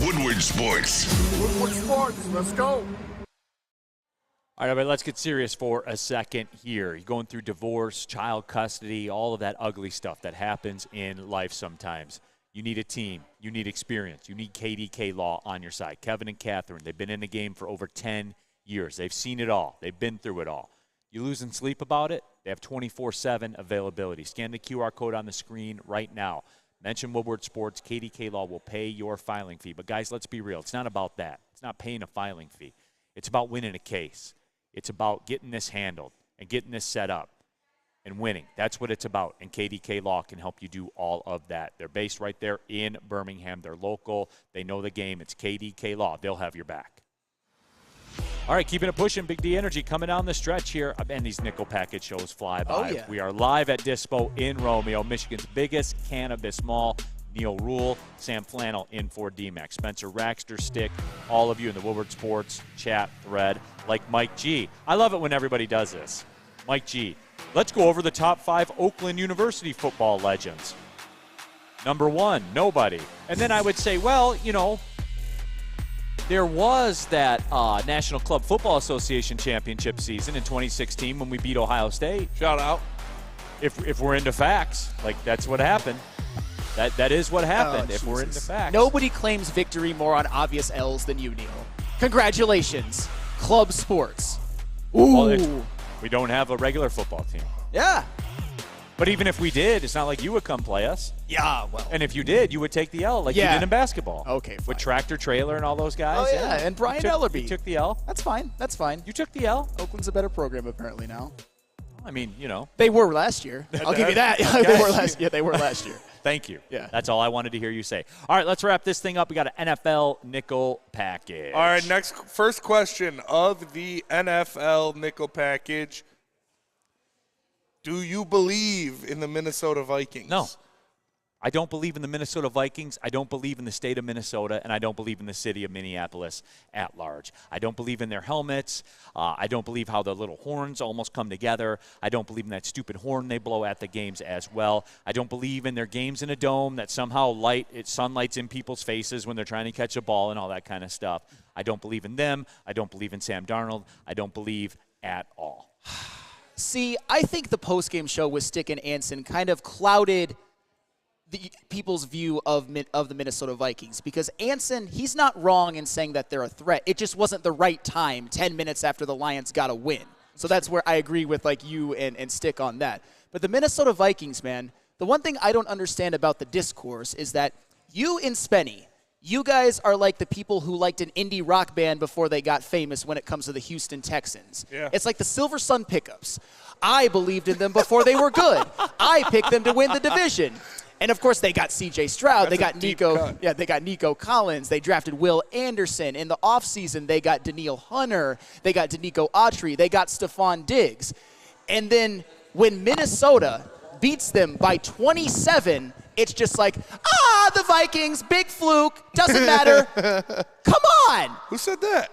Woodward Sports. Woodward Sports, let's go. All right, everybody, let's get serious for a second here. You're going through divorce, child custody, all of that ugly stuff that happens in life sometimes. You need a team. You need experience. You need KDK Law on your side. Kevin and Catherine, they've been in the game for over 10 years. They've seen it all. They've been through it all. You losing sleep about it? They have 24/7 availability. Scan the QR code on the screen right now. Mention Woodward Sports. KDK Law will pay your filing fee. But, guys, let's be real. It's not about that. It's not paying a filing fee. It's about winning a case. It's about getting this handled and getting this set up and winning. That's what it's about. And KDK Law can help you do all of that. They're based right there in Birmingham. They're local. They know the game. It's KDK Law. They'll have your back. All All right, keeping it pushing. Big D Energy coming down the stretch here. And these nickel package shows fly by. Oh, yeah. We are live at Dispo in Romeo, Michigan's biggest cannabis mall. Neil Rule, Sam Flannel in for DMAX. Spencer Raxter, Stick, all of you in the Woodward Sports chat thread, like Mike G. I love it when everybody does this. Mike G. Let's go over the top 5 Oakland University football legends. Number 1, nobody. And then I would say, well, you know, there was that National Club Football Association championship season in 2016 when we beat Ohio State. Shout out. If we're into facts, like that's what happened. That is what happened if we're into facts. Nobody claims victory more on obvious L's than you, Neil. Congratulations, club sports. Ooh. Well, we don't have a regular football team. Yeah. But even if we did, it's not like you would come play us. Yeah, well. And if you did, you would take the L like you did in basketball. Okay, fine. With Tractor Trailer and all those guys. Oh, yeah, and Brian Ellerby. You took the L. That's fine. That's fine. You took the L. Oakland's a better program apparently now. I mean, you know. They were last year. I'll give you that. They were last year. Thank you. Yeah. That's all I wanted to hear you say. All right, let's wrap this thing up. We got an NFL nickel package. All right, first question of the NFL nickel package. Do you believe in the Minnesota Vikings? No. I don't believe in the Minnesota Vikings. I don't believe in the state of Minnesota, and I don't believe in the city of Minneapolis at large. I don't believe in their helmets. I don't believe how the little horns almost come together. I don't believe in that stupid horn they blow at the games as well. I don't believe in their games in a dome that somehow sunlight's in people's faces when they're trying to catch a ball and all that kind of stuff. I don't believe in them. I don't believe in Sam Darnold. I don't believe at all. See, I think the postgame show with Stick and Anson kind of clouded the people's view of the Minnesota Vikings, because Anson, he's not wrong in saying that they're a threat. It just wasn't the right time 10 minutes after the Lions got a win. So that's where I agree with like you and Stick on that. But the Minnesota Vikings, man, the one thing I don't understand about the discourse is that you and Spenny, you guys are like the people who liked an indie rock band before they got famous when it comes to the Houston Texans. Yeah. It's like the Silver Sun Pickups. I believed in them before they were good. I picked them to win the division. And of course, they got C.J. Stroud. They got Nico. Yeah, they got Nico Collins. They drafted Will Anderson. In the offseason, they got Daniil Hunter. They got Danico Autry. They got Stephon Diggs. And then when Minnesota beats them by 27, it's just like, the Vikings, big fluke, doesn't matter. Come on. Who said that?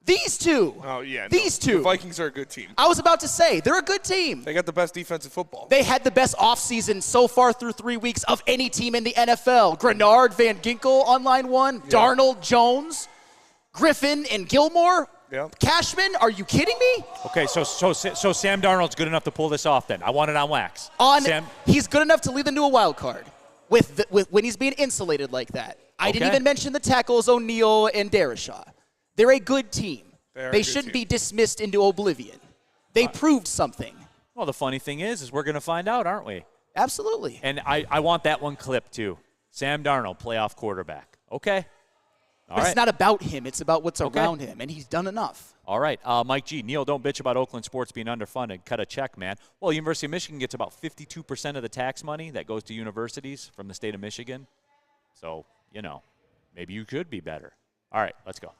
These two. Oh, yeah. These two. The Vikings are a good team. I was about to say, they're a good team. They got the best defensive football. They had the best offseason so far through 3 weeks of any team in the NFL. Grenard, Van Ginkel on line 1, Darnold, Jones, Griffin, and Gilmore. Yeah. Cashman, are you kidding me? Okay, so Sam Darnold's good enough to pull this off then. I want it on wax. He's good enough to lead them to a wild card with when he's being insulated like that. I didn't even mention the tackles, O'Neal and Darashaw. They're a good team. They shouldn't be dismissed into oblivion. They proved something. Well, the funny thing is we're going to find out, aren't we? Absolutely. And I want that one clipped too. Sam Darnold, playoff quarterback. Okay. It's not about him. It's about what's around him, and he's done enough. All right. Mike G. Neil, don't bitch about Oakland sports being underfunded. Cut a check, man. Well, University of Michigan gets about 52% of the tax money that goes to universities from the state of Michigan. So, maybe you could be better. All right, let's go.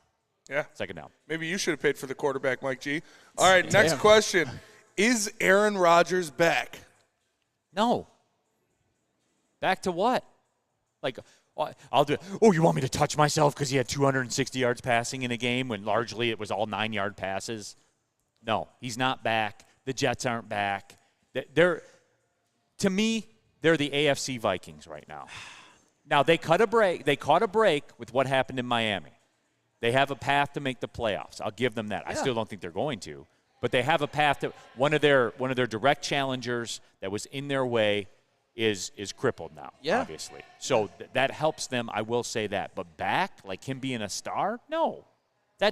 Yeah. Second down. Maybe you should have paid for the quarterback, Mike G. All right, next question. Is Aaron Rodgers back? No. Back to what? Like, I'll do it. Oh, you want me to touch myself because he had 260 yards passing in a game when largely it was all 9-yard passes? No, he's not back. The Jets aren't back. To me, they're the AFC Vikings right now. Now, they caught a break with what happened in Miami. They have a path to make the playoffs. I'll give them that. I still don't think they're going to. But they have a path to one of their direct challengers that was in their way is crippled now, obviously. So that helps them, I will say that. But back, like him being a star, no.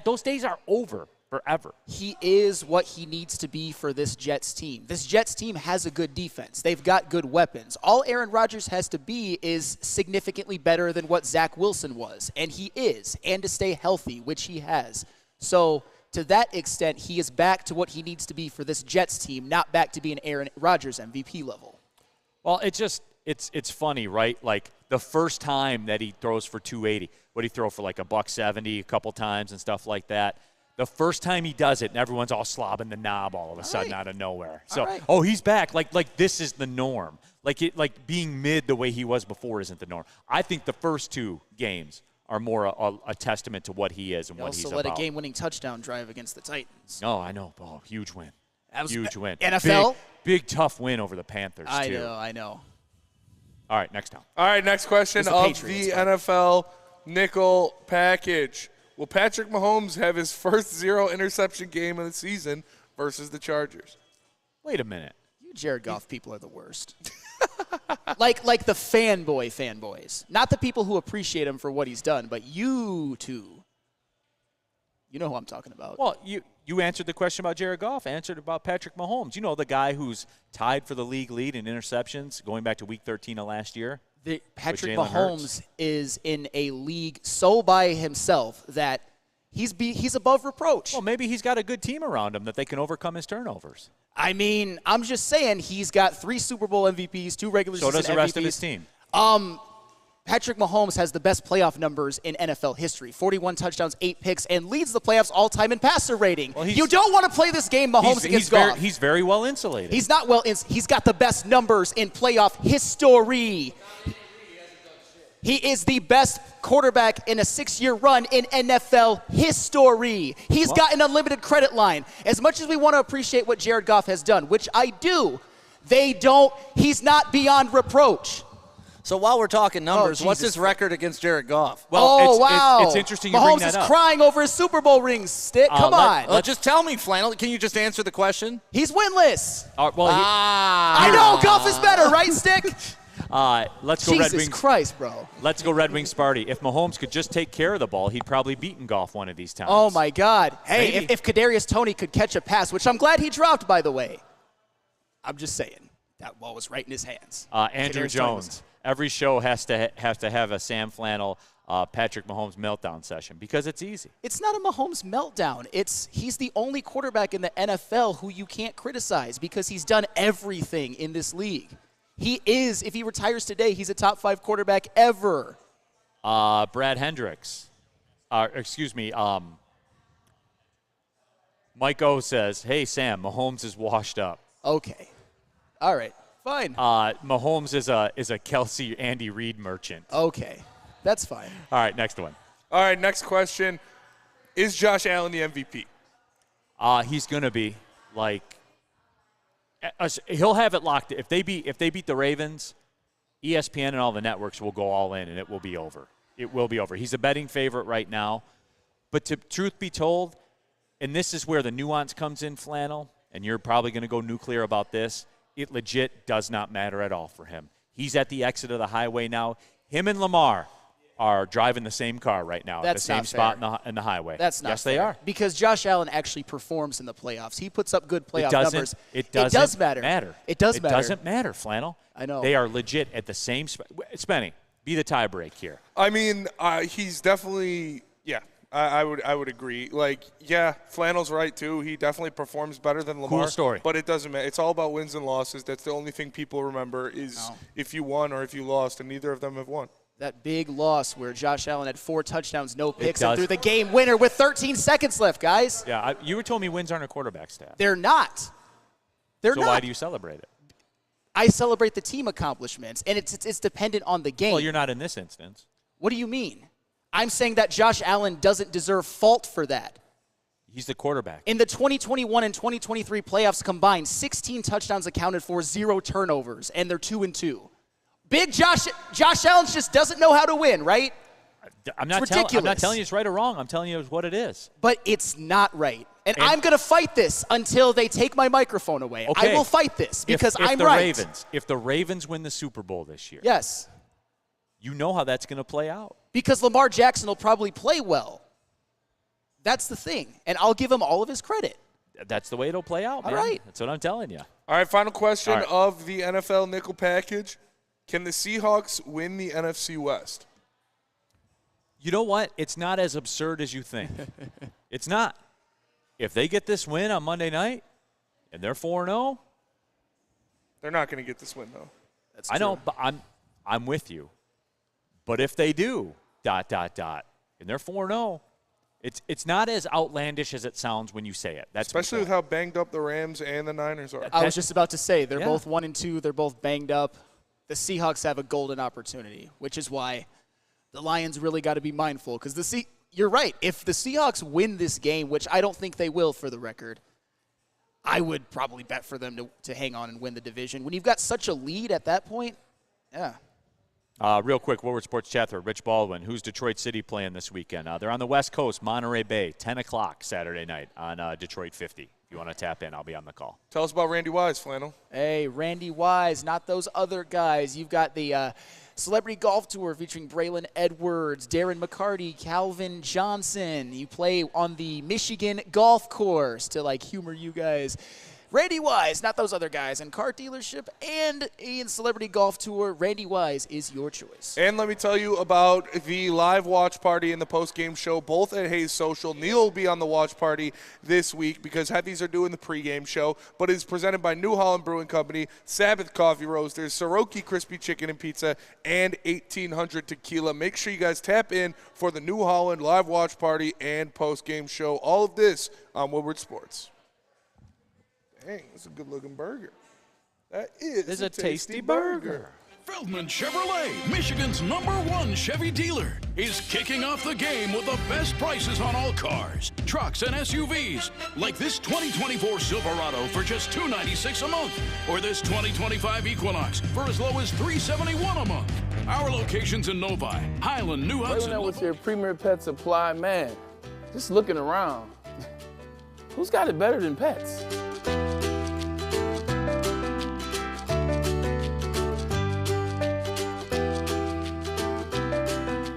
Those days are over forever. He is what he needs to be for this Jets team. This Jets team has a good defense. They've got good weapons. All Aaron Rodgers has to be is significantly better than what Zach Wilson was, and he is, and to stay healthy, which he has. So to that extent, he is back to what he needs to be for this Jets team, not back to being Aaron Rodgers MVP level. Well, it's funny, right? Like the first time that he throws for 280, what he throw for like $170 a couple times and stuff like that. The first time he does it, and everyone's all slobbing the knob all of a sudden out of nowhere. So, right. oh, he's back. Like this is the norm. Like being mid the way he was before isn't the norm. I think the first 2 games are more a testament to what he is and what he's about. Also led a game-winning touchdown drive against the Titans. No, I know. Oh, huge win. Huge win. NFL? Big tough win over the Panthers, too. I know. All right, next time. All right, next question of the NFL nickel package. Will Patrick Mahomes have his first 0-interception game of the season versus the Chargers? Wait a minute. You Jared Goff people are the worst. like the fanboys. Not the people who appreciate him for what he's done, but you two. You know who I'm talking about. Well, you answered the question about Jared Goff, answered about Patrick Mahomes. You know, the guy who's tied for the league lead in interceptions going back to week 13 of last year. Patrick Mahomes is in a league so by himself that he's above reproach. Well, maybe he's got a good team around him that they can overcome his turnovers. I mean, I'm just saying he's got 3 Super Bowl MVPs, 2 regular season MVPs. So does the rest of his team. Patrick Mahomes has the best playoff numbers in NFL history. 41 touchdowns, 8 picks, and leads the playoffs all-time in passer rating. Well, you don't want to play this game, Mahomes against Goff. He's very well insulated. He's not well insulated. He's got the best numbers in playoff history. He is the best quarterback in a 6-year run in NFL history. He's got an unlimited credit line. As much as we want to appreciate what Jared Goff has done, which I do, he's not beyond reproach. So while we're talking numbers, what's his record against Jared Goff? Well, wow. It's interesting you bring that up. Mahomes is crying over his Super Bowl rings, Stick. Come on. Well, just tell me, Flannel. Can you just answer the question? He's winless. I know. Goff is better, right, Stick? Let's go Red Wings. Jesus Christ, bro. Let's go Red Wings Sparty. If Mahomes could just take care of the ball, he'd probably beaten Goff one of these times. Oh, my God. Hey, if Kadarius Toney could catch a pass, which I'm glad he dropped, by the way. I'm just saying. That ball was right in his hands. Andrew Jones. Every show has to have a Sam Flannel, Patrick Mahomes meltdown session because it's easy. It's not a Mahomes meltdown. He's the only quarterback in the NFL who you can't criticize because he's done everything in this league. He is, if he retires today, he's a top 5 quarterback ever. Brad Hendricks. Mike O says, hey, Sam, Mahomes is washed up. Okay. All right. Fine. Mahomes is a Kelsey Andy Reid merchant. Okay. That's fine. All right, next one. All right, next question. Is Josh Allen the MVP? He's going to be. He'll have it locked. If they beat the Ravens, ESPN and all the networks will go all in, and it will be over. It will be over. He's a betting favorite right now. But truth be told, and this is where the nuance comes in, Flannel, and you're probably going to go nuclear about this, it legit does not matter at all for him. He's at the exit of the highway now. Him and Lamar are driving the same car right now at the same spot in the highway. That's not Yes, fair. they are. Because Josh Allen actually performs in the playoffs. He puts up good playoff numbers. It does matter. It does matter. It doesn't matter, Flannel. I know. They are legit at the same spot. Spenny, be the tie break here. I mean, he's definitely I would agree. Flannel's right too. He definitely performs better than Lamar. Cool story. But it doesn't matter. It's all about wins and losses. That's the only thing people remember is if you won or if you lost, and neither of them have won. That big loss where Josh Allen had 4 touchdowns, no picks, and threw the game winner with 13 seconds left, guys. Yeah, you were telling me wins aren't a quarterback stat. They're not. They're not. So why do you celebrate it? I celebrate the team accomplishments, and it's dependent on the game. Well, you're not in this instance. What do you mean? I'm saying that Josh Allen doesn't deserve fault for that. He's the quarterback. In the 2021 and 2023 playoffs combined, 16 touchdowns accounted for, 0 turnovers, and they're 2-2. Big Josh Allen just doesn't know how to win, right? I'm not telling you it's right or wrong. I'm telling you it's what it is. But it's not right. And I'm going to fight this until they take my microphone away. Okay. I will fight this because if I'm the right. If the Ravens win the Super Bowl this year. Yes. You know how that's going to play out. Because Lamar Jackson will probably play well. That's the thing. And I'll give him all of his credit. That's the way it'll play out, man. All right. That's what I'm telling you. All right, final question of the NFL nickel package. Can the Seahawks win the NFC West? You know what? It's not as absurd as you think. It's not. If they get this win on Monday night and they're 4-0. They're not going to get this win, though. I know, but I'm with you. But if they do, and they're 4-0, It's not as outlandish as it sounds when you say it. That's especially with how banged up the Rams and the Niners are. I was just about to say, they're both 1-2. They're both banged up. The Seahawks have a golden opportunity, which is why the Lions really got to be mindful. Because you're right. If the Seahawks win this game, which I don't think they will for the record, I would probably bet for them to hang on and win the division. When you've got such a lead at that point, yeah. Real quick, Woodward Sports Chat for Rich Baldwin. Who's Detroit City playing this weekend? They're on the West Coast, Monterey Bay, 10 o'clock Saturday night on Detroit 50. If you want to tap in, I'll be on the call. Tell us about Randy Wise, Flannel. Hey, Randy Wise, not those other guys. You've got the Celebrity Golf Tour featuring Braylon Edwards, Darren McCarty, Calvin Johnson. You play on the Michigan Golf Course to, humor you guys. Randy Wise, not those other guys. And Car Dealership and in Celebrity Golf Tour, Randy Wise is your choice. And let me tell you about the live watch party and the post-game show, both at Hayes Social. Neil will be on the watch party this week because Heavies are doing the pregame show, but it's presented by New Holland Brewing Company, Sabbath Coffee Roasters, Soroki Crispy Chicken and Pizza, and 1800 Tequila. Make sure you guys tap in for the New Holland live watch party and post-game show. All of this on Woodward Sports. Dang, that's a good-looking burger. That is a tasty burger. Feldman Chevrolet, Michigan's #1 Chevy dealer, is kicking off the game with the best prices on all cars, trucks, and SUVs, like this 2024 Silverado for just $296 a month, or this 2025 Equinox for as low as $371 a month. Our locations in Novi, Highland, New Hudson. Right with your Premier Pet Supply, man, just looking around, who's got it better than pets?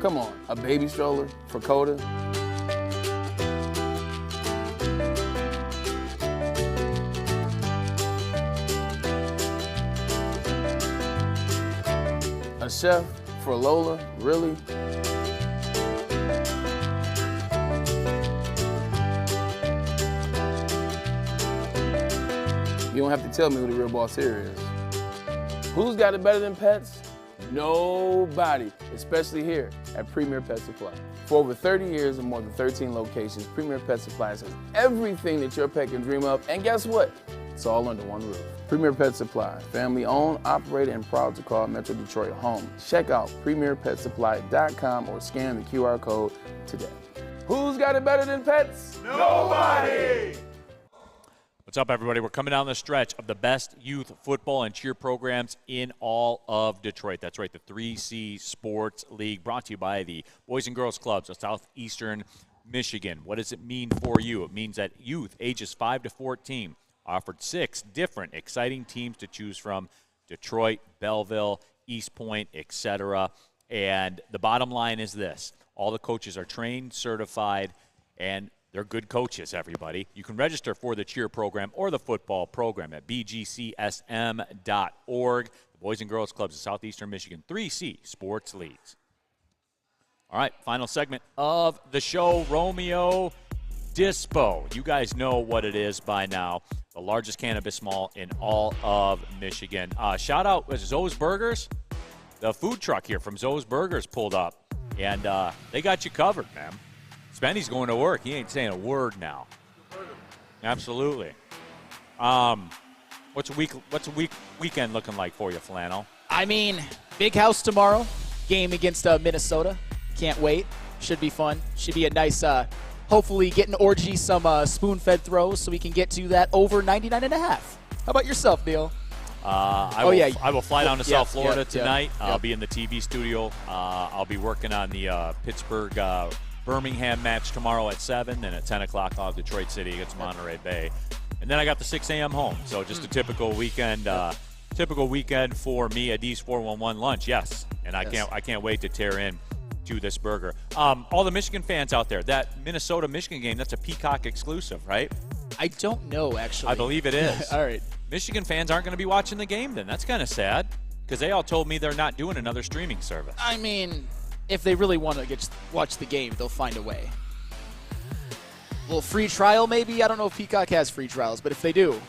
Come on, a baby stroller for Coda? A chef for Lola? Really? You don't have to tell me who the real boss here is. Who's got it better than pets? Nobody, especially here at Premier Pet Supply. For over 30 years and more than 13 locations, Premier Pet Supply has everything that your pet can dream of, and guess what? It's all under one roof. Premier Pet Supply, family owned, operated, and proud to call Metro Detroit home. Check out premierpetsupply.com or scan the QR code today. Who's got it better than pets? Nobody! What's up, everybody? We're coming down the stretch of the best youth football and cheer programs in all of Detroit. That's right, the 3C Sports League, brought to you by the Boys and Girls Clubs of Southeastern Michigan. What does it mean for you? It means that youth ages 5 to 14 offered 6 different exciting teams to choose from: Detroit, Belleville, East Point, etc. And the bottom line is this: all the coaches are trained, certified, and they're good coaches, everybody. You can register for the cheer program or the football program at bgcsm.org. The Boys and Girls Clubs of Southeastern Michigan, 3C Sports Leagues. All right, final segment of the show, Romeo Dispo. You guys know what it is by now. The largest cannabis mall in all of Michigan. Shout out Zoe's Burgers. The food truck here from Zoe's Burgers pulled up, and they got you covered, man. Spenny's going to work. He ain't saying a word now. Absolutely. What's a weekend looking like for you, Flannel? I mean, big house tomorrow. Game against Minnesota. Can't wait. Should be fun. Should be a nice, hopefully getting Orgy some spoon-fed throws so we can get to that over 99.5. How about yourself, Neil? I will fly down to South Florida tonight. I'll be in the TV studio. I'll be working on the Pittsburgh Birmingham match tomorrow at 7, and at 10 o'clock I'll have Detroit City against Monterey Bay. And then I got the 6 a.m. home. So just a typical weekend for me at D's 411 lunch, yes. And I can't wait to tear in to this burger. All the Michigan fans out there, that Minnesota-Michigan game, that's a Peacock exclusive, right? I don't know, actually. I believe it is. All right. Michigan fans aren't going to be watching the game then. That's kind of sad because they all told me they're not doing another streaming service. I mean, if they really want to watch the game, they'll find a way. A little free trial, maybe? I don't know if Peacock has free trials, but if they do,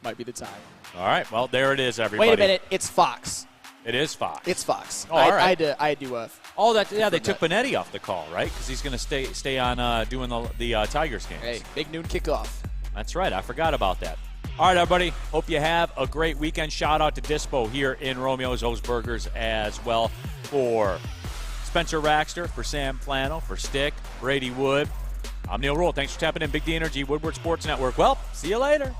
might be the time. All right, well, there it is, everybody. Wait a minute, it's Fox. It is Fox. It's Fox. Oh, all right. I had to. They took Benetti off the call, right? Because he's going to stay on doing the Tigers games. Hey, big noon kickoff. That's right. I forgot about that. All right, everybody. Hope you have a great weekend. Shout out to Dispo here in Romeo's O's Burgers as well. For Spencer Raxter, for Sam Flannel, for Stick, Brady Wood. I'm Neil Rule. Thanks for tapping in. Big D Energy, Woodward Sports Network. Well, see you later.